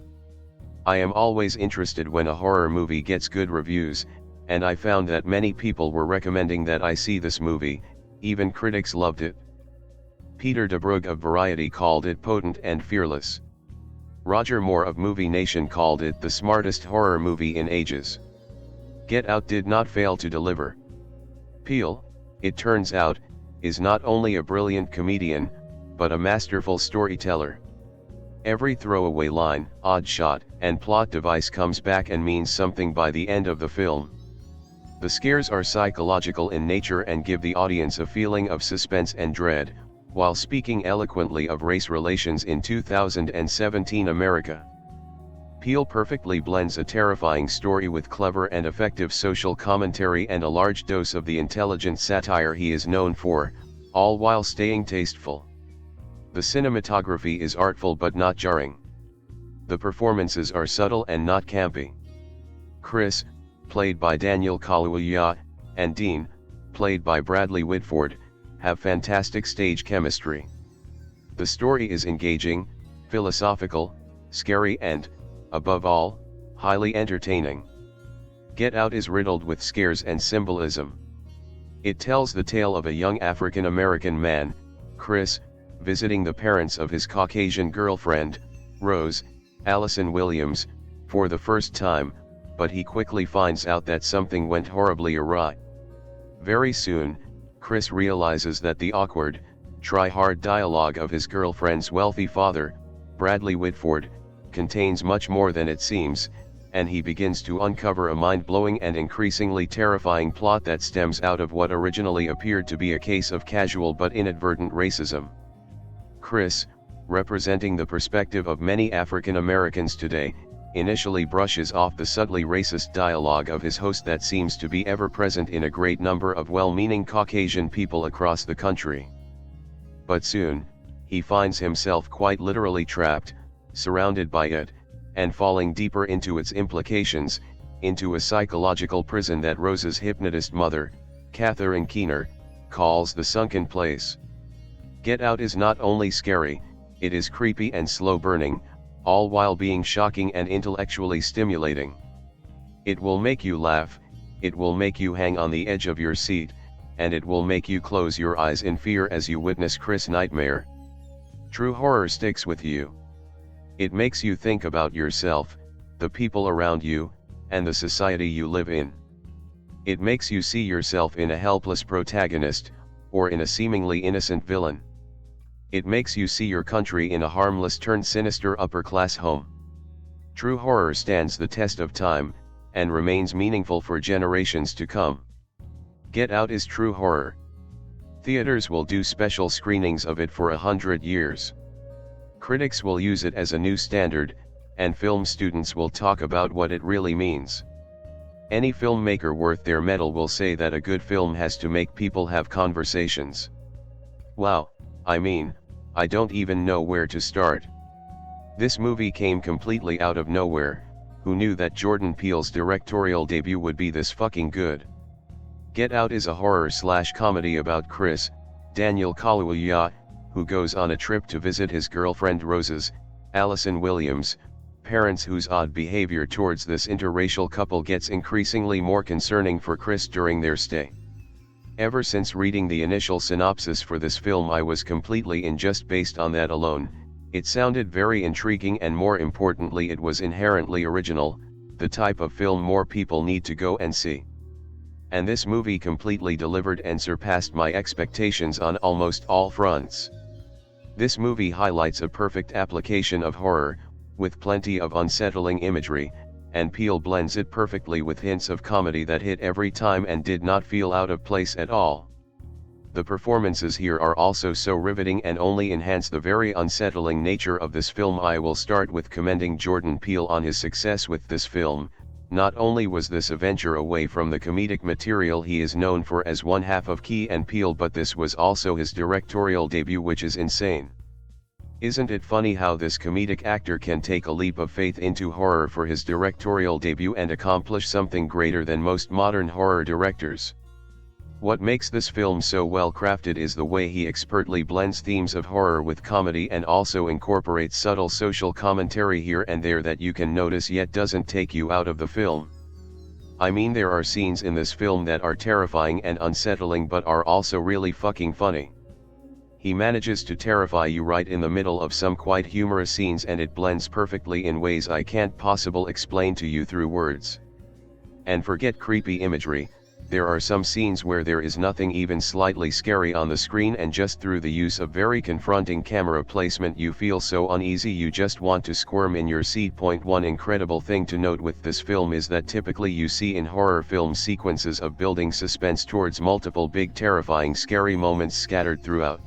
I am always interested when a horror movie gets good reviews, and I found that many people were recommending that I see this movie, even critics loved it. Peter DeBrugge of Variety called it potent and fearless. Roger Moore of Movie Nation called it the smartest horror movie in ages. Get Out did not fail to deliver. Peele, it turns out, is not only a brilliant comedian, but a masterful storyteller. Every throwaway line, odd shot, and plot device comes back and means something by the end of the film. The scares are psychological in nature and give the audience a feeling of suspense and dread, while speaking eloquently of race relations in 2017 America. Peele perfectly blends a terrifying story with clever and effective social commentary and a large dose of the intelligent satire he is known for, all while staying tasteful. The cinematography is artful but not jarring. The performances are subtle and not campy. Chris, played by Daniel Kaluuya, and Dean, played by Bradley Whitford, have fantastic stage chemistry. The story is engaging, philosophical, scary and, above all, highly entertaining. Get Out is riddled with scares and symbolism. It tells the tale of a young African American man, Chris, visiting the parents of his Caucasian girlfriend, Rose, Allison Williams, for the first time, but he quickly finds out that something went horribly awry. Very soon, Chris realizes that the awkward, try-hard dialogue of his girlfriend's wealthy father, Bradley Whitford, contains much more than it seems, and he begins to uncover a mind-blowing and increasingly terrifying plot that stems out of what originally appeared to be a case of casual but inadvertent racism. Chris, representing the perspective of many African Americans today, initially brushes off the subtly racist dialogue of his host that seems to be ever present in a great number of well-meaning Caucasian people across the country. But soon, he finds himself quite literally trapped, surrounded by it, and falling deeper into its implications, into a psychological prison that Rose's hypnotist mother, Catherine Keener, calls the sunken place. Get Out is not only scary, it is creepy and slow-burning, all while being shocking and intellectually stimulating. It will make you laugh, it will make you hang on the edge of your seat, and it will make you close your eyes in fear as you witness Chris' nightmare. True horror sticks with you. It makes you think about yourself, the people around you, and the society you live in. It makes you see yourself in a helpless protagonist, or in a seemingly innocent villain. It makes you see your country in a harmless turned sinister upper-class home. True horror stands the test of time, and remains meaningful for generations to come. Get Out is true horror. Theaters will do special screenings of it for 100 years. Critics will use it as a new standard, and film students will talk about what it really means. Any filmmaker worth their metal will say that a good film has to make people have conversations. Wow, I mean, I don't even know where to start. This movie came completely out of nowhere. Who knew that Jordan Peele's directorial debut would be this fucking good? Get Out is a horror/comedy about Chris, Daniel Kaluuya, who goes on a trip to visit his girlfriend Rose's, Allison Williams, parents whose odd behavior towards this interracial couple gets increasingly more concerning for Chris during their stay. Ever since reading the initial synopsis for this film, I was completely in just based on that alone. It sounded very intriguing, and more importantly it was inherently original, the type of film more people need to go and see. And this movie completely delivered and surpassed my expectations on almost all fronts. This movie highlights a perfect application of horror, with plenty of unsettling imagery, and Peele blends it perfectly with hints of comedy that hit every time and did not feel out of place at all. The performances here are also so riveting and only enhance the very unsettling nature of this film. I will start with commending Jordan Peele on his success with this film. Not only was this a venture away from the comedic material he is known for as one half of Key and Peele, but this was also his directorial debut, which is insane. Isn't it funny how this comedic actor can take a leap of faith into horror for his directorial debut and accomplish something greater than most modern horror directors? What makes this film so well crafted is the way he expertly blends themes of horror with comedy and also incorporates subtle social commentary here and there that you can notice yet doesn't take you out of the film. I mean, there are scenes in this film that are terrifying and unsettling but are also really fucking funny. He manages to terrify you right in the middle of some quite humorous scenes, and it blends perfectly in ways I can't possibly explain to you through words. And forget creepy imagery, there are some scenes where there is nothing even slightly scary on the screen, and just through the use of very confronting camera placement you feel so uneasy you just want to squirm in your seat. One incredible thing to note with this film is that typically you see in horror films sequences of building suspense towards multiple big terrifying scary moments scattered throughout.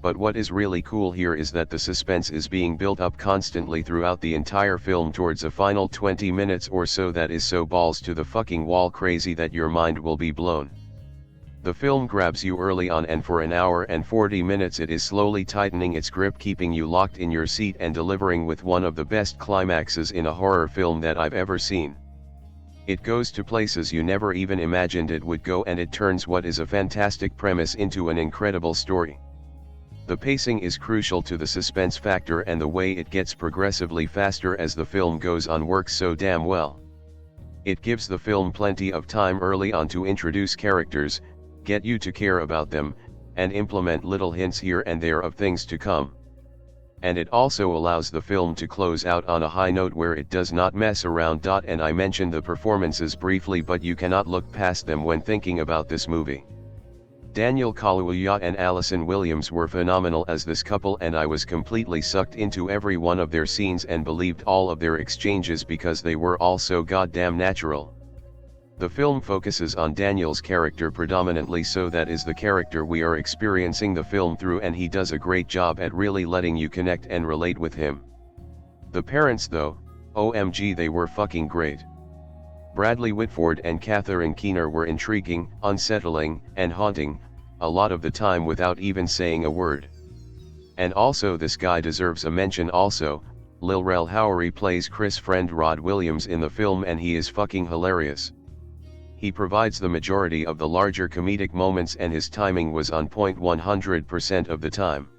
But what is really cool here is that the suspense is being built up constantly throughout the entire film towards a final 20 minutes or so that is so balls to the fucking wall crazy that your mind will be blown. The film grabs you early on, and for an hour and 40 minutes it is slowly tightening its grip, keeping you locked in your seat and delivering with one of the best climaxes in a horror film that I've ever seen. It goes to places you never even imagined it would go, and it turns what is a fantastic premise into an incredible story. The pacing is crucial to the suspense factor, and the way it gets progressively faster as the film goes on works so damn well. It gives the film plenty of time early on to introduce characters, get you to care about them, and implement little hints here and there of things to come. And it also allows the film to close out on a high note where it does not mess around. And I mentioned the performances briefly, but you cannot look past them when thinking about this movie. Daniel Kaluuya and Allison Williams were phenomenal as this couple, and I was completely sucked into every one of their scenes and believed all of their exchanges because they were all so goddamn natural. The film focuses on Daniel's character predominantly, so that is the character we are experiencing the film through, and he does a great job at really letting you connect and relate with him. The parents though, OMG, they were fucking great. Bradley Whitford and Catherine Keener were intriguing, unsettling, and haunting, a lot of the time without even saying a word. And also this guy deserves a mention also. Lil Rel Howery plays Chris' friend Rod Williams in the film, and he is fucking hilarious. He provides the majority of the larger comedic moments, and his timing was on point 100% of the time.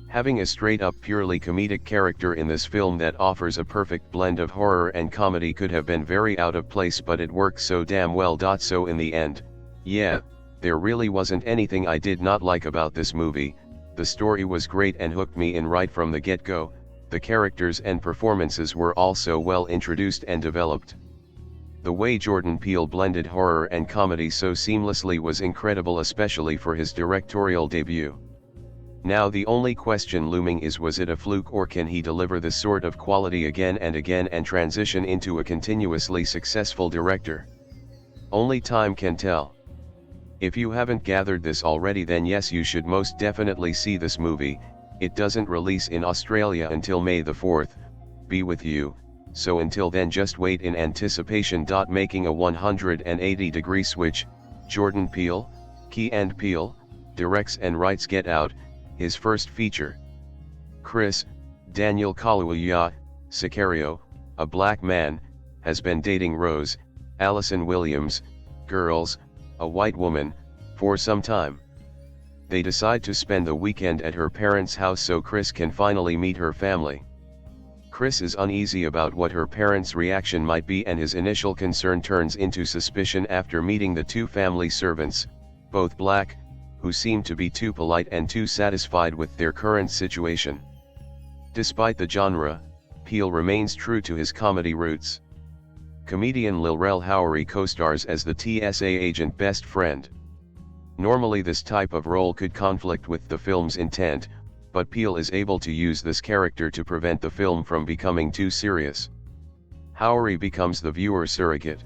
Having a straight-up purely comedic character in this film that offers a perfect blend of horror and comedy could have been very out of place, but it works so damn well. So in the end, yeah, there really wasn't anything I did not like about this movie. The story was great and hooked me in right from the get-go. The characters and performances were also well introduced and developed. The way Jordan Peele blended horror and comedy so seamlessly was incredible, especially for his directorial debut. Now the only question looming is, was it a fluke, or can he deliver this sort of quality again and again and transition into a continuously successful director? Only time can tell. If you haven't gathered this already, then yes, you should most definitely see this movie. It doesn't release in Australia until May the 4th, be with you, so until then just wait in anticipation. Making a 180-degree switch, Jordan Peele, Key and Peele, directs and writes Get Out, his first feature. Chris, Daniel Kaluuya, Sicario, a black man, has been dating Rose, Allison Williams, girls, a white woman, for some time. They decide to spend the weekend at her parents' house so Chris can finally meet her family. Chris is uneasy about what her parents' reaction might be, and his initial concern turns into suspicion after meeting the two family servants, both black, who seem to be too polite and too satisfied with their current situation. Despite the genre, Peele remains true to his comedy roots. Comedian Lil Rel Howery co-stars as the TSA agent best friend. Normally this type of role could conflict with the film's intent, but Peele is able to use this character to prevent the film from becoming too serious. Howery becomes the viewer surrogate.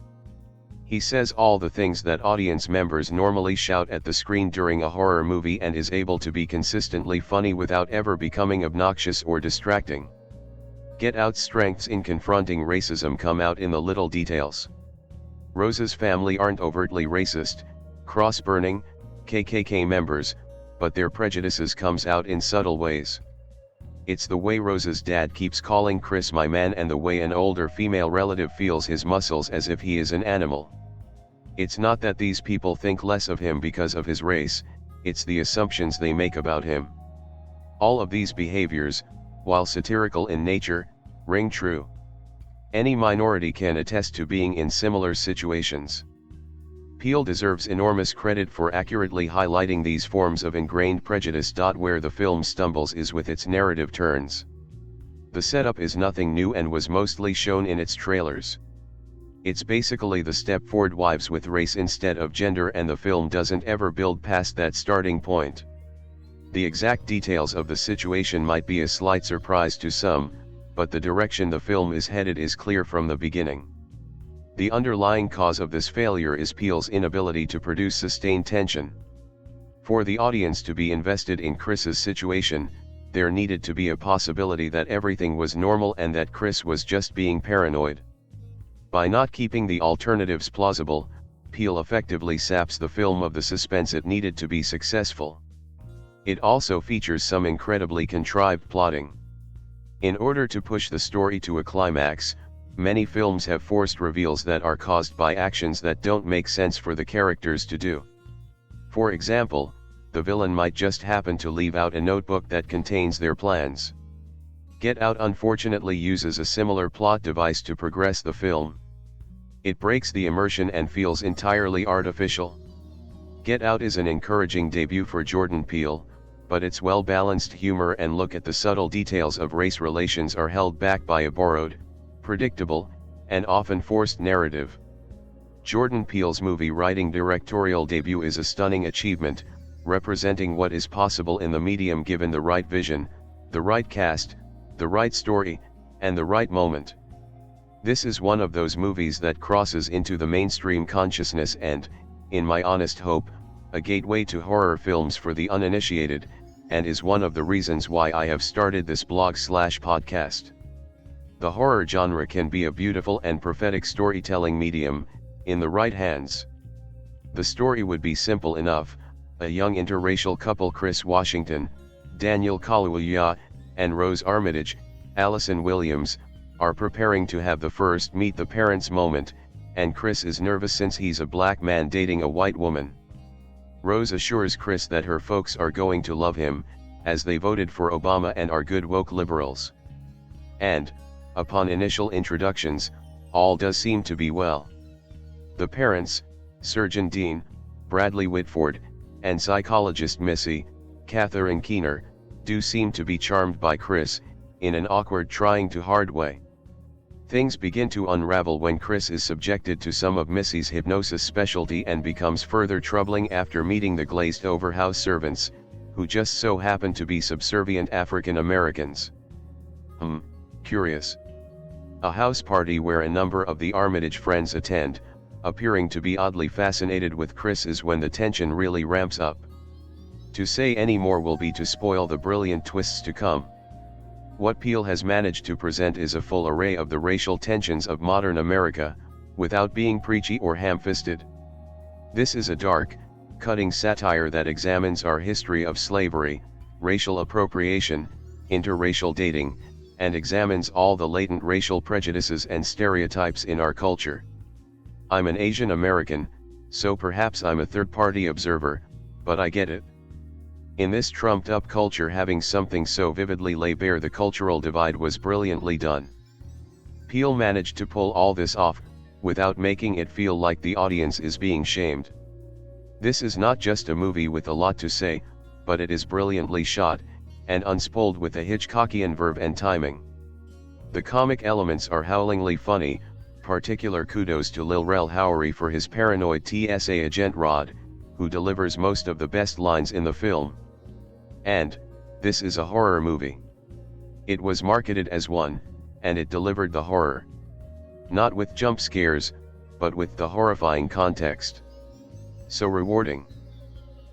He says all the things that audience members normally shout at the screen during a horror movie and is able to be consistently funny without ever becoming obnoxious or distracting. Get Out's strengths in confronting racism come out in the little details. Rose's family aren't overtly racist, cross-burning, KKK members, but their prejudices comes out in subtle ways. It's the way Rose's dad keeps calling Chris my man, and the way an older female relative feels his muscles as if he is an animal. It's not that these people think less of him because of his race, it's the assumptions they make about him. All of these behaviors, while satirical in nature, ring true. Any minority can attest to being in similar situations. Peele deserves enormous credit for accurately highlighting these forms of ingrained prejudice. Where the film stumbles is with its narrative turns. The setup is nothing new and was mostly shown in its trailers. It's basically the Stepford Wives with race instead of gender, and the film doesn't ever build past that starting point. The exact details of the situation might be a slight surprise to some, but the direction the film is headed is clear from the beginning. The underlying cause of this failure is Peele's inability to produce sustained tension. For the audience to be invested in Chris's situation, there needed to be a possibility that everything was normal and that Chris was just being paranoid. By not keeping the alternatives plausible, Peele effectively saps the film of the suspense it needed to be successful. It also features some incredibly contrived plotting. In order to push the story to a climax, many films have forced reveals that are caused by actions that don't make sense for the characters to do. For example, the villain might just happen to leave out a notebook that contains their plans. Get Out unfortunately uses a similar plot device to progress the film. It breaks the immersion and feels entirely artificial. Get Out is an encouraging debut for Jordan Peele, but its well-balanced humor and look at the subtle details of race relations are held back by a borrowed, predictable, and often forced narrative. Jordan Peele's movie-writing directorial debut is a stunning achievement, representing what is possible in the medium given the right vision, the right cast, the right story, and the right moment. This is one of those movies that crosses into the mainstream consciousness and, in my honest hope, a gateway to horror films for the uninitiated, and is one of the reasons why I have started this blog/podcast. The horror genre can be a beautiful and prophetic storytelling medium, in the right hands. The story would be simple enough: a young interracial couple, Chris Washington, Daniel Kaluuya, and Rose Armitage, Allison Williams, are preparing to have the first meet the parents moment, and Chris is nervous since he's a black man dating a white woman. Rose assures Chris that her folks are going to love him, as they voted for Obama and are good woke liberals. And, upon initial introductions, all does seem to be well. The parents, Surgeon Dean, Bradley Whitford, and psychologist Missy, Catherine Keener, do seem to be charmed by Chris, in an awkward trying to hard way. Things begin to unravel when Chris is subjected to some of Missy's hypnosis specialty and becomes further troubling after meeting the glazed-over house servants, who just so happen to be subservient African Americans. Curious. A house party where a number of the Armitage friends attend, appearing to be oddly fascinated with Chris, is when the tension really ramps up. To say any more will be to spoil the brilliant twists to come. What Peele has managed to present is a full array of the racial tensions of modern America, without being preachy or ham-fisted. This is a dark, cutting satire that examines our history of slavery, racial appropriation, interracial dating, and examines all the latent racial prejudices and stereotypes in our culture. I'm an Asian American, so perhaps I'm a third-party observer, but I get it. In this trumped-up culture, having something so vividly lay bare the cultural divide was brilliantly done. Peele managed to pull all this off, without making it feel like the audience is being shamed. This is not just a movie with a lot to say, but it is brilliantly shot, and unspooled with a Hitchcockian verve and timing. The comic elements are howlingly funny. Particular kudos to Lil Rel Howery for his paranoid TSA agent Rod, who delivers most of the best lines in the film. And, this is a horror movie. It was marketed as one, and it delivered the horror. Not with jump scares, but with the horrifying context. So rewarding.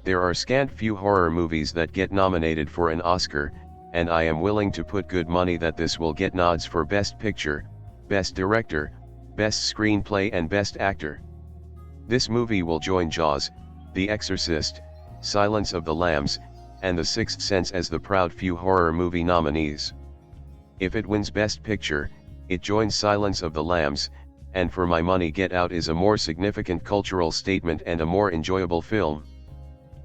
There are scant few horror movies that get nominated for an Oscar, and I am willing to put good money that this will get nods for Best Picture, Best Director, Best Screenplay and Best Actor. This movie will join Jaws, The Exorcist, Silence of the Lambs, and The Sixth Sense as the proud few horror movie nominees. If it wins Best Picture, it joins Silence of the Lambs, and for my money Get Out is a more significant cultural statement and a more enjoyable film.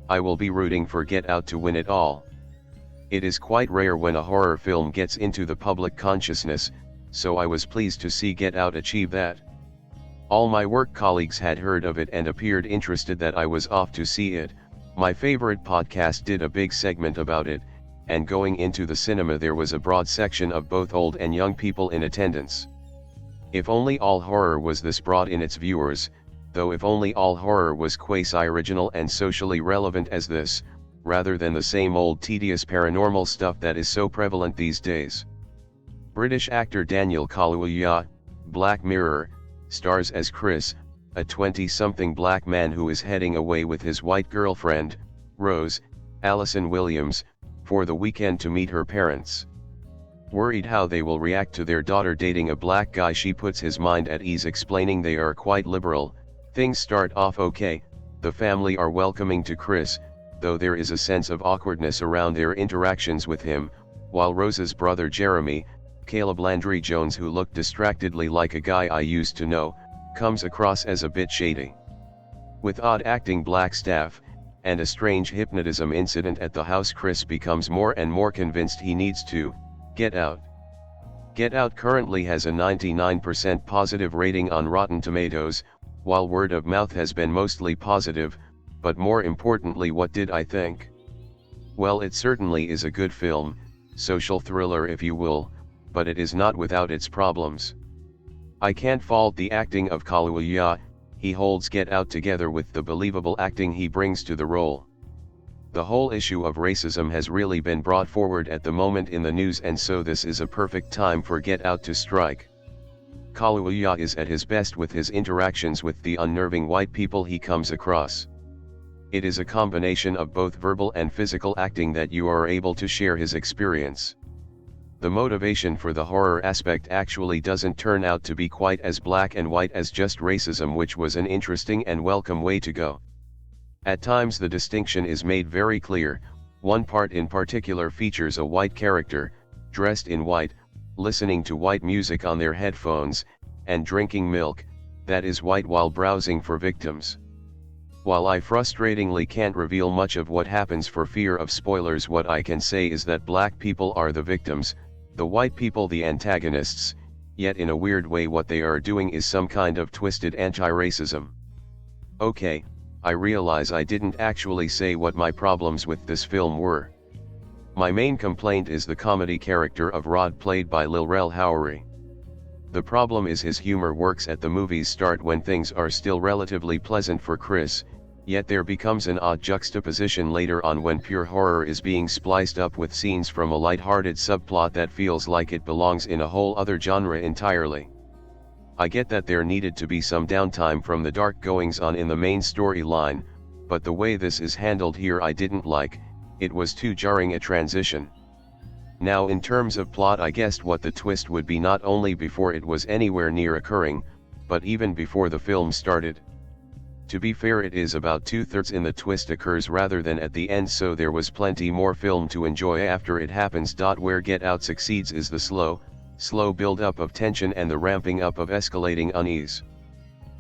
I will be rooting for Get Out to win it all. It is quite rare when a horror film gets into the public consciousness, so I was pleased to see Get Out achieve that. All my work colleagues had heard of it and appeared interested that I was off to see it. My favorite podcast did a big segment about it, and going into the cinema there was a broad section of both old and young people in attendance. If only all horror was this broad in its viewers, though if only all horror was quasi-original and socially relevant as this, rather than the same old tedious paranormal stuff that is so prevalent these days. British actor Daniel Kaluuya, Black Mirror, stars as Chris, a 20-something black man who is heading away with his white girlfriend, Rose, Allison Williams, for the weekend to meet her parents. Worried how they will react to their daughter dating a black guy, she puts his mind at ease, explaining they are quite liberal. Things start off okay, the family are welcoming to Chris, though there is a sense of awkwardness around their interactions with him, while Rose's brother Jeremy, Caleb Landry Jones, who looked distractedly like a guy I used to know, comes across as a bit shady. With odd acting black staff, and a strange hypnotism incident at the house, Chris becomes more and more convinced he needs to get out. Get Out currently has a 99% positive rating on Rotten Tomatoes, while word of mouth has been mostly positive, but more importantly, what did I think? Well, it certainly is a good film, social thriller if you will, but it is not without its problems. I can't fault the acting of Kaluuya. He holds Get Out together with the believable acting he brings to the role. The whole issue of racism has really been brought forward at the moment in the news, and so this is a perfect time for Get Out to strike. Kaluuya is at his best with his interactions with the unnerving white people he comes across. It is a combination of both verbal and physical acting that you are able to share his experience. The motivation for the horror aspect actually doesn't turn out to be quite as black and white as just racism, which was an interesting and welcome way to go. At times the distinction is made very clear. One part in particular features a white character, dressed in white, listening to white music on their headphones, and drinking milk, that is white, while browsing for victims. While I frustratingly can't reveal much of what happens for fear of spoilers, what I can say is that black people are the victims, the white people the antagonists, yet in a weird way what they are doing is some kind of twisted anti-racism. Okay, I realize I didn't actually say what my problems with this film were. My main complaint is the comedy character of Rod, played by Lil Rel Howery. The problem is his humor works at the movie's start when things are still relatively pleasant for Chris, yet there becomes an odd juxtaposition later on when pure horror is being spliced up with scenes from a light-hearted subplot that feels like it belongs in a whole other genre entirely. I get that there needed to be some downtime from the dark goings-on in the main storyline, but the way this is handled here I didn't like. it was too jarring a transition. Now in terms of plot, I guessed what the twist would be not only before it was anywhere near occurring, but even before the film started. To be fair, it is about 2/3 in the twist occurs rather than at the end, so there was plenty more film to enjoy after it happens. Where Get Out succeeds is the slow build-up of tension and the ramping up of escalating unease.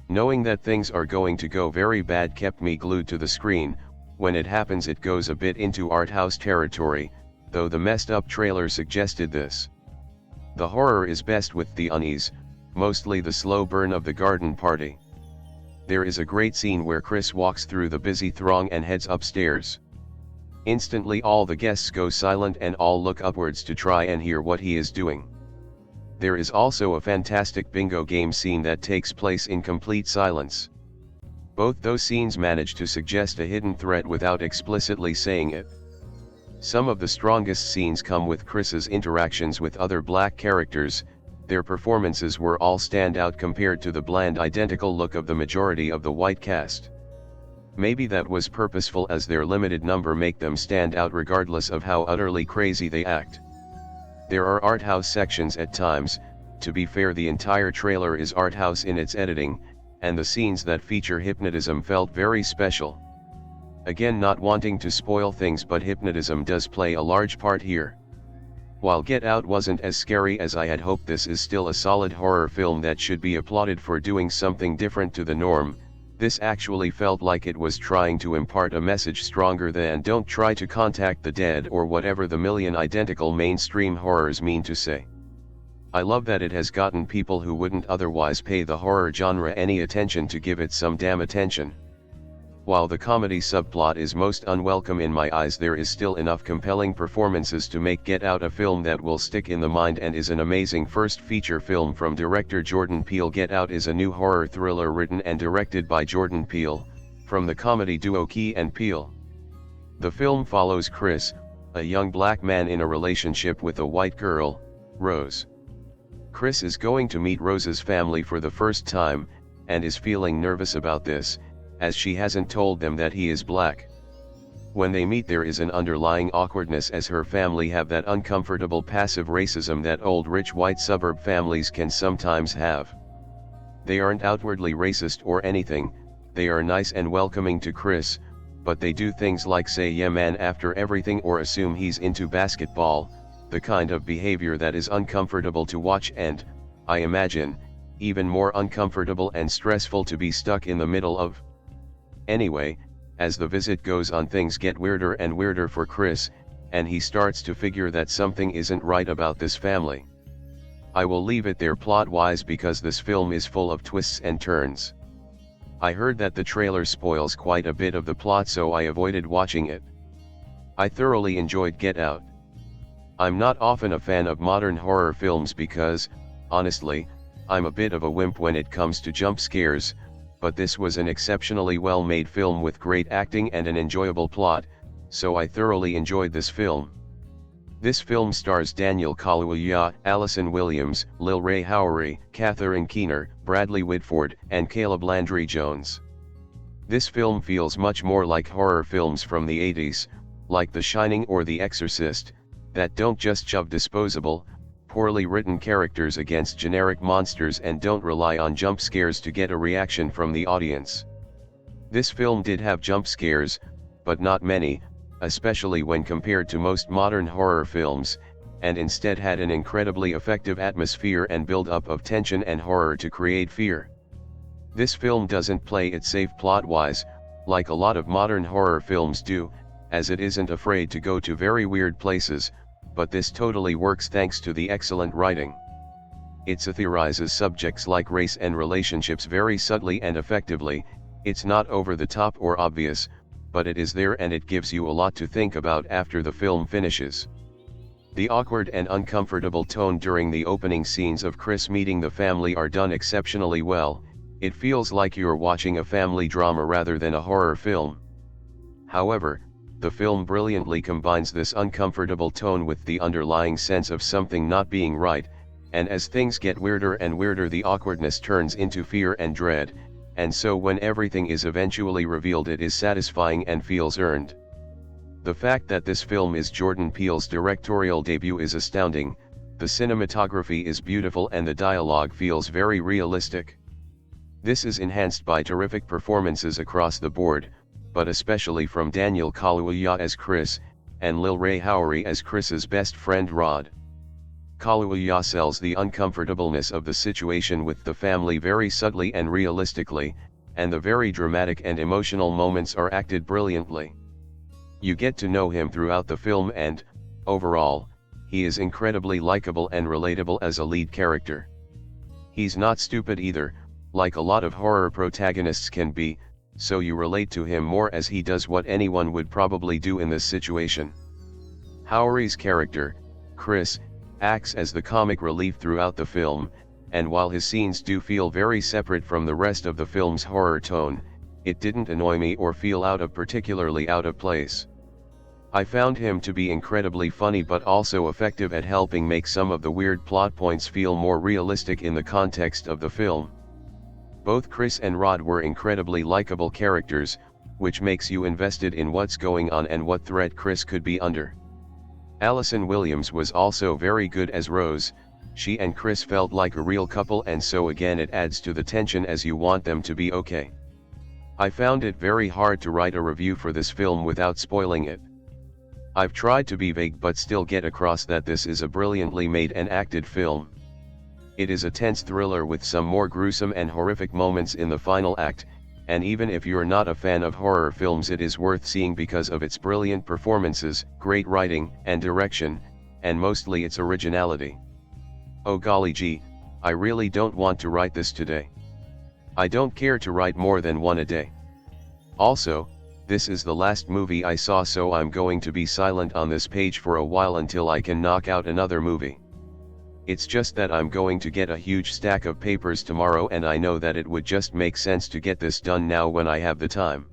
Knowing that things are going to go very bad kept me glued to the screen. When it happens, it goes a bit into art house territory, though the messed up trailer suggested this. The horror is best with the unease, mostly the slow burn of the garden party. There is a great scene where Chris walks through the busy throng and heads upstairs. Instantly all the guests go silent and all look upwards to try and hear what he is doing. There is also a fantastic bingo game scene that takes place in complete silence. Both those scenes manage to suggest a hidden threat without explicitly saying it. Some of the strongest scenes come with Chris's interactions with other black characters. Their performances were all stand out compared to the bland identical look of the majority of the white cast. Maybe that was purposeful, as their limited number make them stand out regardless of how utterly crazy they act. There are art house sections at times. To be fair, the entire trailer is art house in its editing, and the scenes that feature hypnotism felt very special. Again, not wanting to spoil things, but hypnotism does play a large part here. While Get Out wasn't as scary as I had hoped, this is still a solid horror film that should be applauded for doing something different to the norm. This actually felt like it was trying to impart a message stronger than "don't try to contact the dead" or whatever the million identical mainstream horrors mean to say. I love that it has gotten people who wouldn't otherwise pay the horror genre any attention to give it some damn attention. While the comedy subplot is most unwelcome in my eyes, there is still enough compelling performances to make Get Out a film that will stick in the mind and is an amazing first feature film from director Jordan Peele. Get Out is a new horror thriller written and directed by Jordan Peele, from the comedy duo Key and Peele. The film follows Chris, a young black man in a relationship with a white girl, Rose. Chris is going to meet Rose's family for the first time, and is feeling nervous about this, as she hasn't told them that he is black. When they meet, there is an underlying awkwardness, as her family have that uncomfortable passive racism that old rich white suburb families can sometimes have. They aren't outwardly racist or anything, they are nice and welcoming to Chris, but they do things like say "yeah man" after everything or assume he's into basketball, the kind of behavior that is uncomfortable to watch and, I imagine, even more uncomfortable and stressful to be stuck in the middle of. Anyway, as the visit goes on, things get weirder and weirder for Chris, and he starts to figure that something isn't right about this family. I will leave it there plot-wise because this film is full of twists and turns. I heard that the trailer spoils quite a bit of the plot, so I avoided watching it. I thoroughly enjoyed Get Out. I'm not often a fan of modern horror films because, honestly, I'm a bit of a wimp when it comes to jump scares, but this was an exceptionally well-made film with great acting and an enjoyable plot, so I thoroughly enjoyed this film. This film stars Daniel Kaluuya, Allison Williams, Lil Ray Howery, Catherine Keener, Bradley Whitford, and Caleb Landry Jones. This film feels much more like horror films from the 80s, like The Shining or The Exorcist, that don't just shove disposable, poorly written characters against generic monsters and don't rely on jump scares to get a reaction from the audience. This film did have jump scares, but not many, especially when compared to most modern horror films, and instead had an incredibly effective atmosphere and build-up of tension and horror to create fear. This film doesn't play it safe plot-wise, like a lot of modern horror films do, as it isn't afraid to go to very weird places, but this totally works thanks to the excellent writing. It satirizes subjects like race and relationships very subtly and effectively. It's not over the top or obvious, but it is there and it gives you a lot to think about after the film finishes. The awkward and uncomfortable tone during the opening scenes of Chris meeting the family are done exceptionally well. It feels like you're watching a family drama rather than a horror film. However, the film brilliantly combines this uncomfortable tone with the underlying sense of something not being right, and as things get weirder and weirder, the awkwardness turns into fear and dread, and so when everything is eventually revealed, it is satisfying and feels earned. The fact that this film is Jordan Peele's directorial debut is astounding. The cinematography is beautiful and the dialogue feels very realistic. This is enhanced by terrific performances across the board, but especially from Daniel Kaluuya as Chris, and Lil Ray Howery as Chris's best friend Rod. Kaluuya sells the uncomfortableness of the situation with the family very subtly and realistically, and the very dramatic and emotional moments are acted brilliantly. You get to know him throughout the film and, overall, he is incredibly likable and relatable as a lead character. He's not stupid either, like a lot of horror protagonists can be, so you relate to him more as he does what anyone would probably do in this situation. Howery's character, Chris, acts as the comic relief throughout the film, and while his scenes do feel very separate from the rest of the film's horror tone, it didn't annoy me or feel particularly out of place. I found him to be incredibly funny but also effective at helping make some of the weird plot points feel more realistic in the context of the film. Both Chris and Rod were incredibly likable characters, which makes you invested in what's going on and what threat Chris could be under. Allison Williams was also very good as Rose. She and Chris felt like a real couple, and so again it adds to the tension as you want them to be okay. I found it very hard to write a review for this film without spoiling it. I've tried to be vague but still get across that this is a brilliantly made and acted film. It is a tense thriller with some more gruesome and horrific moments in the final act, and even if you're not a fan of horror films, it is worth seeing because of its brilliant performances, great writing and direction, and mostly its originality. Oh golly gee, I really don't want to write this today. I don't care to write more than one a day. Also, this is the last movie I saw, so I'm going to be silent on this page for a while until I can knock out another movie. It's just that I'm going to get a huge stack of papers tomorrow, and I know that it would just make sense to get this done now when I have the time.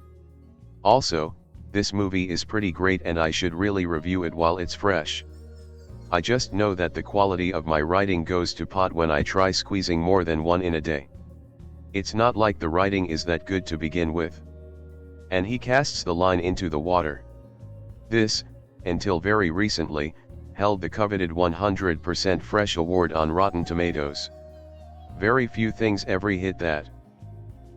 Also, this movie is pretty great and I should really review it while it's fresh. I just know that the quality of my writing goes to pot when I try squeezing more than one in a day. It's not like the writing is that good to begin with. And he casts the line into the water. This, until very recently, held the coveted 100% fresh award on Rotten Tomatoes. Very few things ever hit that.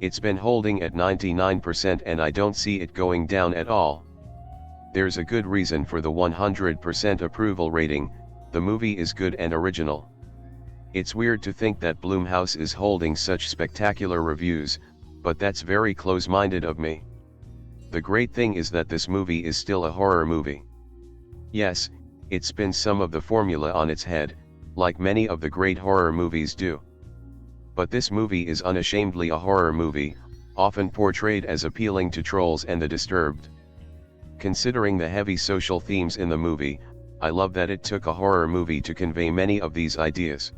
It's been holding at 99% and I don't see it going down at all. There's a good reason for the 100% approval rating. The movie is good and original. It's weird to think that Blumhouse is holding such spectacular reviews, but that's very close-minded of me. The great thing is that this movie is still a horror movie. Yes, it spins some of the formula on its head, like many of the great horror movies do. But this movie is unashamedly a horror movie, often portrayed as appealing to trolls and the disturbed. Considering the heavy social themes in the movie, I love that it took a horror movie to convey many of these ideas.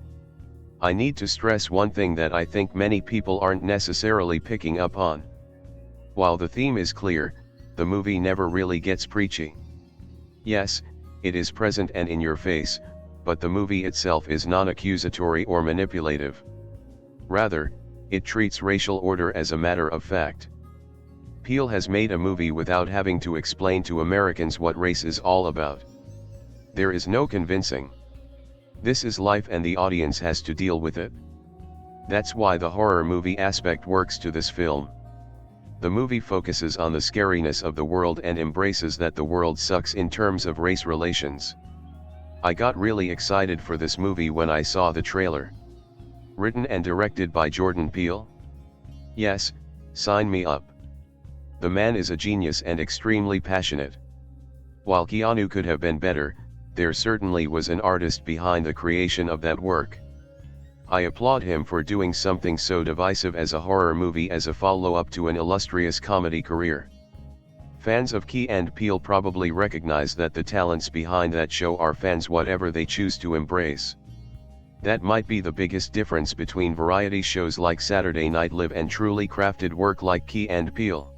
I need to stress one thing that I think many people aren't necessarily picking up on. While the theme is clear, the movie never really gets preachy. Yes, it is present and in your face, but the movie itself is non-accusatory or manipulative. Rather, it treats racial order as a matter of fact. Peele has made a movie without having to explain to Americans what race is all about. There is no convincing. This is life and the audience has to deal with it. That's why the horror movie aspect works to this film. The movie focuses on the scariness of the world and embraces that the world sucks in terms of race relations. I got really excited for this movie when I saw the trailer. Written and directed by Jordan Peele? Yes, sign me up. The man is a genius and extremely passionate. While Keanu could have been better, there certainly was an artist behind the creation of that work. I applaud him for doing something so divisive as a horror movie as a follow-up to an illustrious comedy career. Fans of Key and Peele probably recognize that the talents behind that show are fans whatever they choose to embrace. That might be the biggest difference between variety shows like Saturday Night Live and truly crafted work like Key and Peele.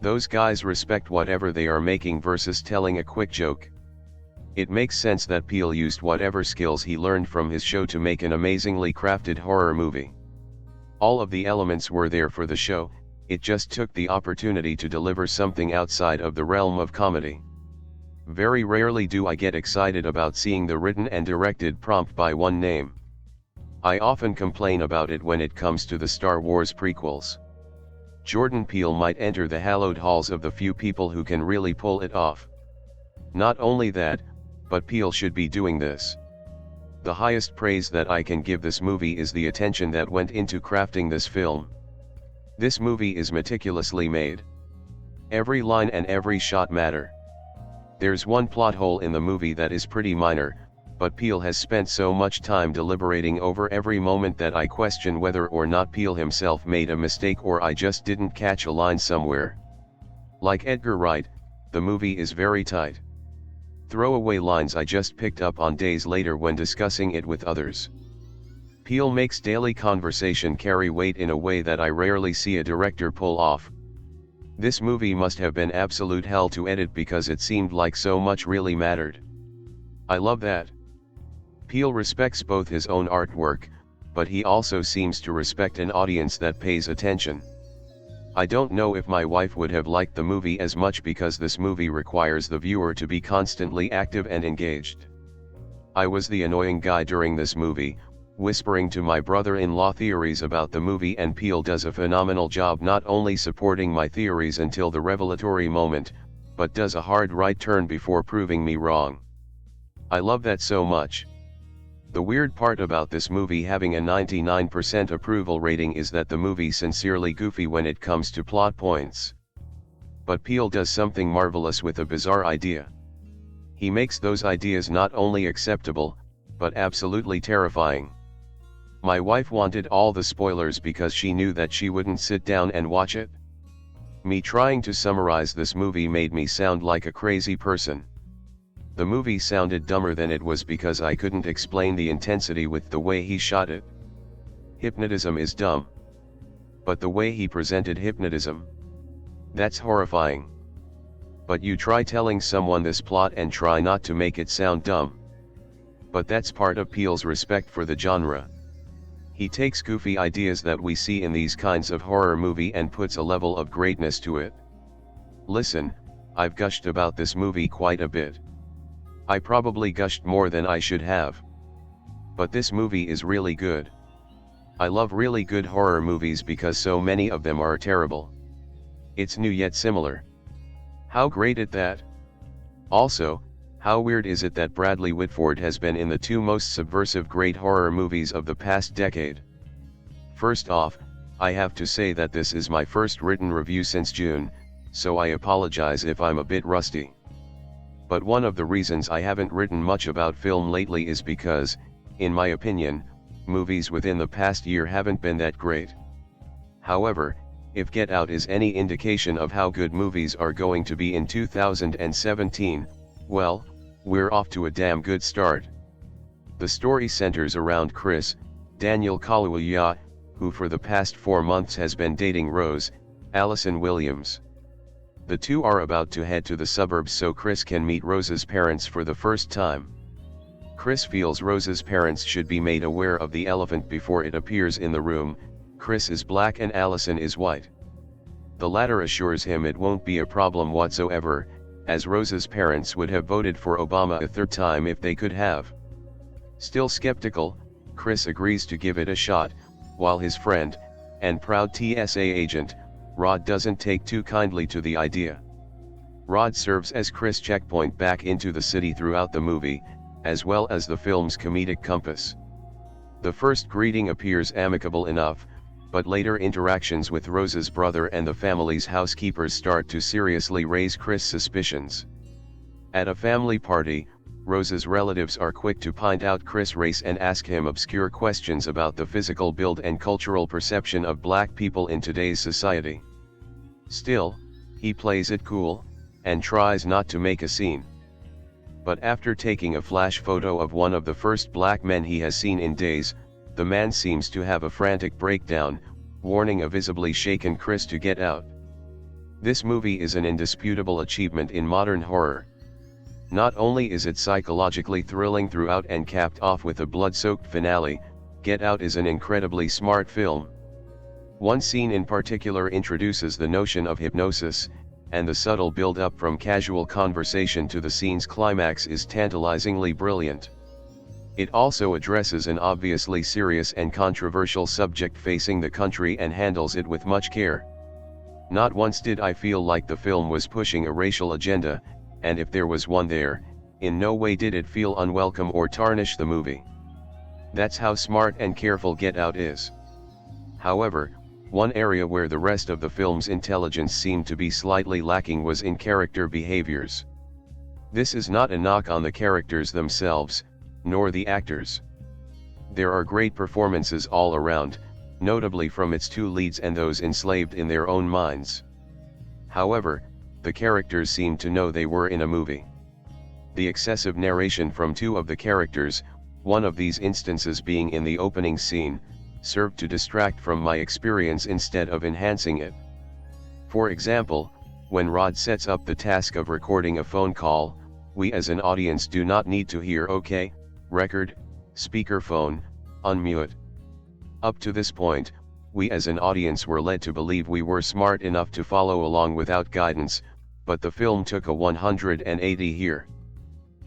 Those guys respect whatever they are making versus telling a quick joke. It makes sense that Peele used whatever skills he learned from his show to make an amazingly crafted horror movie. All of the elements were there for the show, it just took the opportunity to deliver something outside of the realm of comedy. Very rarely do I get excited about seeing the written and directed prompt by one name. I often complain about it when it comes to the Star Wars prequels. Jordan Peele might enter the hallowed halls of the few people who can really pull it off. Not only that, but Peele should be doing this. The highest praise that I can give this movie is the attention that went into crafting this film. This movie is meticulously made. Every line and every shot matter. There's one plot hole in the movie that is pretty minor, but Peele has spent so much time deliberating over every moment that I question whether or not Peele himself made a mistake or I just didn't catch a line somewhere. Like Edgar Wright, the movie is very tight. Throwaway lines I just picked up on days later when discussing it with others. Peele makes daily conversation carry weight in a way that I rarely see a director pull off. This movie must have been absolute hell to edit because it seemed like so much really mattered. I love that. Peele respects both his own artwork, but he also seems to respect an audience that pays attention. I don't know if my wife would have liked the movie as much because this movie requires the viewer to be constantly active and engaged. I was the annoying guy during this movie, whispering to my brother-in-law theories about the movie, and Peele does a phenomenal job not only supporting my theories until the revelatory moment, but does a hard right turn before proving me wrong. I love that so much. The weird part about this movie having a 99% approval rating is that the movie's sincerely goofy when it comes to plot points. But Peele does something marvelous with a bizarre idea. He makes those ideas not only acceptable, but absolutely terrifying. My wife wanted all the spoilers because she knew that she wouldn't sit down and watch it. Me trying to summarize this movie made me sound like a crazy person. The movie sounded dumber than it was because I couldn't explain the intensity with the way he shot it. Hypnotism is dumb. But the way he presented hypnotism, that's horrifying. But you try telling someone this plot and try not to make it sound dumb. But that's part of Peele's respect for the genre. He takes goofy ideas that we see in these kinds of horror movie and puts a level of greatness to it. Listen, I've gushed about this movie quite a bit. I probably gushed more than I should have. But this movie is really good. I love really good horror movies because so many of them are terrible. It's new yet similar. How great at that? Also, how weird is it that Bradley Whitford has been in the two most subversive great horror movies of the past decade? First off, I have to say that this is my first written review since June, so I apologize if I'm a bit rusty. But one of the reasons I haven't written much about film lately is because, in my opinion, movies within the past year haven't been that great. However, if Get Out is any indication of how good movies are going to be in 2017, well, we're off to a damn good start. The story centers around Chris, Daniel Kaluuya, who for the past 4 months has been dating Rose, Allison Williams. The two are about to head to the suburbs so Chris can meet Rose's parents for the first time. Chris feels Rose's parents should be made aware of the elephant before it appears in the room. Chris is black and Allison is white. The latter assures him it won't be a problem whatsoever, as Rose's parents would have voted for Obama a third time if they could have. Still skeptical, Chris agrees to give it a shot, while his friend, and proud TSA agent, Rod doesn't take too kindly to the idea. Rod serves as Chris' checkpoint back into the city throughout the movie, as well as the film's comedic compass. The first greeting appears amicable enough, but later interactions with Rose's brother and the family's housekeepers start to seriously raise Chris' suspicions. At a family party, Rose's relatives are quick to point out Chris' race and ask him obscure questions about the physical build and cultural perception of black people in today's society. Still, he plays it cool, and tries not to make a scene. But after taking a flash photo of one of the first black men he has seen in days, the man seems to have a frantic breakdown, warning a visibly shaken Chris to get out. This movie is an indisputable achievement in modern horror. Not only is it psychologically thrilling throughout and capped off with a blood-soaked finale, Get Out is an incredibly smart film. One scene in particular introduces the notion of hypnosis, and the subtle build-up from casual conversation to the scene's climax is tantalizingly brilliant. It also addresses an obviously serious and controversial subject facing the country and handles it with much care. Not once did I feel like the film was pushing a racial agenda, and if there was one there, in no way did it feel unwelcome or tarnish the movie. That's how smart and careful Get Out is. However, one area where the rest of the film's intelligence seemed to be slightly lacking was in character behaviors. This is not a knock on the characters themselves, nor the actors. There are great performances all around, notably from its two leads and those enslaved in their own minds. However, the characters seemed to know they were in a movie. The excessive narration from two of the characters, one of these instances being in the opening scene, served to distract from my experience instead of enhancing it. For example, when Rod sets up the task of recording a phone call, we as an audience do not need to hear "okay, record, speakerphone, unmute." Up to this point, we as an audience were led to believe we were smart enough to follow along without guidance, but the film took a 180 here.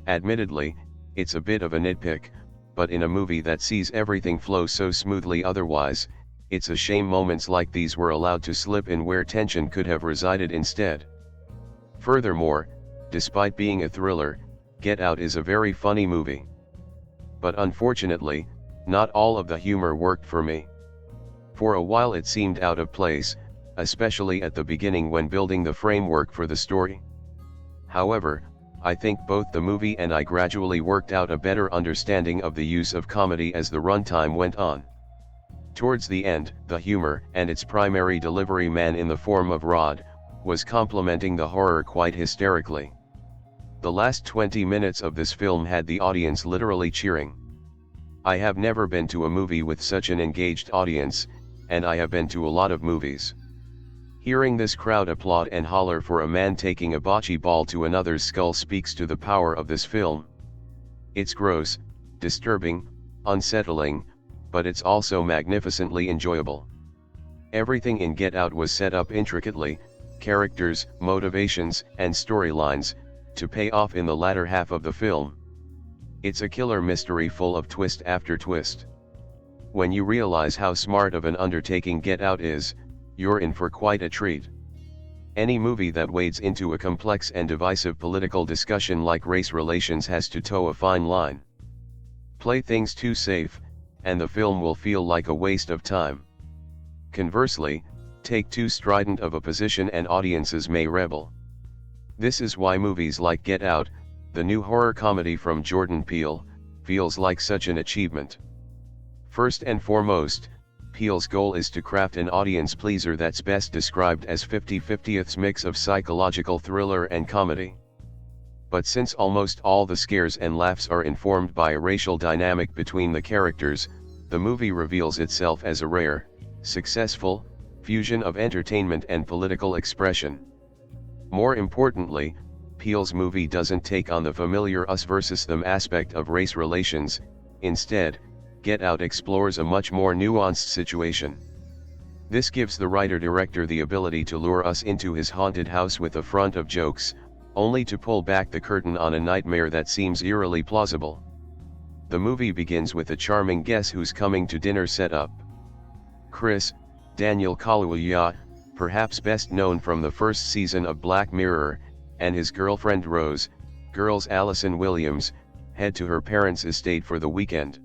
Admittedly, it's a bit of a nitpick, but in a movie that sees everything flow so smoothly otherwise, it's a shame moments like these were allowed to slip in where tension could have resided instead. Furthermore, despite being a thriller, Get Out is a very funny movie. But unfortunately, not all of the humor worked for me. For a while it seemed out of place, especially at the beginning when building the framework for the story. However, I think both the movie and I gradually worked out a better understanding of the use of comedy as the runtime went on. Towards the end, the humor, and its primary delivery man in the form of Rod, was complementing the horror quite hysterically. The last 20 minutes of this film had the audience literally cheering. I have never been to a movie with such an engaged audience, and I have been to a lot of movies. Hearing this crowd applaud and holler for a man taking a bocce ball to another's skull speaks to the power of this film. It's gross, disturbing, unsettling, but it's also magnificently enjoyable. Everything in Get Out was set up intricately, characters, motivations, and storylines, to pay off in the latter half of the film. It's a killer mystery full of twist after twist. When you realize how smart of an undertaking Get Out is, you're in for quite a treat. Any movie that wades into a complex and divisive political discussion like race relations has to toe a fine line. Play things too safe, and the film will feel like a waste of time. Conversely, take too strident of a position and audiences may rebel. This is why movies like Get Out, the new horror comedy from Jordan Peele, feels like such an achievement. First and foremost, Peele's goal is to craft an audience pleaser that's best described as 50-50th mix of psychological thriller and comedy. But since almost all the scares and laughs are informed by a racial dynamic between the characters, the movie reveals itself as a rare, successful, fusion of entertainment and political expression. More importantly, Peele's movie doesn't take on the familiar us versus them aspect of race relations. Instead, Get Out explores a much more nuanced situation. This gives the writer-director the ability to lure us into his haunted house with a front of jokes, only to pull back the curtain on a nightmare that seems eerily plausible. The movie begins with a charming Guess Who's Coming to Dinner setup. Chris, Daniel Kaluuya, perhaps best known from the first season of Black Mirror, and his girlfriend Rose, girls Allison Williams, head to her parents' estate for the weekend.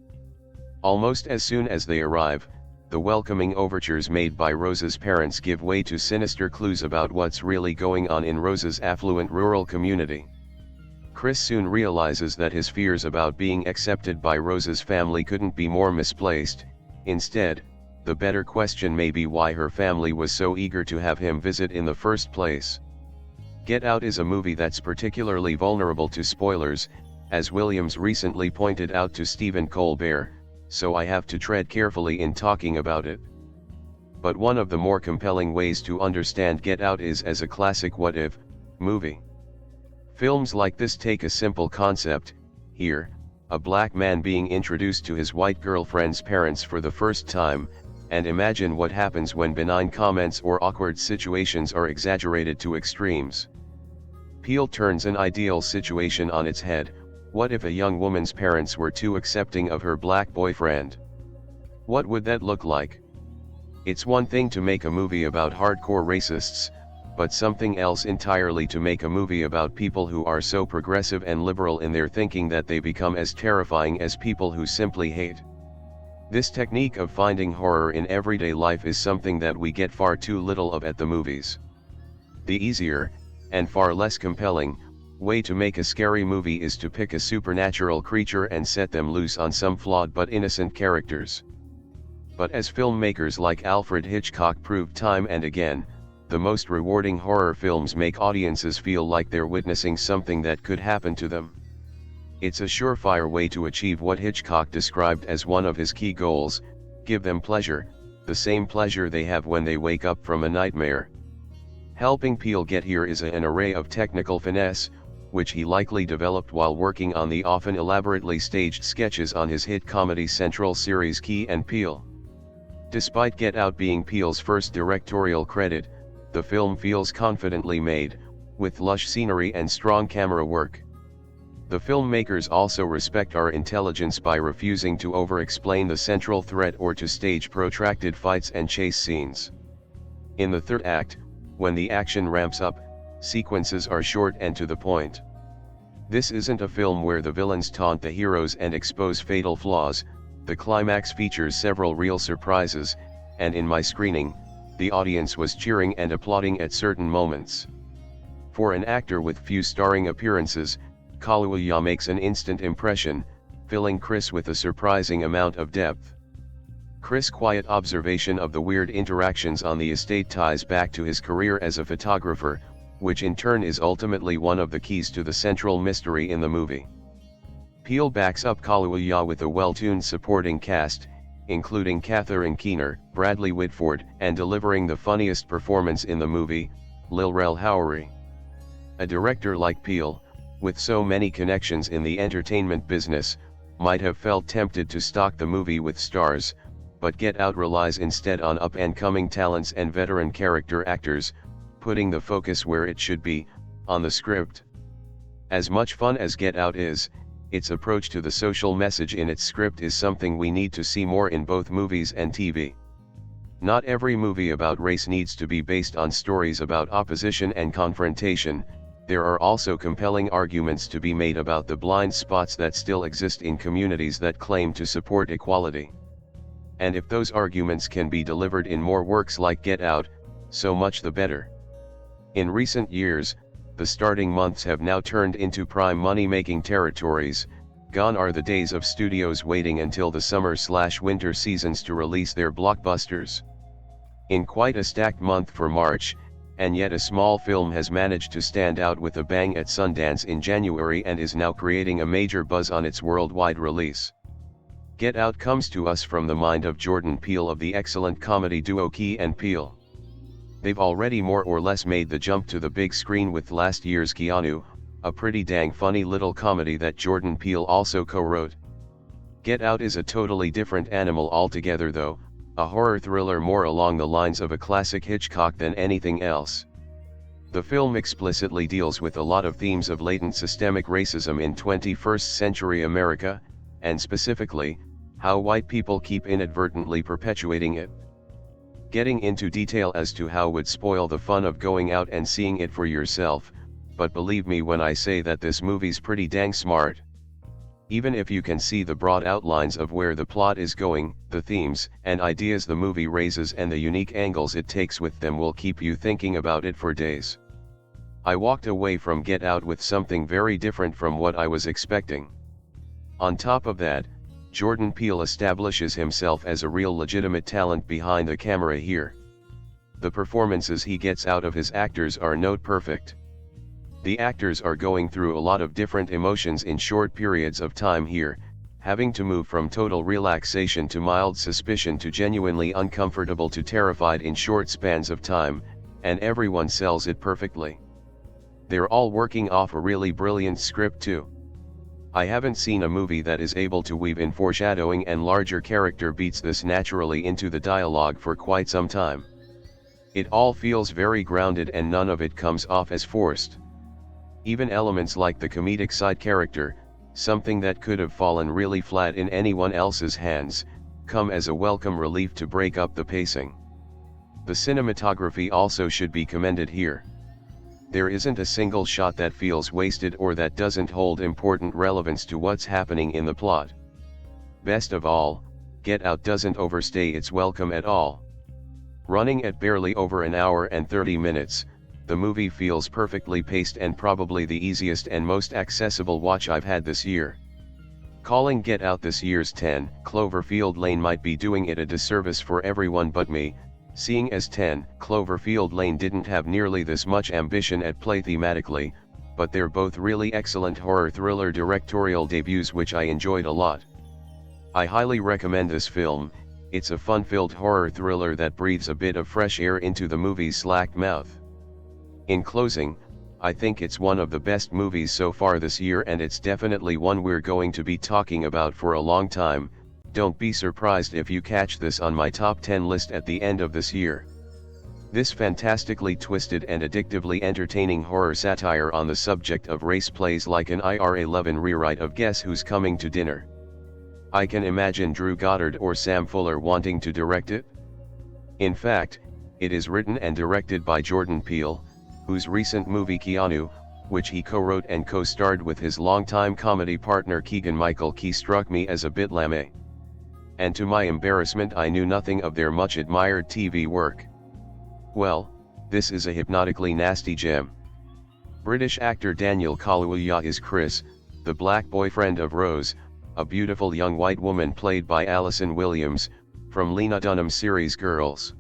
Almost as soon as they arrive, the welcoming overtures made by Rose's parents give way to sinister clues about what's really going on in Rose's affluent rural community. Chris soon realizes that his fears about being accepted by Rose's family couldn't be more misplaced. Instead, the better question may be why her family was so eager to have him visit in the first place. Get Out is a movie that's particularly vulnerable to spoilers, as Williams recently pointed out to Stephen Colbert, so I have to tread carefully in talking about it. But one of the more compelling ways to understand Get Out is as a classic what-if movie. Films like this take a simple concept, here, a black man being introduced to his white girlfriend's parents for the first time, and imagine what happens when benign comments or awkward situations are exaggerated to extremes. Peele turns an ideal situation on its head. What if a young woman's parents were too accepting of her black boyfriend? What would that look like? It's one thing to make a movie about hardcore racists, but something else entirely to make a movie about people who are so progressive and liberal in their thinking that they become as terrifying as people who simply hate. This technique of finding horror in everyday life is something that we get far too little of at the movies. The easier, and far less compelling, way to make a scary movie is to pick a supernatural creature and set them loose on some flawed but innocent characters. But as filmmakers like Alfred Hitchcock proved time and again, the most rewarding horror films make audiences feel like they're witnessing something that could happen to them. It's a surefire way to achieve what Hitchcock described as one of his key goals: give them pleasure, the same pleasure they have when they wake up from a nightmare. Helping Peele get here is an array of technical finesse, which he likely developed while working on the often elaborately staged sketches on his hit Comedy Central series Key and Peele. Despite Get Out being Peele's first directorial credit, the film feels confidently made, with lush scenery and strong camera work. The filmmakers also respect our intelligence by refusing to over-explain the central threat or to stage protracted fights and chase scenes. In the third act, when the action ramps up, sequences are short and to the point. This isn't a film where the villains taunt the heroes and expose fatal flaws. The climax features several real surprises, and in my screening, the audience was cheering and applauding at certain moments. For an actor with few starring appearances, Kaluuya makes an instant impression, filling Chris with a surprising amount of depth. Chris' quiet observation of the weird interactions on the estate ties back to his career as a photographer, which in turn is ultimately one of the keys to the central mystery in the movie. Peele backs up Kaluuya with a well-tuned supporting cast, including Catherine Keener, Bradley Whitford, and delivering the funniest performance in the movie, Lil Rel Howery. A director like Peele, with so many connections in the entertainment business, might have felt tempted to stock the movie with stars, but Get Out relies instead on up-and-coming talents and veteran character actors, putting the focus where it should be, on the script. As much fun as Get Out is, its approach to the social message in its script is something we need to see more in both movies and TV. Not every movie about race needs to be based on stories about opposition and confrontation. There are also compelling arguments to be made about the blind spots that still exist in communities that claim to support equality. And if those arguments can be delivered in more works like Get Out, so much the better. In recent years, the starting months have now turned into prime money-making territories. Gone are the days of studios waiting until the summer/winter seasons to release their blockbusters. In quite a stacked month for March, and yet a small film has managed to stand out with a bang at Sundance in January and is now creating a major buzz on its worldwide release. Get Out comes to us from the mind of Jordan Peele of the excellent comedy duo Key and Peele. They've already more or less made the jump to the big screen with last year's Keanu, a pretty dang funny little comedy that Jordan Peele also co-wrote. Get Out is a totally different animal altogether though, a horror thriller more along the lines of a classic Hitchcock than anything else. The film explicitly deals with a lot of themes of latent systemic racism in 21st century America, and specifically, how white people keep inadvertently perpetuating it. Getting into detail as to how would spoil the fun of going out and seeing it for yourself, but believe me when I say that this movie's pretty dang smart. Even if you can see the broad outlines of where the plot is going, the themes and ideas the movie raises and the unique angles it takes with them will keep you thinking about it for days. I walked away from Get Out with something very different from what I was expecting. On top of that, Jordan Peele establishes himself as a real legitimate talent behind the camera here. The performances he gets out of his actors are note perfect. The actors are going through a lot of different emotions in short periods of time here, having to move from total relaxation to mild suspicion to genuinely uncomfortable to terrified in short spans of time, and everyone sells it perfectly. They're all working off a really brilliant script too. I haven't seen a movie that is able to weave in foreshadowing and larger character beats this naturally into the dialogue for quite some time. It all feels very grounded and none of it comes off as forced. Even elements like the comedic side character, something that could have fallen really flat in anyone else's hands, come as a welcome relief to break up the pacing. The cinematography also should be commended here. There isn't a single shot that feels wasted or that doesn't hold important relevance to what's happening in the plot. Best of all, Get Out doesn't overstay its welcome at all. Running at barely over an hour and 30 minutes, the movie feels perfectly paced and probably the easiest and most accessible watch I've had this year. Calling Get Out this year's 10 Cloverfield Lane might be doing it a disservice for everyone but me, seeing as 10 Cloverfield Lane didn't have nearly this much ambition at play thematically, but they're both really excellent horror thriller directorial debuts which I enjoyed a lot. I highly recommend this film. It's a fun-filled horror thriller that breathes a bit of fresh air into the movie's slack mouth. In closing, I think it's one of the best movies so far this year and it's definitely one we're going to be talking about for a long time. Don't be surprised if you catch this on my top 10 list at the end of this year. This fantastically twisted and addictively entertaining horror satire on the subject of race plays like an IR-11 rewrite of Guess Who's Coming to Dinner. I can imagine Drew Goddard or Sam Fuller wanting to direct it. In fact, it is written and directed by Jordan Peele, whose recent movie Keanu, which he co-wrote and co-starred with his longtime comedy partner Keegan-Michael Key, struck me as a bit lame. And to my embarrassment I knew nothing of their much admired TV work. Well, this is a hypnotically nasty gem. British actor Daniel Kaluuya is Chris, the black boyfriend of Rose, a beautiful young white woman played by Allison Williams, from Lena Dunham's series Girls.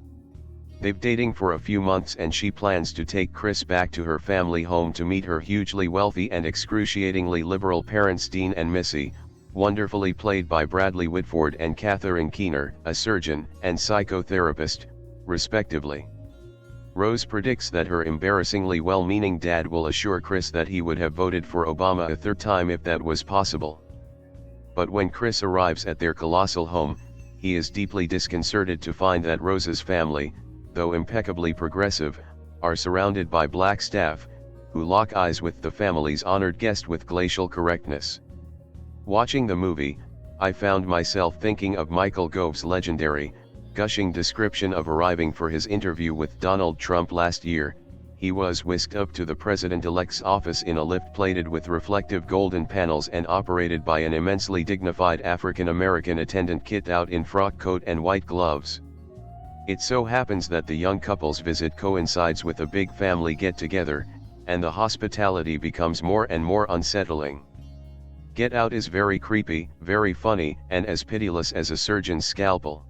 They've dating for a few months and she plans to take Chris back to her family home to meet her hugely wealthy and excruciatingly liberal parents Dean and Missy, wonderfully played by Bradley Whitford and Catherine Keener, a surgeon and psychotherapist, respectively. Rose predicts that her embarrassingly well-meaning dad will assure Chris that he would have voted for Obama a third time if that was possible. But when Chris arrives at their colossal home, he is deeply disconcerted to find that Rose's family, though impeccably progressive, are surrounded by black staff, who lock eyes with the family's honored guest with glacial correctness. Watching the movie, I found myself thinking of Michael Gove's legendary, gushing description of arriving for his interview with Donald Trump last year. He was whisked up to the president-elect's office in a lift plated with reflective golden panels and operated by an immensely dignified African-American attendant kitted out in frock coat and white gloves. It so happens that the young couple's visit coincides with a big family get-together, and the hospitality becomes more and more unsettling. Get Out is very creepy, very funny, and as pitiless as a surgeon's scalpel.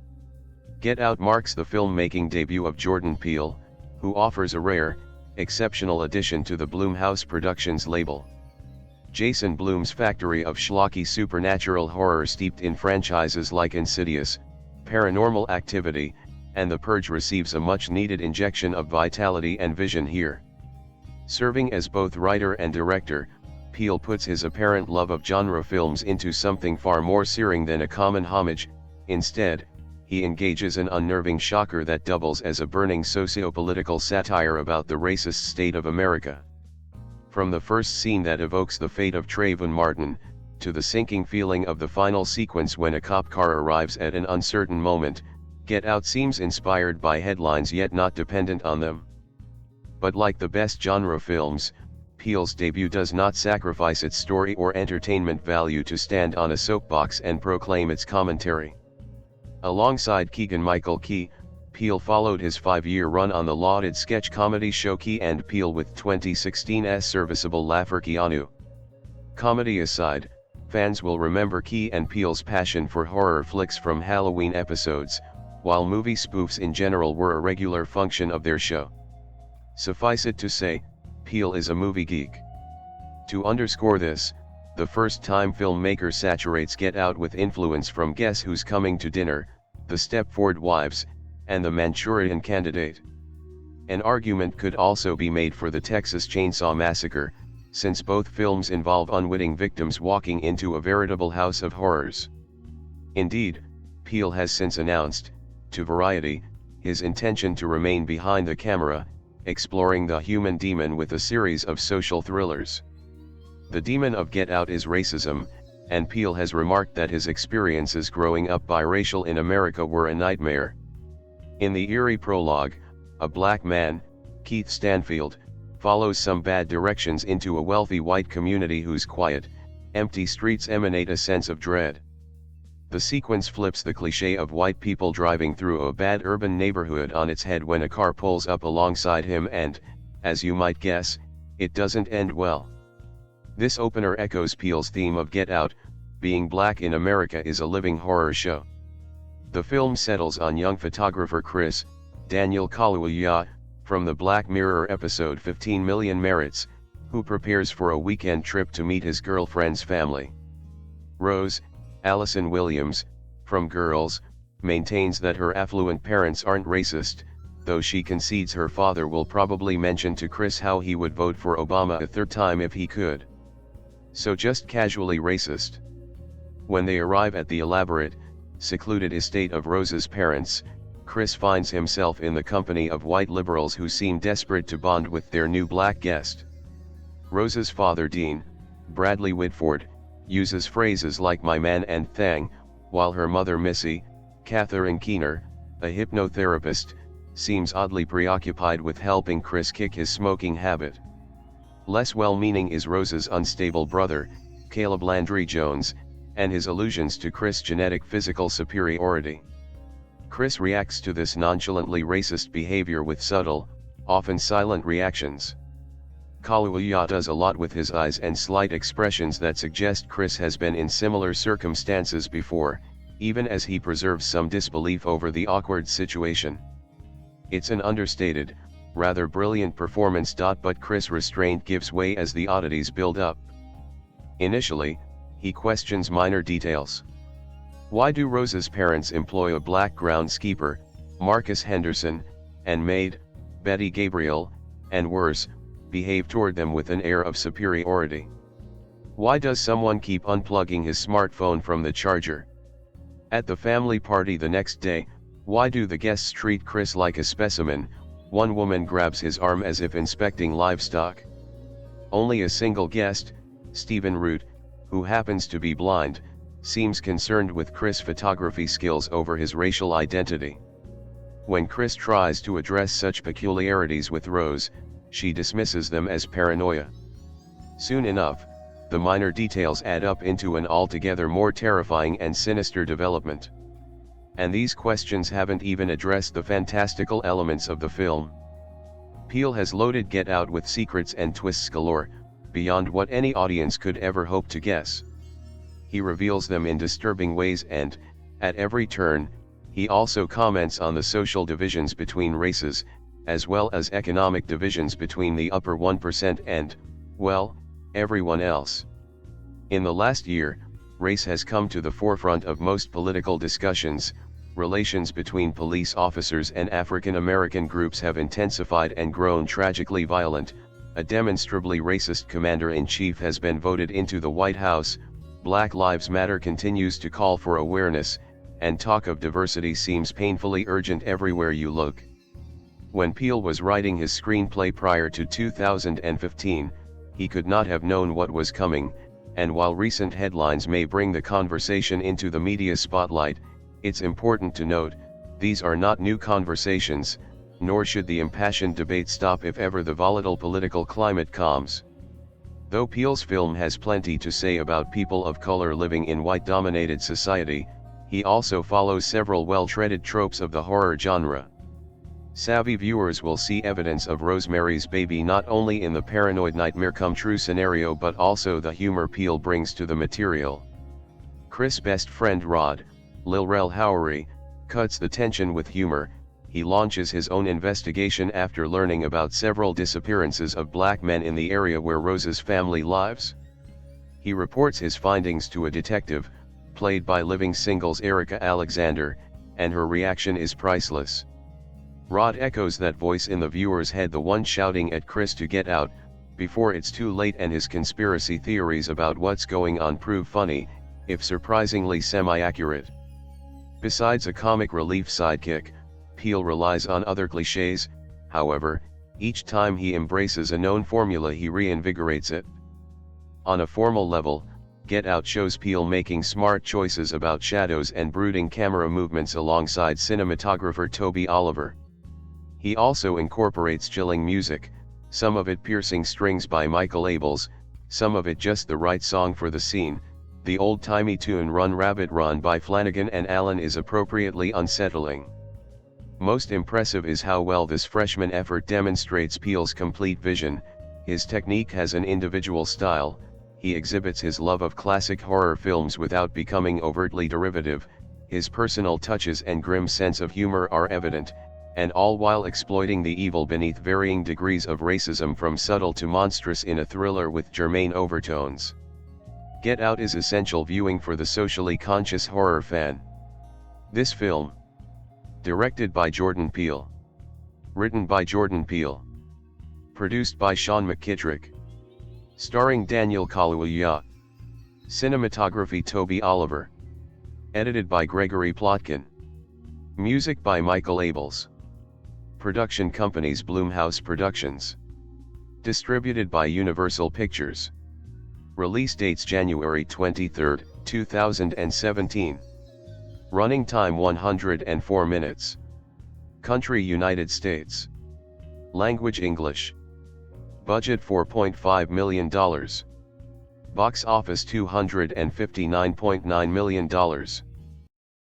Get Out marks the filmmaking debut of Jordan Peele, who offers a rare, exceptional addition to the Blumhouse Productions label. Jason Blum's factory of schlocky supernatural horror steeped in franchises like Insidious, Paranormal Activity, and The Purge receives a much-needed injection of vitality and vision here. Serving as both writer and director, Peele puts his apparent love of genre films into something far more searing than a common homage. Instead, he engages an unnerving shocker that doubles as a burning socio-political satire about the racist state of America. From the first scene that evokes the fate of Trayvon Martin, to the sinking feeling of the final sequence when a cop car arrives at an uncertain moment, Get Out seems inspired by headlines yet not dependent on them. But like the best genre films, Peele's debut does not sacrifice its story or entertainment value to stand on a soapbox and proclaim its commentary. Alongside Keegan-Michael Key, Peele followed his 5-year run on the lauded sketch comedy show Key and Peele with 2016's serviceable laugher Keanu. Comedy aside, fans will remember Key and Peele's passion for horror flicks from Halloween episodes, while movie spoofs in general were a regular function of their show. Suffice it to say, Peele is a movie geek. To underscore this, the first-time filmmaker saturates Get Out with influence from Guess Who's Coming to Dinner, The Stepford Wives, and The Manchurian Candidate. An argument could also be made for the Texas Chainsaw Massacre, since both films involve unwitting victims walking into a veritable house of horrors. Indeed, Peele has since announced, to Variety, his intention to remain behind the camera, exploring the human demon with a series of social thrillers. The demon of Get Out is racism, and Peele has remarked that his experiences growing up biracial in America were a nightmare. In the eerie prologue, a black man, Keith Stanfield, follows some bad directions into a wealthy white community whose quiet, empty streets emanate a sense of dread. The sequence flips the cliché of white people driving through a bad urban neighborhood on its head when a car pulls up alongside him and, as you might guess, it doesn't end well. This opener echoes Peele's theme of Get Out, being black in America is a living horror show. The film settles on young photographer Chris, Daniel Kaluuya, from the Black Mirror episode 15 Million Merits, who prepares for a weekend trip to meet his girlfriend's family. Rose, Allison Williams, from Girls, maintains that her affluent parents aren't racist, though she concedes her father will probably mention to Chris how he would vote for Obama a third time if he could. So just casually racist. When they arrive at the elaborate, secluded estate of Rose's parents, Chris finds himself in the company of white liberals who seem desperate to bond with their new black guest. Rose's father Dean, Bradley Whitford, uses phrases like "my man" and "thang," while her mother Missy, Catherine Keener, a hypnotherapist, seems oddly preoccupied with helping Chris kick his smoking habit. Less well-meaning is Rose's unstable brother, Caleb Landry Jones, and his allusions to Chris' genetic physical superiority. Chris reacts to this nonchalantly racist behavior with subtle, often silent reactions. Kaluuya does a lot with his eyes and slight expressions that suggest Chris has been in similar circumstances before, even as he preserves some disbelief over the awkward situation. It's an understated, rather brilliant performance. But Chris' restraint gives way as the oddities build up. Initially, he questions minor details. Why do Rose's parents employ a black groundskeeper, Marcus Henderson, and maid, Betty Gabriel, and worse, behave toward them with an air of superiority? Why does someone keep unplugging his smartphone from the charger? At the family party the next day, why do the guests treat Chris like a specimen? One woman grabs his arm as if inspecting livestock. Only a single guest, Stephen Root, who happens to be blind, seems concerned with Chris' photography skills over his racial identity. When Chris tries to address such peculiarities with Rose, she dismisses them as paranoia. Soon enough, the minor details add up into an altogether more terrifying and sinister development. And these questions haven't even addressed the fantastical elements of the film. Peele has loaded Get Out with secrets and twists galore, beyond what any audience could ever hope to guess. He reveals them in disturbing ways and, at every turn, he also comments on the social divisions between races, as well as economic divisions between the upper 1% and, well, everyone else. In the last year, race has come to the forefront of most political discussions. Relations between police officers and African American groups have intensified and grown tragically violent. A demonstrably racist commander-in-chief has been voted into the White House. Black Lives Matter continues to call for awareness, and talk of diversity seems painfully urgent everywhere you look. When Peele was writing his screenplay prior to 2015, he could not have known what was coming, and while recent headlines may bring the conversation into the media spotlight, it's important to note, these are not new conversations, nor should the impassioned debate stop if ever the volatile political climate calms. Though Peele's film has plenty to say about people of color living in white-dominated society, he also follows several well-treaded tropes of the horror genre. Savvy viewers will see evidence of Rosemary's Baby not only in the paranoid nightmare-come-true scenario but also the humor Peele brings to the material. Chris' best friend Rod, Lil Rel Howery, cuts the tension with humor. He launches his own investigation after learning about several disappearances of black men in the area where Rose's family lives. He reports his findings to a detective, played by Living Single's Erica Alexander, and her reaction is priceless. Rod echoes that voice in the viewer's head, the one shouting at Chris to get out, before it's too late and his conspiracy theories about what's going on prove funny, if surprisingly semi-accurate. Besides a comic relief sidekick, Peele relies on other clichés. However, each time he embraces a known formula he reinvigorates it. On a formal level, Get Out shows Peele making smart choices about shadows and brooding camera movements alongside cinematographer Toby Oliver. He also incorporates chilling music, some of it piercing strings by Michael Abels, some of it just the right song for the scene. The old-timey tune Run Rabbit Run by Flanagan and Allen is appropriately unsettling. Most impressive is how well this freshman effort demonstrates Peele's complete vision. His technique has an individual style, he exhibits his love of classic horror films without becoming overtly derivative, his personal touches and grim sense of humor are evident, and all while exploiting the evil beneath varying degrees of racism from subtle to monstrous in a thriller with germane overtones. Get Out is essential viewing for the socially conscious horror fan. This film, directed by Jordan Peele, written by Jordan Peele, produced by Sean McKittrick, starring Daniel Kaluuya, cinematography Toby Oliver, edited by Gregory Plotkin, music by Michael Abels, production companies Blumhouse Productions, distributed by Universal Pictures. Release dates January 23, 2017. Running time 104 minutes. Country United States. Language English. Budget $4.5 million. Box office $259.9 million.